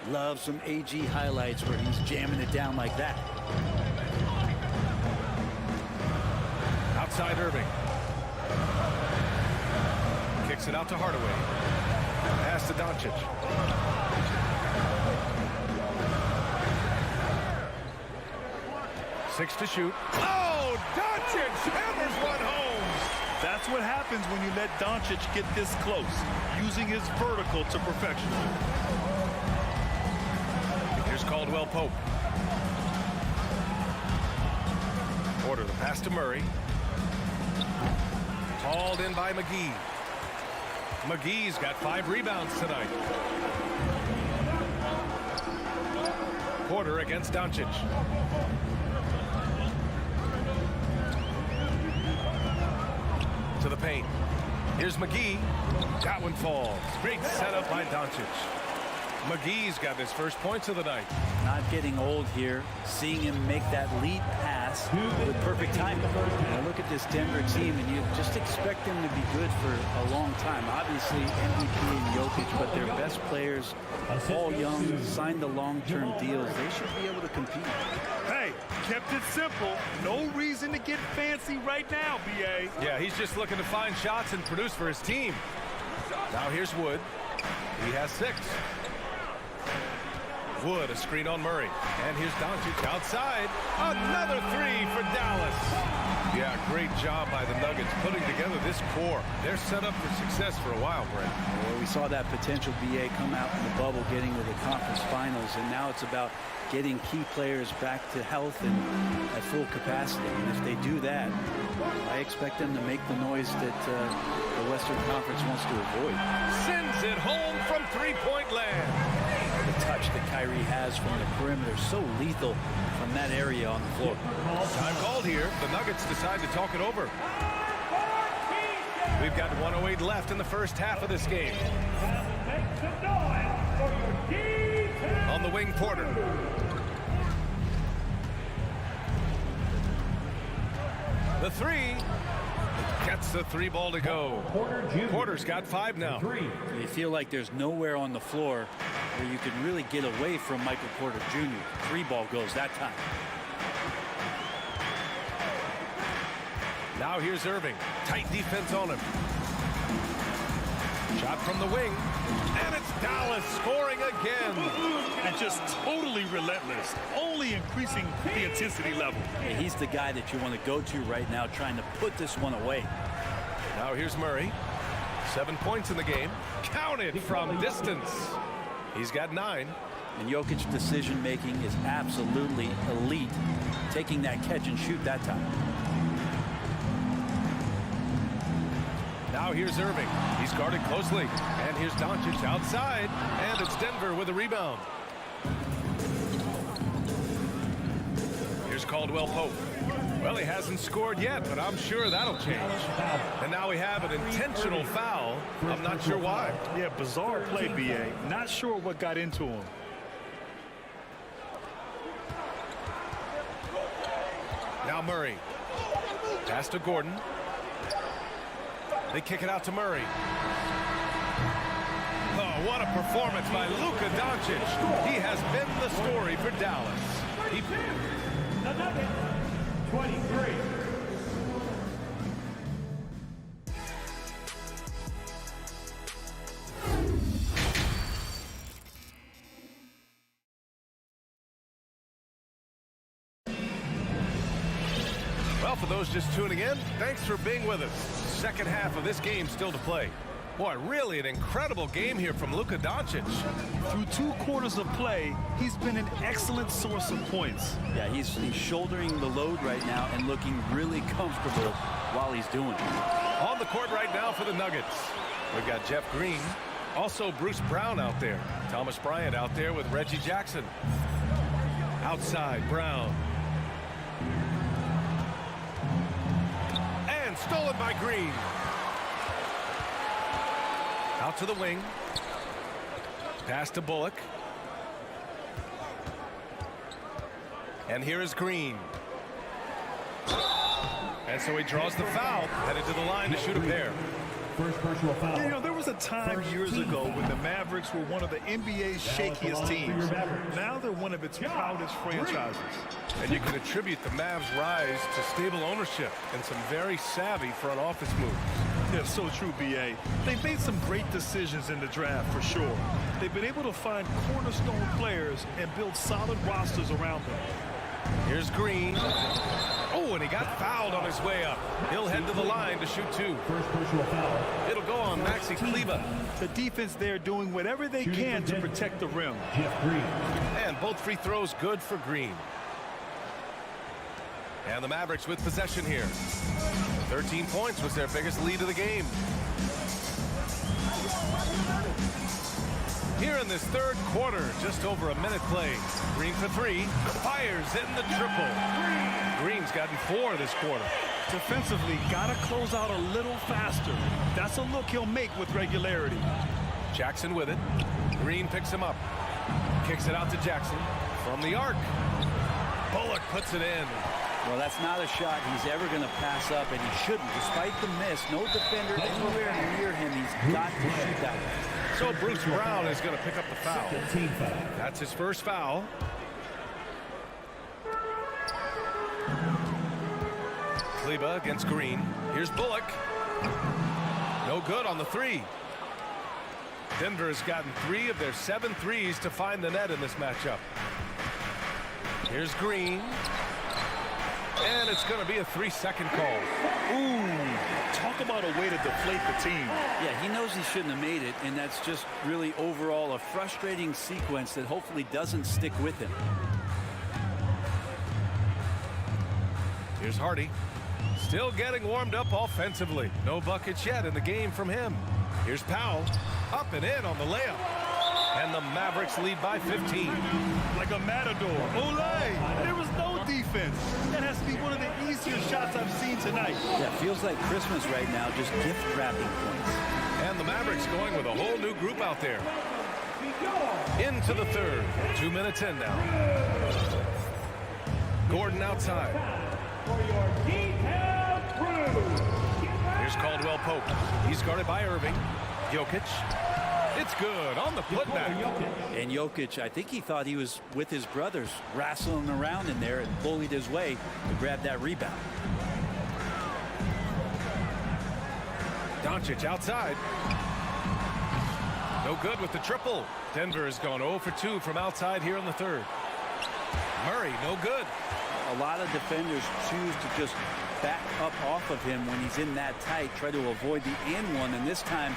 Love some AG highlights where he's jamming it down like that. Outside Irving. Kicks it out to Hardaway. Pass to Doncic. Six to shoot. Oh, Doncic hammers one home. That's what happens when you let Doncic get this close, using his vertical to perfection. Here's Caldwell Pope. Porter, the pass to Murray. Hauled in by McGee. McGee's got 5 rebounds tonight. Porter against Doncic. To the paint. Here's McGee. That one falls. Great setup by Doncic. McGee's got his first points of the night. Not getting old here. Seeing him make that lead pass with perfect timing. Now look at this Denver team, and you just expect them to be good for a long time. Obviously, MVP and Jokic, but their best players, all young, signed the long-term deals. They should be able to compete. Hey, kept it simple. No reason to get fancy right now, BA. Yeah, he's just looking to find shots and produce for his team. Now here's Wood. He has 6. Wood, a screen on Murray. And here's Doncic outside. Another 3 for Dallas. Yeah, great job by the Nuggets putting together this core. They're set up for success for a while, Brent. Well, we saw that potential BA come out in the bubble, getting to the conference finals, and now it's about getting key players back to health and at full capacity. And if they do that, I expect them to make the noise that the Western Conference wants to avoid. Sends it home from three-point land. The touch that Kyrie has from the perimeter, so lethal from that area on the floor. Time called here. The Nuggets decide to talk it over. We've got 1:08 left in the first half of this game. On the wing, Porter. The 3. Gets the 3 ball to go. Porter's got 5 now. You feel like there's nowhere on the floor where you can really get away from Michael Porter Jr. 3 ball goes that time. Now here's Irving. Tight defense on him. Shot from the wing. And it's Dallas scoring again. And just totally relentless, only increasing the intensity level. Yeah, he's the guy that you want to go to right now, trying to put this one away. Now here's Murray. 7 points in the game. Counted from distance. He's got 9. And Jokic's decision-making is absolutely elite, taking that catch and shoot that time. Now here's Irving. He's guarded closely. And here's Doncic outside. And it's Denver with a rebound. Here's Caldwell Pope. Well, he hasn't scored yet, but I'm sure that'll change. And now we have an intentional foul. I'm not sure why. Yeah, bizarre play, BA. Not sure what got into him. Now Murray. Pass to Gordon. They kick it out to Murray. Oh, what a performance by Luka Doncic. He has been the story for Dallas. The Nuggets, 23. Well, for those just tuning in, thanks for being with us. Second half of this game still to play. Boy, really an incredible game here from Luka Doncic. Through 2 quarters of play, he's been an excellent source of points. Yeah, he's shouldering the load right now and looking really comfortable while he's doing it. On the court right now for the Nuggets. We've got Jeff Green. Also Bruce Brown out there. Thomas Bryant out there with Reggie Jackson. Outside, Brown. And stolen by Green. Out to the wing. Pass to Bullock. And here is Green. And so he draws the foul, headed to the line to shoot a pair. First personal foul. You know, there was a time years ago when the Mavericks were one of the NBA's shakiest teams. Now they're one of its proudest franchises. And you can attribute the Mavs' rise to stable ownership and some very savvy front office moves. Yeah, so true, B.A. They've made some great decisions in the draft, for sure. They've been able to find cornerstone players and build solid rosters around them. Here's Green. Oh, and he got fouled on his way up. He'll head to the line to shoot two. First personal foul. It'll go on Maxi Kleber. The defense there doing whatever they can to protect the rim. Jeff Green. And both free throws good for Green. And the Mavericks with possession here. 13 points was their biggest lead of the game. Here in this third quarter, just over a minute played. Green for three, fires in the triple. Green's gotten 4 this quarter. Defensively, gotta close out a little faster. That's a look he'll make with regularity. Jackson with it. Green picks him up. Kicks it out to Jackson from the arc. Bullock puts it in. Well, that's not a shot he's ever going to pass up, and he shouldn't. Despite the miss, no defender anywhere near him. He's got to shoot that one. So Bruce Brown is going to pick up the foul. That's his first foul. Kleber against Green. Here's Bullock. No good on the three. Denver has gotten 3 of their 7 threes to find the net in this matchup. Here's Green. And it's going to be a 3-second call. Ooh, talk about a way to deflate the team. Yeah, he knows he shouldn't have made it, and that's just really overall a frustrating sequence that hopefully doesn't stick with him. Here's Hardy. Still getting warmed up offensively. No buckets yet in the game from him. Here's Powell. Up and in on the layup. And the Mavericks lead by 15. Like a matador. Olay! There was no defense. That has to be one of the easier shots I've seen tonight. Yeah, feels like Christmas right now, just gift wrapping points. And the Mavericks going with a whole new group out there. Into the third. 2 minutes in now. Gordon outside. Here's Caldwell Pope. He's guarded by Irving. Jokic. It's good on the putback. And Jokic, I think he thought he was with his brothers, wrestling around in there and bullied his way to grab that rebound. Doncic outside. No good with the triple. Denver has gone 0 for 2 from outside here in the third. Murray, no good. A lot of defenders choose to just back up off of him when he's in that tight, try to avoid the and one, and this time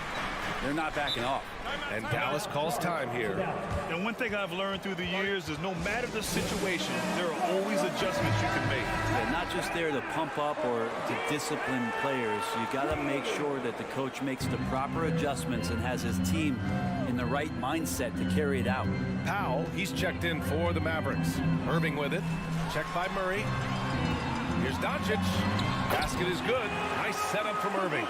they're not backing off. And Dallas calls time here. And one thing I've learned through the years is no matter the situation, there are always adjustments you can make. They're not just there to pump up or to discipline players. You got to make sure that the coach makes the proper adjustments and has his team in the right mindset to carry it out. Powell, he's checked in for the Mavericks. Irving with it. Checked by Murray. Here's Doncic. Basket is good. Nice setup from Irving.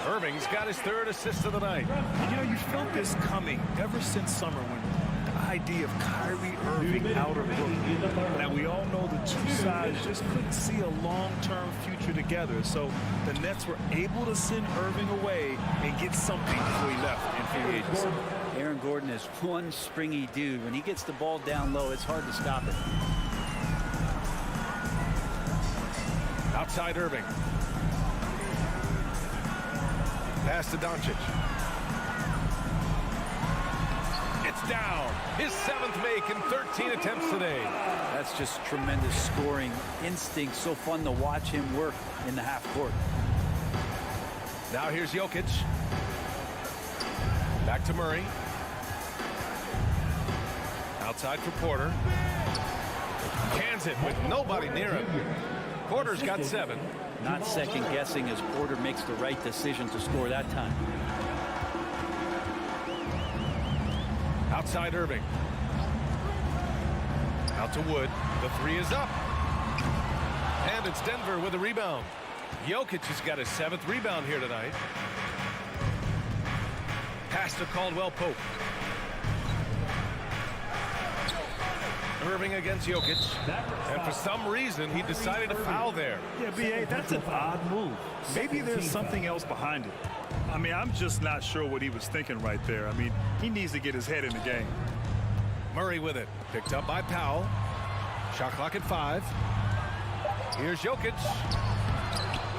Irving's got his 3rd assist of the night. You know, you felt this coming ever since summer when the idea of Kyrie Irving out of Brooklyn. Now, we all know the two sides just couldn't see a long-term future together. So the Nets were able to send Irving away and get something before he left in free agency. Aaron Gordon is one springy dude. When he gets the ball down low, it's hard to stop it. Outside Irving. Pass to Doncic. It's down. His 7th make in 13 attempts today. That's just tremendous scoring instinct. So fun to watch him work in the half court. Now here's Jokic. Back to Murray. Outside for Porter. Cans it with nobody near him. Porter's got 7. Not second guessing as Porter makes the right decision to score that time. Outside Irving. Out to Wood. The 3 is up. And it's Denver with a rebound. Jokic has got his 7th rebound here tonight. Pass to Caldwell Pope. Irving against Jokic. And for some reason, he decided to foul there. Yeah, B.A., that's an odd move. Maybe there's something else behind it. I mean, I'm just not sure what he was thinking right there. I mean, he needs to get his head in the game. Murray with it. Picked up by Powell. Shot clock at 5. Here's Jokic.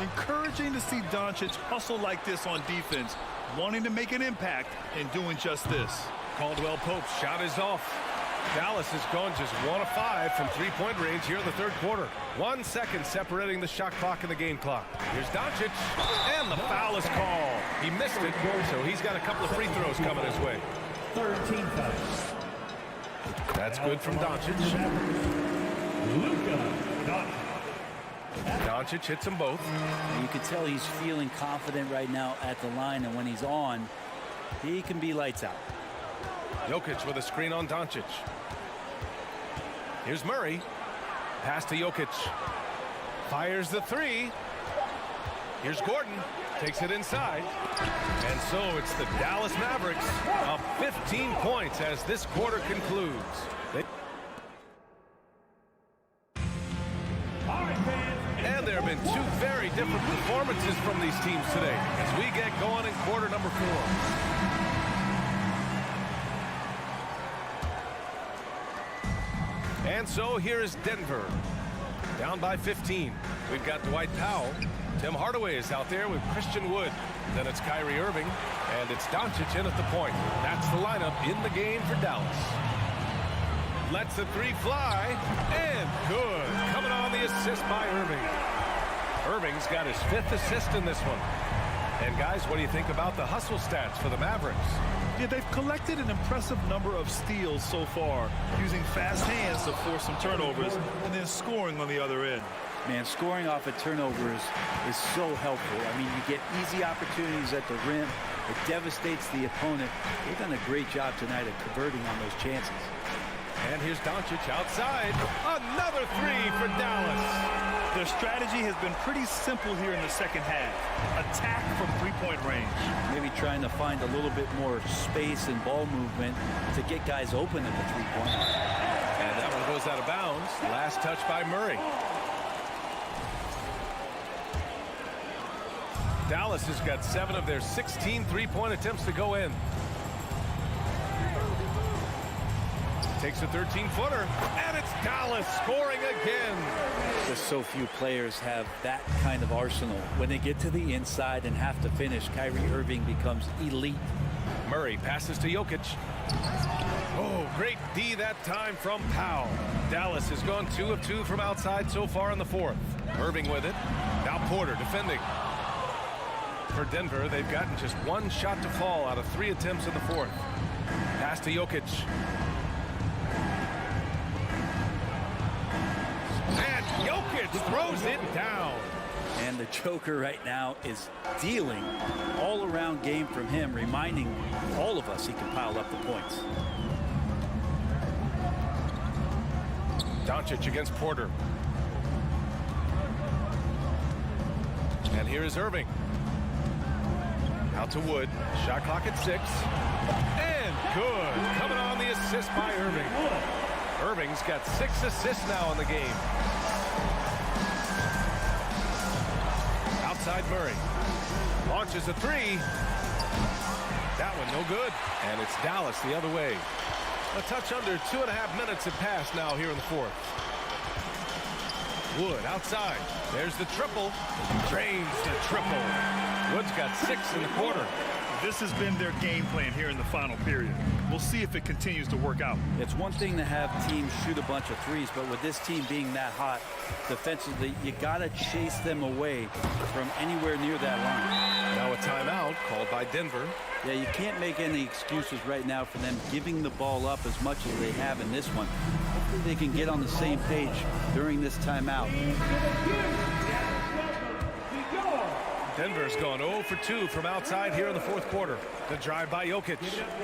Encouraging to see Doncic hustle like this on defense, wanting to make an impact and doing just this. Caldwell Pope's shot is off. Dallas has gone just 1 of 5 from three-point range here in the third quarter. 1 second separating the shot clock and the game clock. Here's Doncic, and the foul is called. He missed it, so he's got a couple of free throws coming his way. 13 fouls. That's good from Doncic. Doncic hits them both. You can tell he's feeling confident right now at the line, and when he's on, he can be lights out. Jokic with a screen on Doncic. Here's Murray. Pass to Jokic. Fires the 3. Here's Gordon. Takes it inside. And so it's the Dallas Mavericks up 15 points as this quarter concludes. And there have been 2 very different performances from these teams today as we get going in quarter number 4. And so here is Denver, down by 15. We've got Dwight Powell. Tim Hardaway is out there with Christian Wood. Then it's Kyrie Irving, and it's Doncic in at the point. That's the lineup in the game for Dallas. Lets the 3 fly, and good. Coming on the assist by Irving. Irving's got his 5th assist in this one. And guys, what do you think about the hustle stats for the Mavericks? Yeah, they've collected an impressive number of steals so far, using fast hands to force some turnovers and then scoring on the other end. Man, scoring off of turnovers is so helpful. I mean, you get easy opportunities at the rim. It devastates the opponent. They've done a great job tonight of converting on those chances. And here's Doncic outside. Another 3 for Dallas. Their strategy has been pretty simple here in the second half. Attack from three-point range. Maybe trying to find a little bit more space and ball movement to get guys open at the three-point line. And that one goes out of bounds. Last touch by Murray. Dallas has got 7 of their 16 three-point attempts to go in. Takes a 13-footer, and it's Dallas scoring again. Just so few players have that kind of arsenal. When they get to the inside and have to finish, Kyrie Irving becomes elite. Murray passes to Jokic. Oh, great D that time from Powell. Dallas has gone 2 of 2 from outside so far in the 4th. Irving with it. Now Porter defending. For Denver, they've gotten just 1 shot to fall out of 3 attempts in the 4th. Pass to Jokic. And Jokic throws it down. And the Joker right now is dealing all-around game from him, reminding all of us he can pile up the points. Doncic against Porter. And here is Irving. Out to Wood. Shot clock at 6. And good. Coming on the assist by Irving. Irving's got 6 assists now in the game. Outside Murray. Launches a 3. That one no good. And it's Dallas the other way. A touch under 2.5 minutes have passed now here in the 4th. Wood outside. There's the triple. Drains the triple. Wood's got 6 in the quarter. This has been their game plan here in the final period. We'll see if it continues to work out. It's one thing to have teams shoot a bunch of threes, but with this team being that hot defensively, you got to chase them away from anywhere near that line. Now a timeout called by Denver. Yeah, you can't make any excuses right now for them giving the ball up as much as they have in this one. Hopefully they can get on the same page during this timeout. Denver's gone 0 for 2 from outside here in the 4th quarter. The drive by Jokic.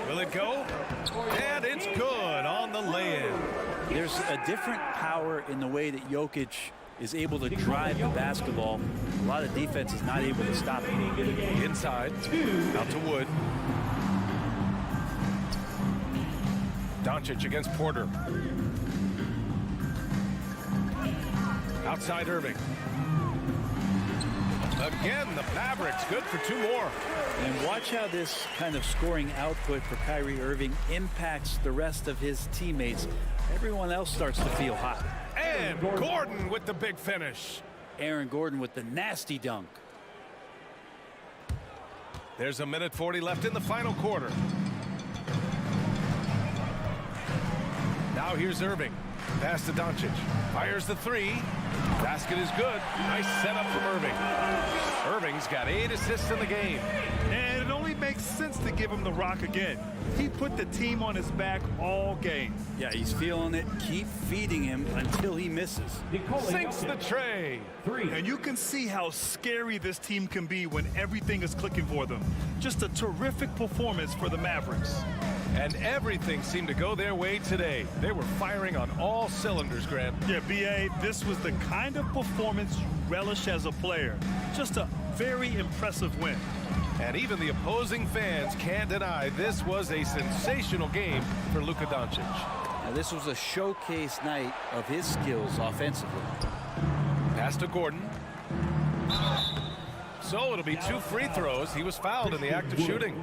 Will it go? And it's good on the lay-in. There's a different power in the way that Jokic is able to drive the basketball. A lot of defense is not able to stop him. Inside. Out to Wood. Doncic against Porter. Outside Irving. Again, the Mavericks good for 2 more. And watch how this kind of scoring output for Kyrie Irving impacts the rest of his teammates. Everyone else starts to feel hot. And Gordon with the big finish. Aaron Gordon with the nasty dunk. There's a minute 40 left in the final quarter. Now here's Irving. Pass to Doncic. Fires the 3. Basket is good. Nice setup from Irving. Irving's got 8 assists in the game. And it only makes sense to give him the rock again. He put the team on his back all game. Yeah, he's feeling it. Keep feeding him until he misses. Sinks the tray. 3. And you can see how scary this team can be when everything is clicking for them. Just a terrific performance for the Mavericks. And everything seemed to go their way today. They were firing on all cylinders, Grant. Yeah, B.A., this was the kind of performance you relish as a player. Just a very impressive win. And even the opposing fans can't deny this was a sensational game for Luka Doncic. Now, this was a showcase night of his skills offensively. Pass to Gordon. So it'll be 2 free throws. He was fouled in the act of shooting.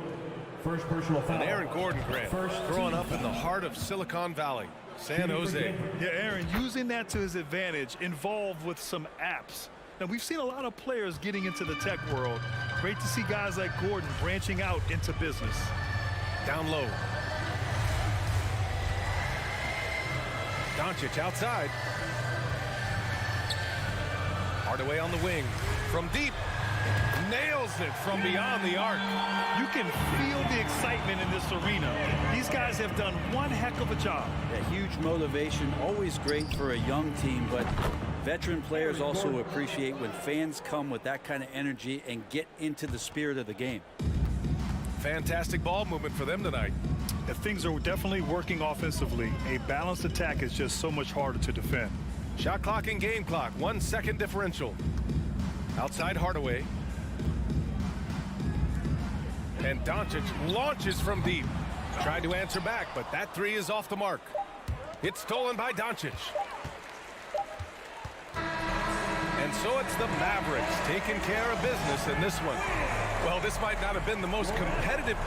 First personal foul. And Aaron Gordon, Grant, growing up in the heart of Silicon Valley, San Jose. Yeah, Aaron, using that to his advantage, involved with some apps. Now, we've seen a lot of players getting into the tech world. Great to see guys like Gordon branching out into business. Down low. Doncic outside. Hardaway on the wing. From deep. Nails it from beyond the arc. You can feel the excitement in this arena. These guys have done one heck of a job. A huge motivation, always great for a young team, but veteran players also appreciate when fans come with that kind of energy and get into the spirit of the game. Fantastic ball movement for them tonight. And things are definitely working offensively. A balanced attack is just so much harder to defend. Shot clock and game clock, 1 second differential. Outside Hardaway. And Doncic launches from deep. Tried to answer back, but that 3 is off the mark. It's stolen by Doncic. And so it's the Mavericks taking care of business in this one. Well, this might not have been the most competitive.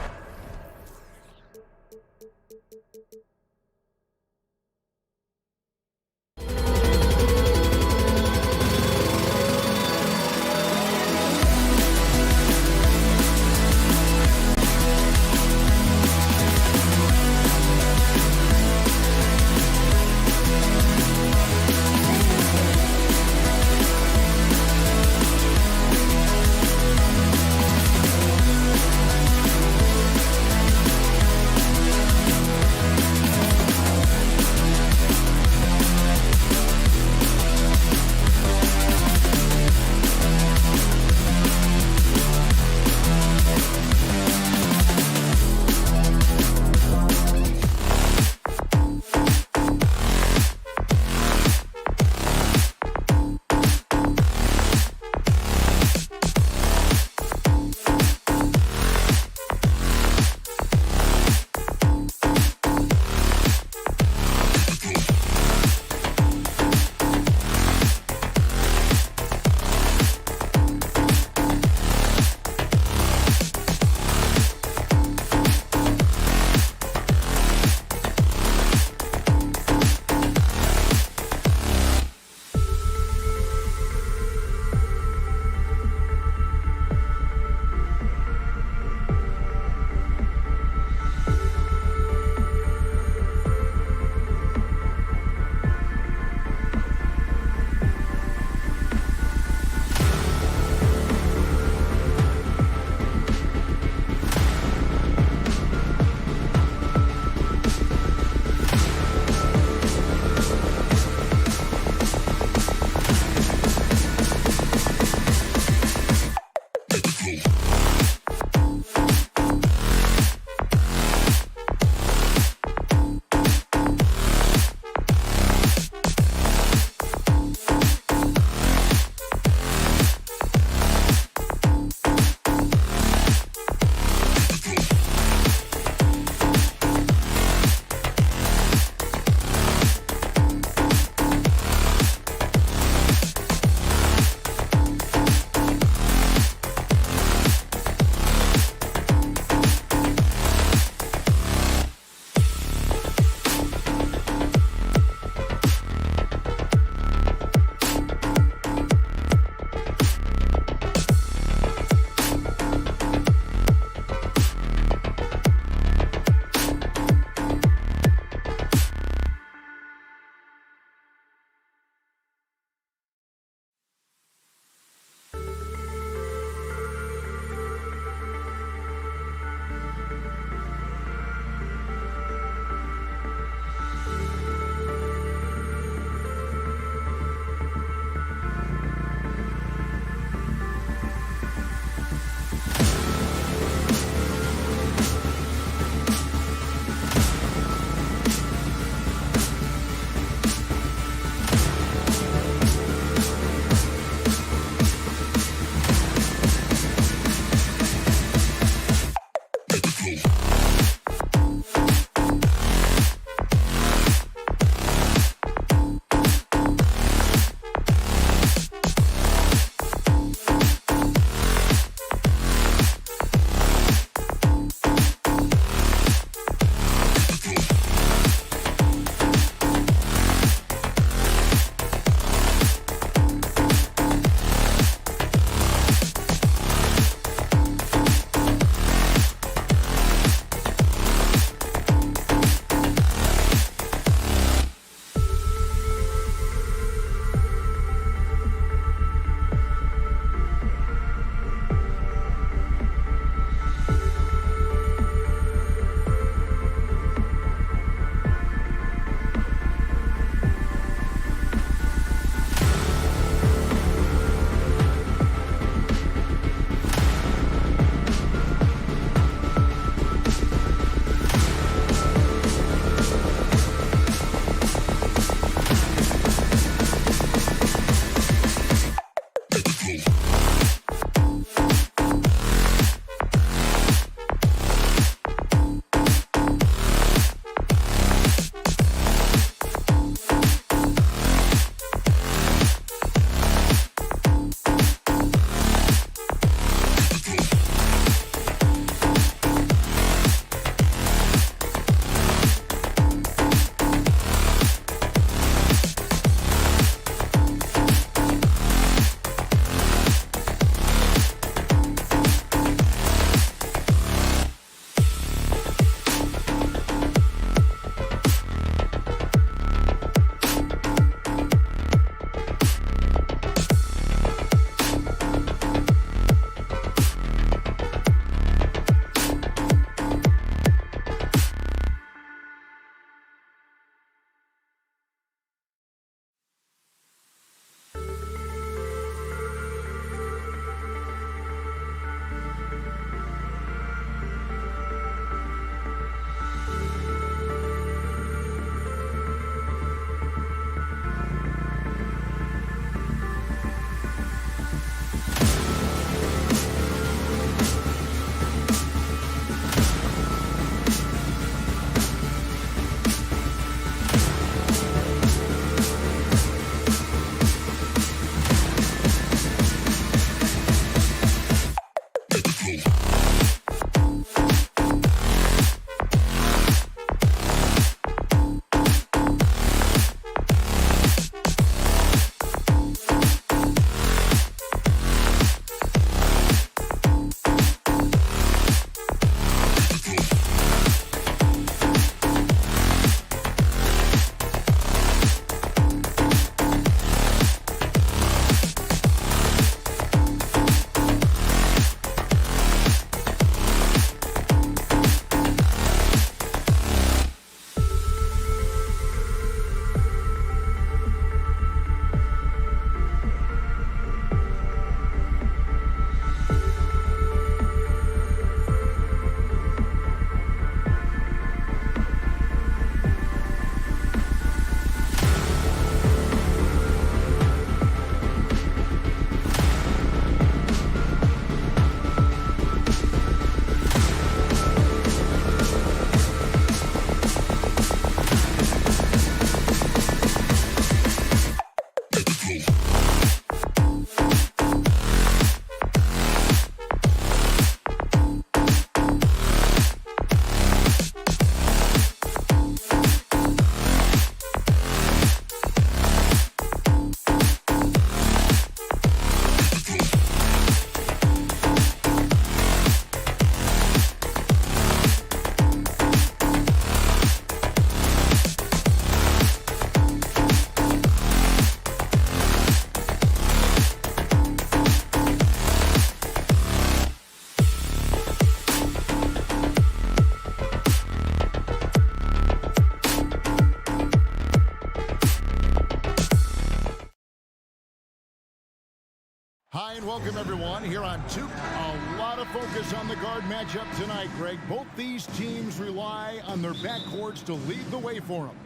Hi and welcome everyone here on 2. A lot of focus on the guard matchup tonight, Greg. Both these teams rely on their backcourts to lead the way for them.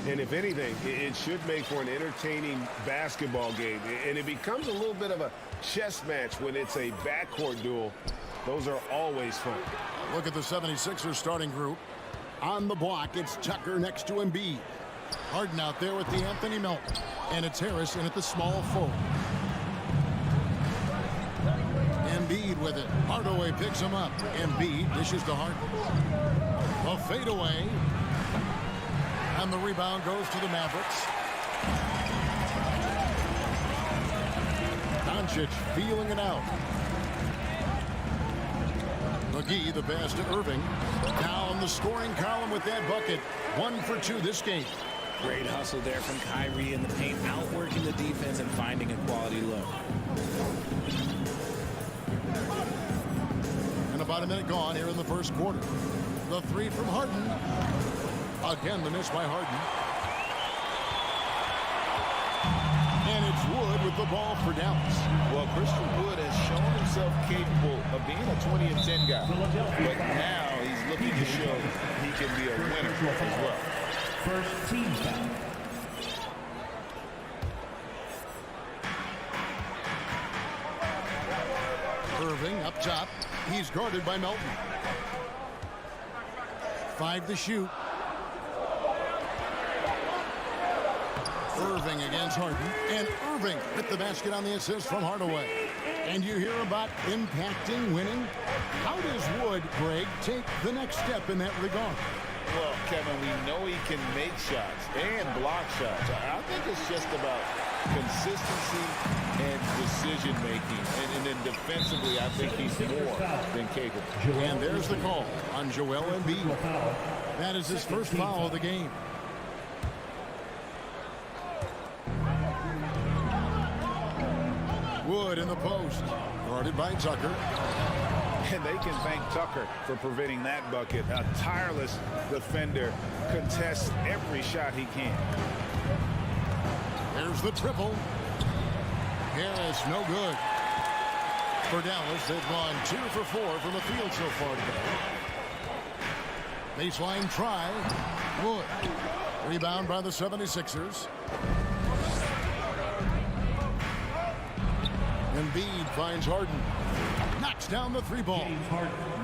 And if anything, it should make for an entertaining basketball game. And it becomes a little bit of a chess match when it's a backcourt duel. Those are always fun. Look at the 76ers starting group. On the block, it's Tucker next to Embiid. Harden out there with the Anthony Melton. And it's Harris in at the small forward. Embiid with it. Hardaway picks him up. Embiid dishes to Harden. A fadeaway. And the rebound goes to the Mavericks. Doncic feeling it out. McGee, the pass to Irving. Down the scoring column with that bucket. 1 for 2 this game. Great hustle there from Kyrie in the paint, outworking the defense and finding a quality look. And about a minute gone here in the first quarter. The 3 from Harden. Again, the miss by Harden. And it's Wood with the ball for Dallas. Well, Christian Wood has shown himself capable of being a 20 and 10 guy. But now he's looking to show he can be a winner as well. First team foul. Irving up top. He's guarded by Melton. 5 to shoot. Irving against Harden. And Irving with the basket on the assist from Hardaway. And you hear about impacting winning. How does Wood, Greg, take the next step in that regard? Well, Kevin, we know he can make shots and block shots. I think it's just about consistency and decision-making. And then defensively, I think he's more than capable. And there's the call on Joel Embiid. That is his first foul of the game. Wood in the post. Guarded by Tucker. And they can thank Tucker for preventing that bucket. A tireless defender contests every shot he can. There's the triple. Harris, no good. For Dallas, they've gone 2 for 4 from the field so far today. Baseline try. Wood. Rebound by the 76ers. Embiid finds Harden. Knocks down the 3-ball.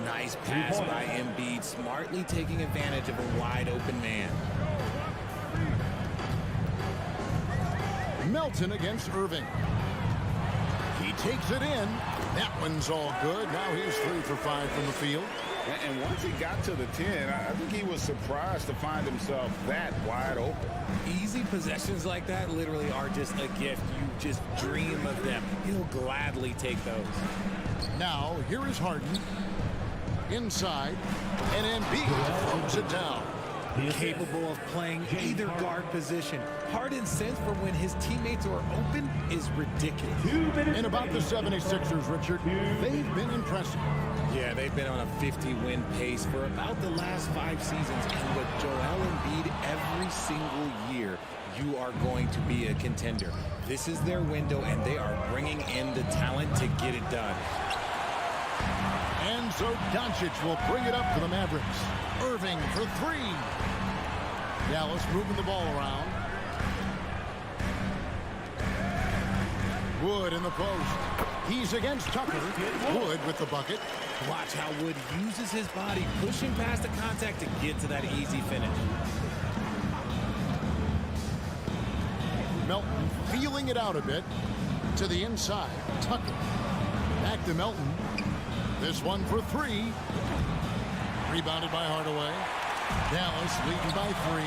Nice pass by Embiid, smartly taking advantage of a wide open man. Melton against Irving. He takes it in. That one's all good. Now he's 3 for 5 from the field. And once he got to the 10, I think he was surprised to find himself that wide open. Easy possessions like that literally are just a gift. You just dream of them. He'll gladly take those. Now, here is Harden. Inside. And Embiid throws it down. Capable of playing either guard position. Harden's sense for when his teammates are open is ridiculous. And about the 76ers, Richard, they've been impressive. Yeah, they've been on a 50-win pace for about the last 5 seasons. And with Joel Embiid, every single year, you are going to be a contender. This is their window, and they are bringing in the talent to get it done. And so Doncic will bring it up for the Mavericks. Irving for 3. Dallas moving the ball around. Wood in the post. He's against Tucker. Wood with the bucket. Watch how Wood uses his body, pushing past the contact to get to that easy finish. Melton feeling it out a bit. To the inside. Tucker. Back to Melton. This one for 3. Rebounded by Hardaway. Dallas leading by 3.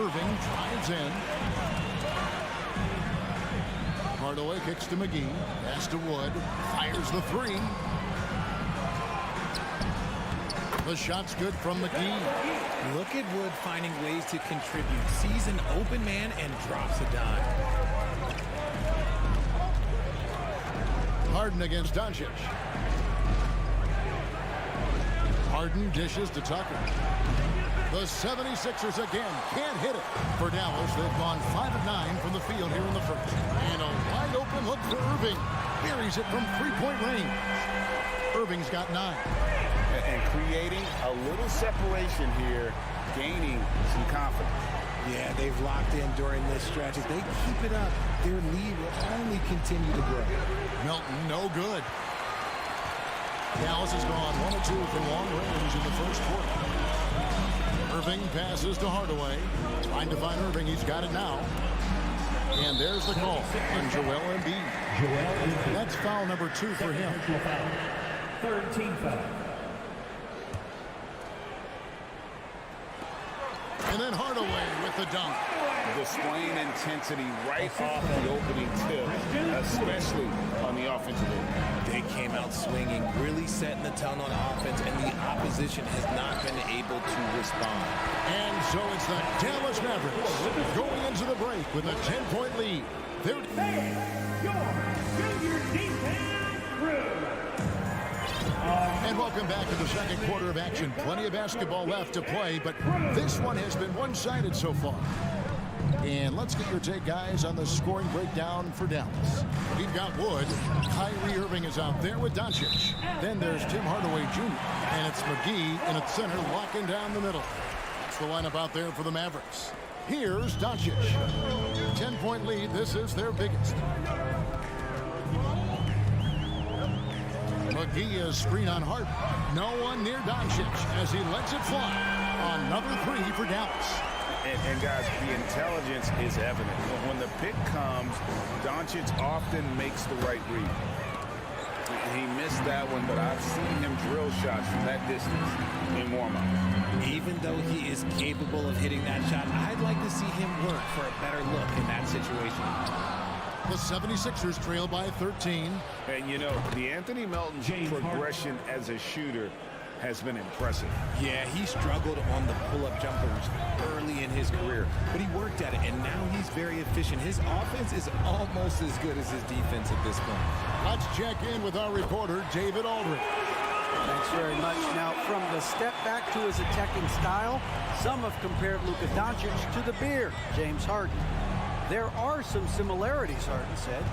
Irving drives in. Hardaway kicks to McGee. Pass to Wood. Fires the 3. The shot's good from McGee. Look at Wood finding ways to contribute. Sees an open man and drops a dime. Harden against Doncic. Harden dishes to Tucker. The 76ers again can't hit it. For Dallas, they've gone 5 of 9 from the field here in the first. And a wide open look for Irving. buries it from three-point range. Irving's got 9. And creating a little separation here, gaining some confidence. Yeah, they've locked in during this stretch. If they keep it up, their lead will only continue to grow. Milton, no good. Dallas has gone 1 of 2 from long range in the first quarter. Irving passes to Hardaway. Trying to find Irving. He's got it now. And there's the call on Joel Embiid. That's foul number 2 for him. Third team foul. And then Hardaway with the dunk. Displaying intensity right off the opening tip, especially on the offensive end. They came out swinging, really setting the tone on offense, and the opposition has not been able to respond. And so it's the Dallas Mavericks going into the break with a 10-point lead. Your junior defense crew. And welcome back to the second quarter of action. Plenty of basketball left to play, but this one has been one-sided so far. And let's get your take, guys, on the scoring breakdown for Dallas. We've got Wood. Kyrie Irving is out there with Doncic. Then there's Tim Hardaway Jr. And it's McGee in at center, locking down the middle. That's the lineup out there for the Mavericks. Here's Doncic. 10-point lead. This is their biggest. McGee is screen on Hart. No one near Doncic as he lets it fly. Another 3 for Dallas. And guys, the intelligence is evident. When the pick comes, Doncic often makes the right read. He missed that one, but I've seen him drill shots from that distance in warm-up. Even though he is capable of hitting that shot, I'd like to see him work for a better look in that situation. The 76ers trail by 13. And, you know, the Anthony Melton's progression as a shooter has been impressive. Yeah, he struggled on the pull-up jumpers early in his career, but he worked at it, and now he's very efficient. His offense is almost as good as his defense at this point. Let's check in with our reporter, David Aldridge. Thanks very much. Now, from the step back to his attacking style, some have compared Luka Doncic to the Bear, James Harden. There are some similarities, Harden said.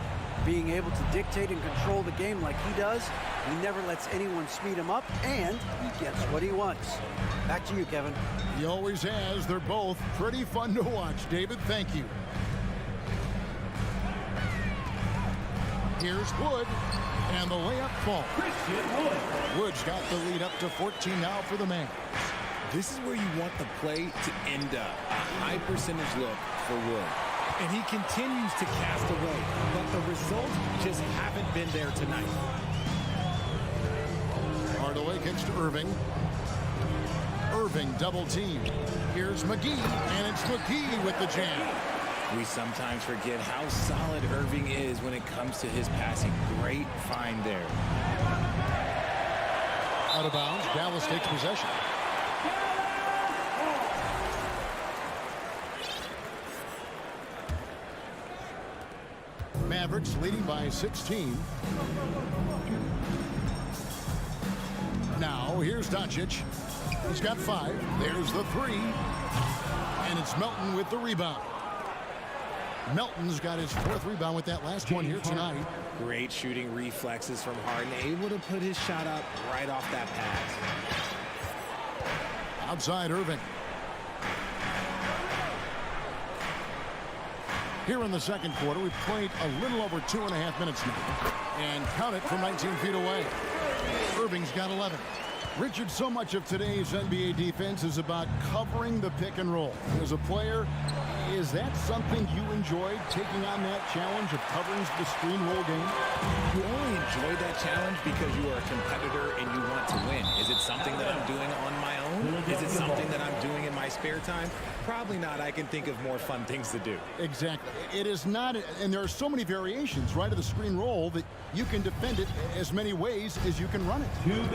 Being able to dictate and control the game like he does, he never lets anyone speed him up, and he gets what he wants. Back to you, Kevin. He always has. They're both pretty fun to watch. David, thank you. Here's Wood, and the layup falls. Wood's got the lead up to 14 now for the Mavs. This is where you want the play to end up. A high percentage look for Wood. And he continues to cast away, but the results just haven't been there tonight. Hardaway kicks to Irving. Irving double team. Here's McGee, and it's McGee with the jam. We sometimes forget how solid Irving is when it comes to his passing. Great find there. Out of bounds, Dallas takes possession. Mavericks leading by 16. Now here's Doncic. He's got 5. There's the 3. And it's Melton with the rebound. Melton's got his 4th rebound with that last one here tonight. Great shooting reflexes from Harden. Able to put his shot up right off that pass. Outside Irving. Here in the second quarter, we've played a little over 2.5 minutes now. And count it from 19 feet away. Irving's got 11. Richard, so much of today's NBA defense is about covering the pick and roll. As a player, is that something you enjoyed, taking on that challenge of covering the screen roll game? You only enjoy that challenge because you are a competitor and you want to win. Is it something that I'm doing on my own? Is it something that I'm doing in my spare time? Probably not. I can think of more fun things to do. Exactly. It is not, and there are so many variations, right, of the screen roll that you can defend it as many ways as you can run it.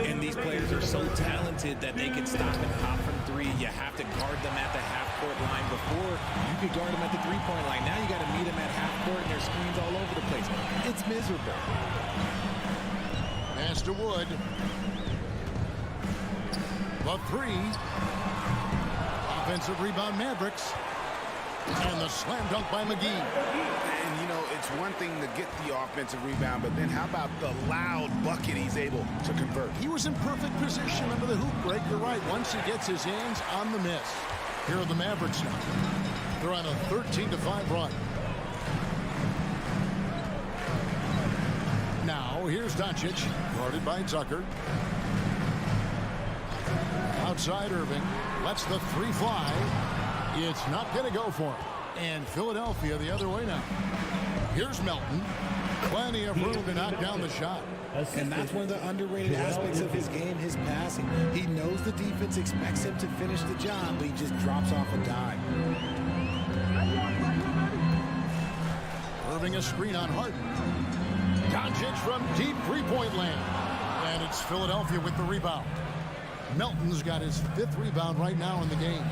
And these players are so talented that they can stop and hop from 3. You have to guard them at the half-court line. Before, you could guard them at the 3-point line. Now you got to meet them at half-court, and their screens all over the place. It's miserable. Pass to Wood. The 3. Offensive rebound, Mavericks. And the slam dunk by McGee. And, you know, it's one thing to get the offensive rebound, but then how about the loud bucket he's able to convert? He was in perfect position under the hoop break. You're right. Once he gets his hands on the miss. Here are the Mavericks now. They're on a 13-5 run. Now, here's Doncic, guarded by Tucker. Outside Irving, lets the three fly. It's not going to go for him. And Philadelphia the other way now. Here's Melton. Plenty of room to knock down the shot. And that's one of the underrated aspects of his game, his passing. He knows the defense expects him to finish the job, but he just drops off a dime. Irving a screen on Harden. Doncic from deep three-point land. And it's Philadelphia with the rebound. Melton's got his 5th rebound right now in the game.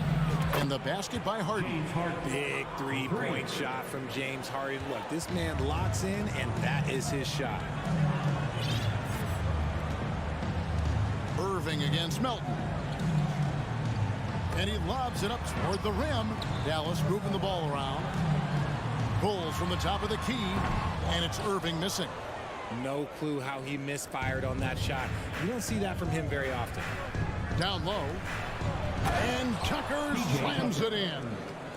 And the basket by Harden. Big three-point shot from James Harden. Look, this man locks in, and that is his shot. Irving against Melton. And he lobs it up toward the rim. Dallas moving the ball around. Pulls from the top of the key. And it's Irving missing. No clue how he misfired on that shot. You don't see that from him very often. Down low. And Tucker slams it in.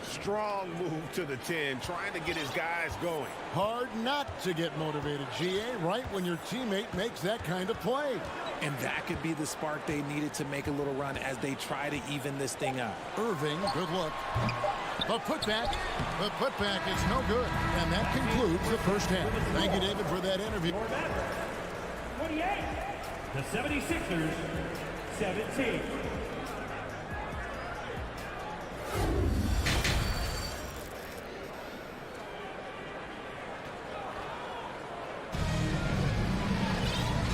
Strong move to the 10, trying to get his guys going. Hard not to get motivated, GA, right when your teammate makes that kind of play. And that could be the spark they needed to make a little run as they try to even this thing up. Irving, good look. The putback is no good. And that concludes the first half. Thank you, David, for that interview. 28. The 76ers, 17.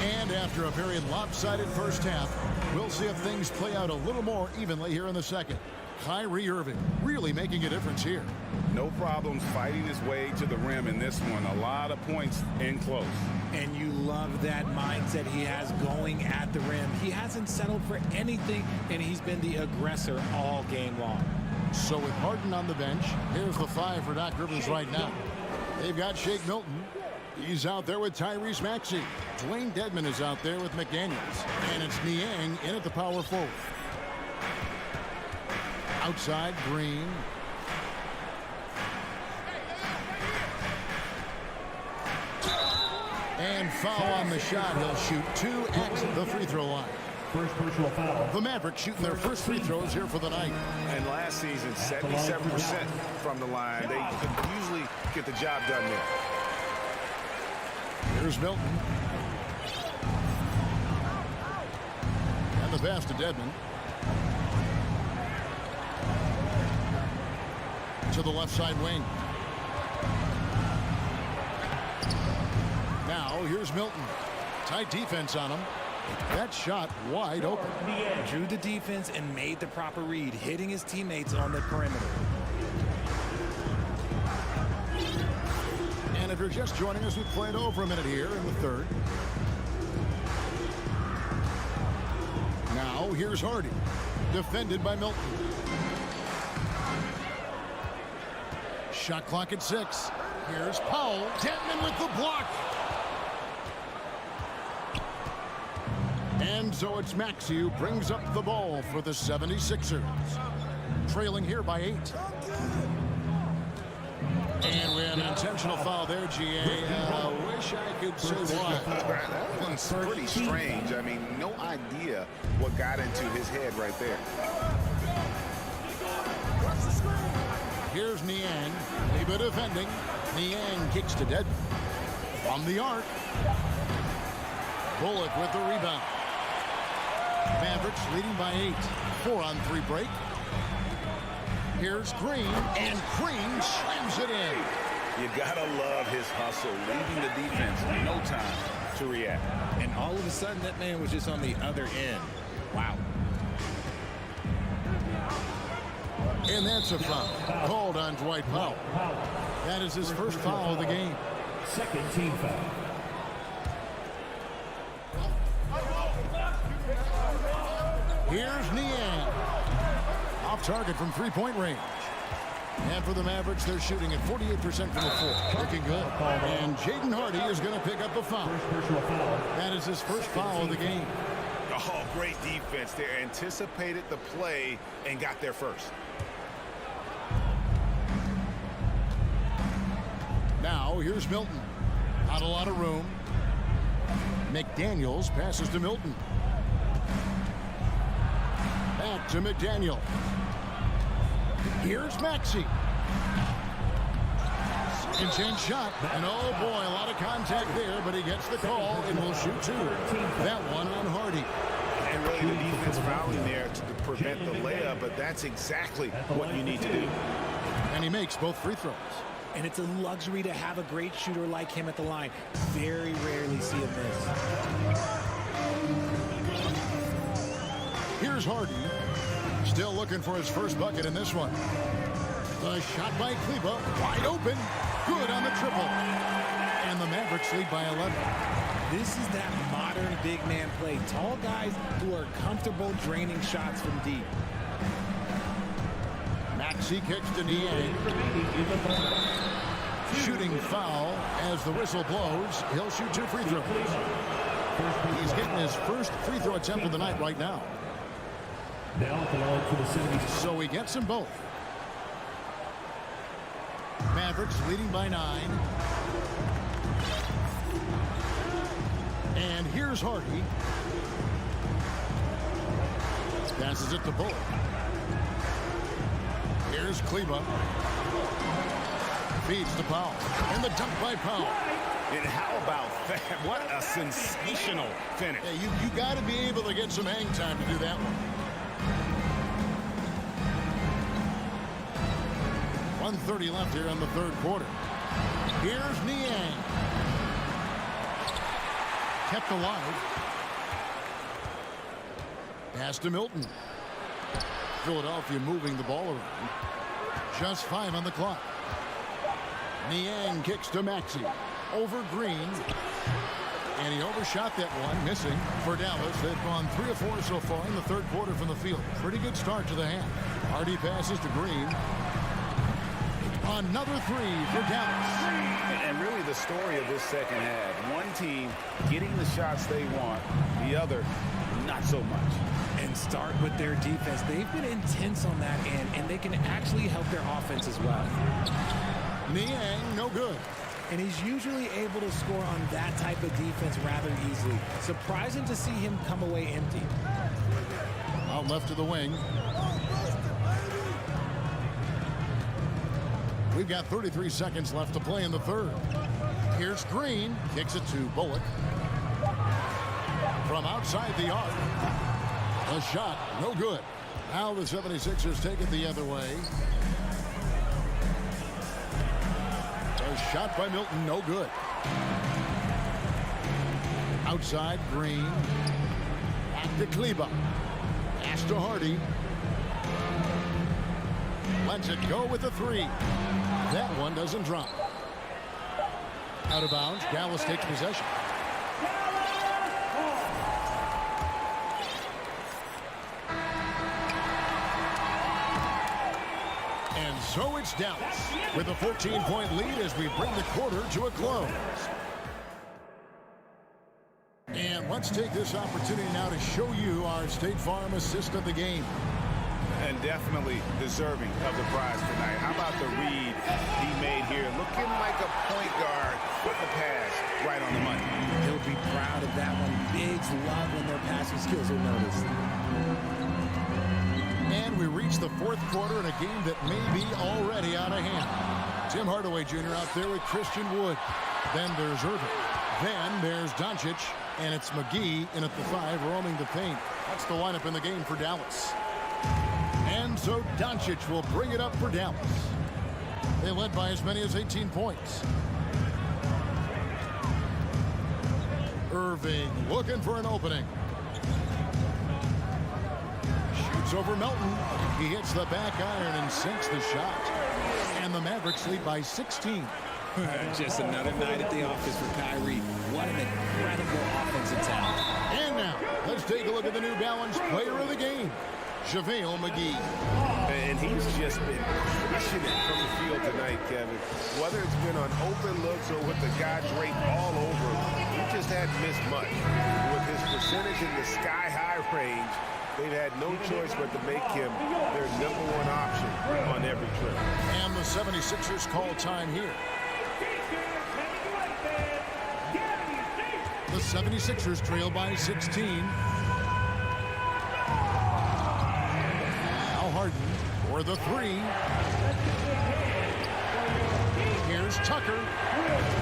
And after a very lopsided first half, we'll see if things play out a little more evenly here in the second. Kyrie Irving really making a difference here. No problems fighting his way to the rim in this one. A lot of points in close. And you love that mindset he has going at the rim. He hasn't settled for anything, and he's been the aggressor all game long. So with Harden on the bench, here's the 5 for Doc Rivers right now. They've got Shake Milton. He's out there with Tyrese Maxey. Dwayne Dedmon is out there with McDaniels. And it's Niang in at the power forward. Outside, Green. And foul on the shot. He'll shoot 2 at the free throw line. First personal foul. The Mavericks shooting their first free throws here for the night. And last season, 77% from the line. They could usually get the job done there. Here's Milton. And the pass to Dedmon. To the left side wing. Now here's Milton. Tight defense on him. That shot wide open. Drew the defense and made the proper read, hitting his teammates on the perimeter. And if you're just joining us, we played over a minute here in the third. Now here's Hardy. Defended by Milton. Shot clock at 6. Here's Powell. Dedmon with the block. And so it's Maxey who brings up the ball for the 76ers. Trailing here by 8. And we had an intentional foul there, GA. I wish I could say why. That one's pretty strange. I mean, no idea what got into his head right there. Here's Niang. Leba defending. Niang kicks to Dedmon. From the arc. Bullock with the rebound. Mavericks leading by 8. 4-on-3 break. Here's Green, and Green slams it in. You gotta love his hustle, leaving the defense no time to react. And all of a sudden, that man was just on the other end. Wow. And that's a foul called on Dwight Powell. That is his first foul of the game. Second team foul. Here's Niang. Off target from three-point range. And for the Mavericks, they're shooting at 48% from the floor. Looking good. And Jaden Hardy is going to pick up the foul. That is his first foul of the game. Oh, great defense there. Anticipated the play and got there first. Now, here's Milton. Not a lot of room. McDaniels passes to Milton. Back to McDaniel. Here's Maxey. Second chance shot. And oh boy, a lot of contact there, but he gets the call and will shoot two. That one on Hardy. And really the defense fouling there to prevent the layup, but that's exactly what you need to do. And he makes both free throws. And it's a luxury to have a great shooter like him at the line. Very rarely see him miss. Here's Hardy. Still looking for his first bucket in this one. The shot by Kleba. Wide open. Good on the triple. And the Mavericks lead by 11. This is that modern big man play. Tall guys who are comfortable draining shots from deep. Maxey kicks to Niang. Shooting foul as the whistle blows. He'll shoot two free throws. He's getting his first free throw attempt of the night right now. So he gets them both. Mavericks leading by 9. And here's Hardy. Passes it to Bullock. Here's Kleba. Feeds to Powell. And the dunk by Powell. And how about that? What a sensational finish. Yeah, you got to be able to get some hang time to do that one. 1:30 left here in the third quarter. Here's Niang. Kept alive. Pass to Milton. Philadelphia moving the ball around. Just 5 on the clock. Niang kicks to Maxey. Over Green. And he overshot that one, missing for Dallas. They've gone 3 of 4 so far in the third quarter from the field. Pretty good start to the half. Hardy passes to Green. Another 3 for Dallas. And really the story of this second half. One team getting the shots they want. The other, not so much. And start with their defense. They've been intense on that end, and they can actually help their offense as well. Niang, no good. And he's usually able to score on that type of defense rather easily. Surprising to see him come away empty. Out left to the wing. We've got 33 seconds left to play in the third. Here's Green. Kicks it to Bullock. From outside the arc. A shot, no good. Now the 76ers take it the other way. A shot by Milton, no good. Outside, Green. Back to Kleba. Pass to Hardy. Lets it go with the 3. That one doesn't drop. Out of bounds, Dallas takes possession. And so it's Dallas with a 14-point lead as we bring the quarter to a close. And let's take this opportunity now to show you our State Farm assist of the game. And definitely deserving of the prize tonight. How about the read he made here? Looking like a point guard with the pass right on the money. He'll be proud of that one. Bigs love when their passing skills are noticed. And we reach the fourth quarter in a game that may be already out of hand. Tim Hardaway Jr. out there with Christian Wood. Then there's Irving. Then there's Doncic. And it's McGee in at the 5, roaming the paint. That's the lineup in the game for Dallas. And so Doncic will bring it up for Dallas. They led by as many as 18 points. Irving looking for an opening. Shoots over Melton. He hits the back iron and sinks the shot. And the Mavericks lead by 16. Just another night at the office for Kyrie. What an incredible offensive talent. And now, let's take a look at the New Balance player of the game, JaVale McGee. And he's just been pushing it from the field tonight, Kevin. Whether it's been on open looks or with the guy draped all over him, he just hadn't missed much. With his percentage in the sky-high range, they've had no choice but to make him their #1 option on every trip. And the 76ers call time here. The 76ers trail by 16. Now Harden for the 3. Here's Tucker.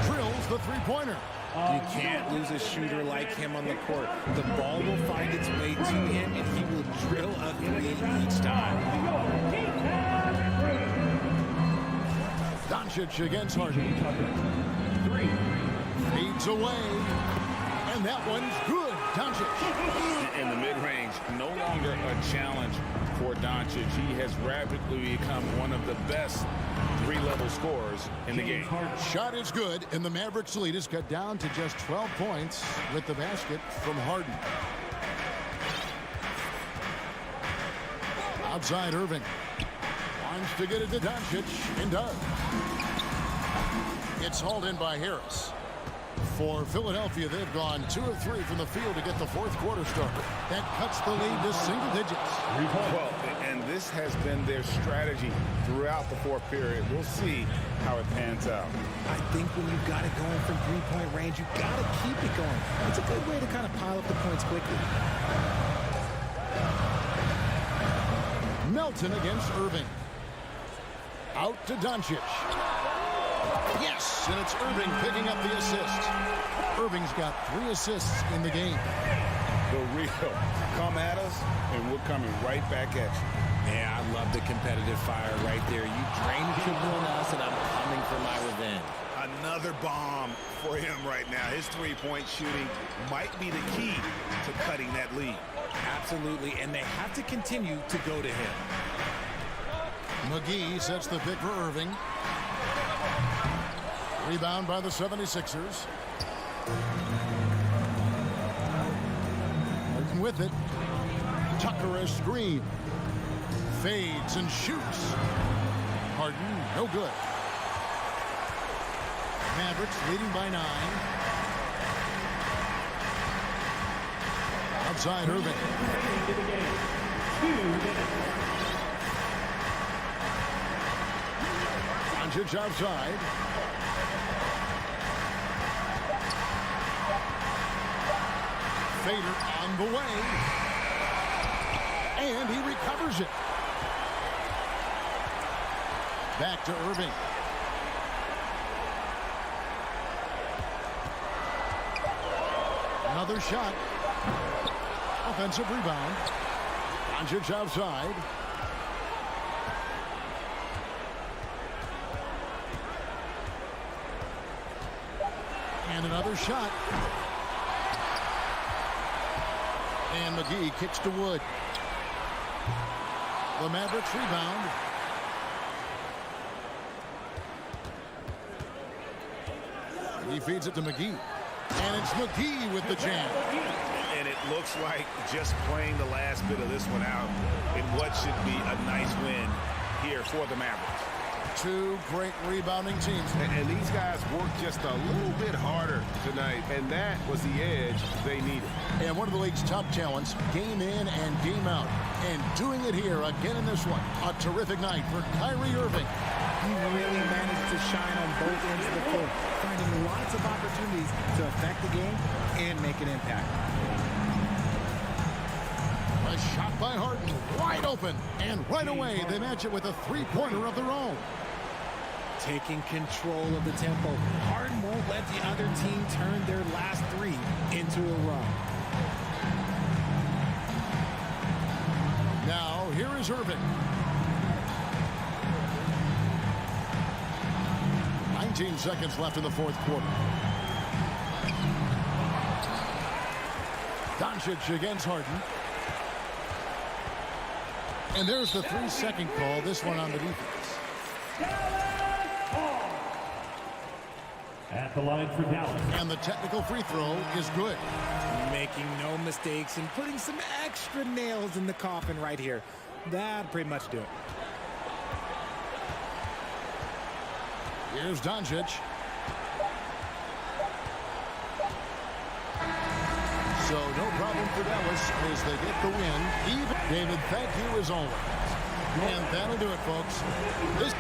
Drills the three-pointer. You can't lose a shooter like him on the court. The ball will find its way to him, and he will drill a 3 each time. Doncic against Harden. 3. Fades away. And that one's good. Doncic. In the mid-range, no longer a challenge for Doncic. He has rapidly become one of the best three-level scorers in the game. Shot is good, and the Mavericks lead is cut down to just 12 points with the basket from Harden. Outside Irving. Wants to get it to Doncic, and does. It's hauled in by Harris. For Philadelphia, they've gone 2 of 3 from the field to get the fourth quarter started. That cuts the lead to single digits. Well, and this has been their strategy throughout the fourth period. We'll see how it pans out. I think when you've got it going from three-point range, you've got to keep it going. It's a good way to kind of pile up the points quickly. Melton against Irving. Out to Doncic. Yes, and it's Irving picking up the assist. Irving's got 3 assists in the game. The real come at us, and we're coming right back at you. Yeah, I love the competitive fire right there. You drain the triple on us, and I'm coming for my revenge. Another bomb for him right now. His three-point shooting might be the key to cutting that lead. Absolutely, and they have to continue to go to him. McGee sets the pick for Irving. Rebound by the 76ers. Harden with it. Tucker a screen. Fades and shoots. Harden, no good. Mavericks leading by 9. Outside Irving. Doncic outside. Fader on the way. And he recovers it. Back to Irving. Another shot. Offensive rebound. Doncic outside. And another shot. And McGee kicks to Wood. The Mavericks rebound. He feeds it to McGee. And it's McGee with the jam. And it looks like just playing the last bit of this one out in what should be a nice win here for the Mavericks. 2 great rebounding teams. And these guys worked just a little bit harder tonight, and that was the edge they needed. And one of the league's top talents, game in and game out. And doing it here again in this one. A terrific night for Kyrie Irving. He really managed to shine on both ends of the court, finding lots of opportunities to affect the game and make an impact. A shot by Harden, wide open. And right away, they match it with a three-pointer of their own. Taking control of the tempo. Harden won't let the other team turn their last 3 into a run. Now, here is Irving. 19 seconds left in the fourth quarter. Doncic against Harden. And there's the 3-second call, this one on the defense. At the line for Dallas. And the technical free throw is good. Making no mistakes and putting some extra nails in the coffin right here. That'd pretty much do it. Here's Doncic. So no problem for Dallas as they get the win. David, thank you as always. And that'll do it, folks. This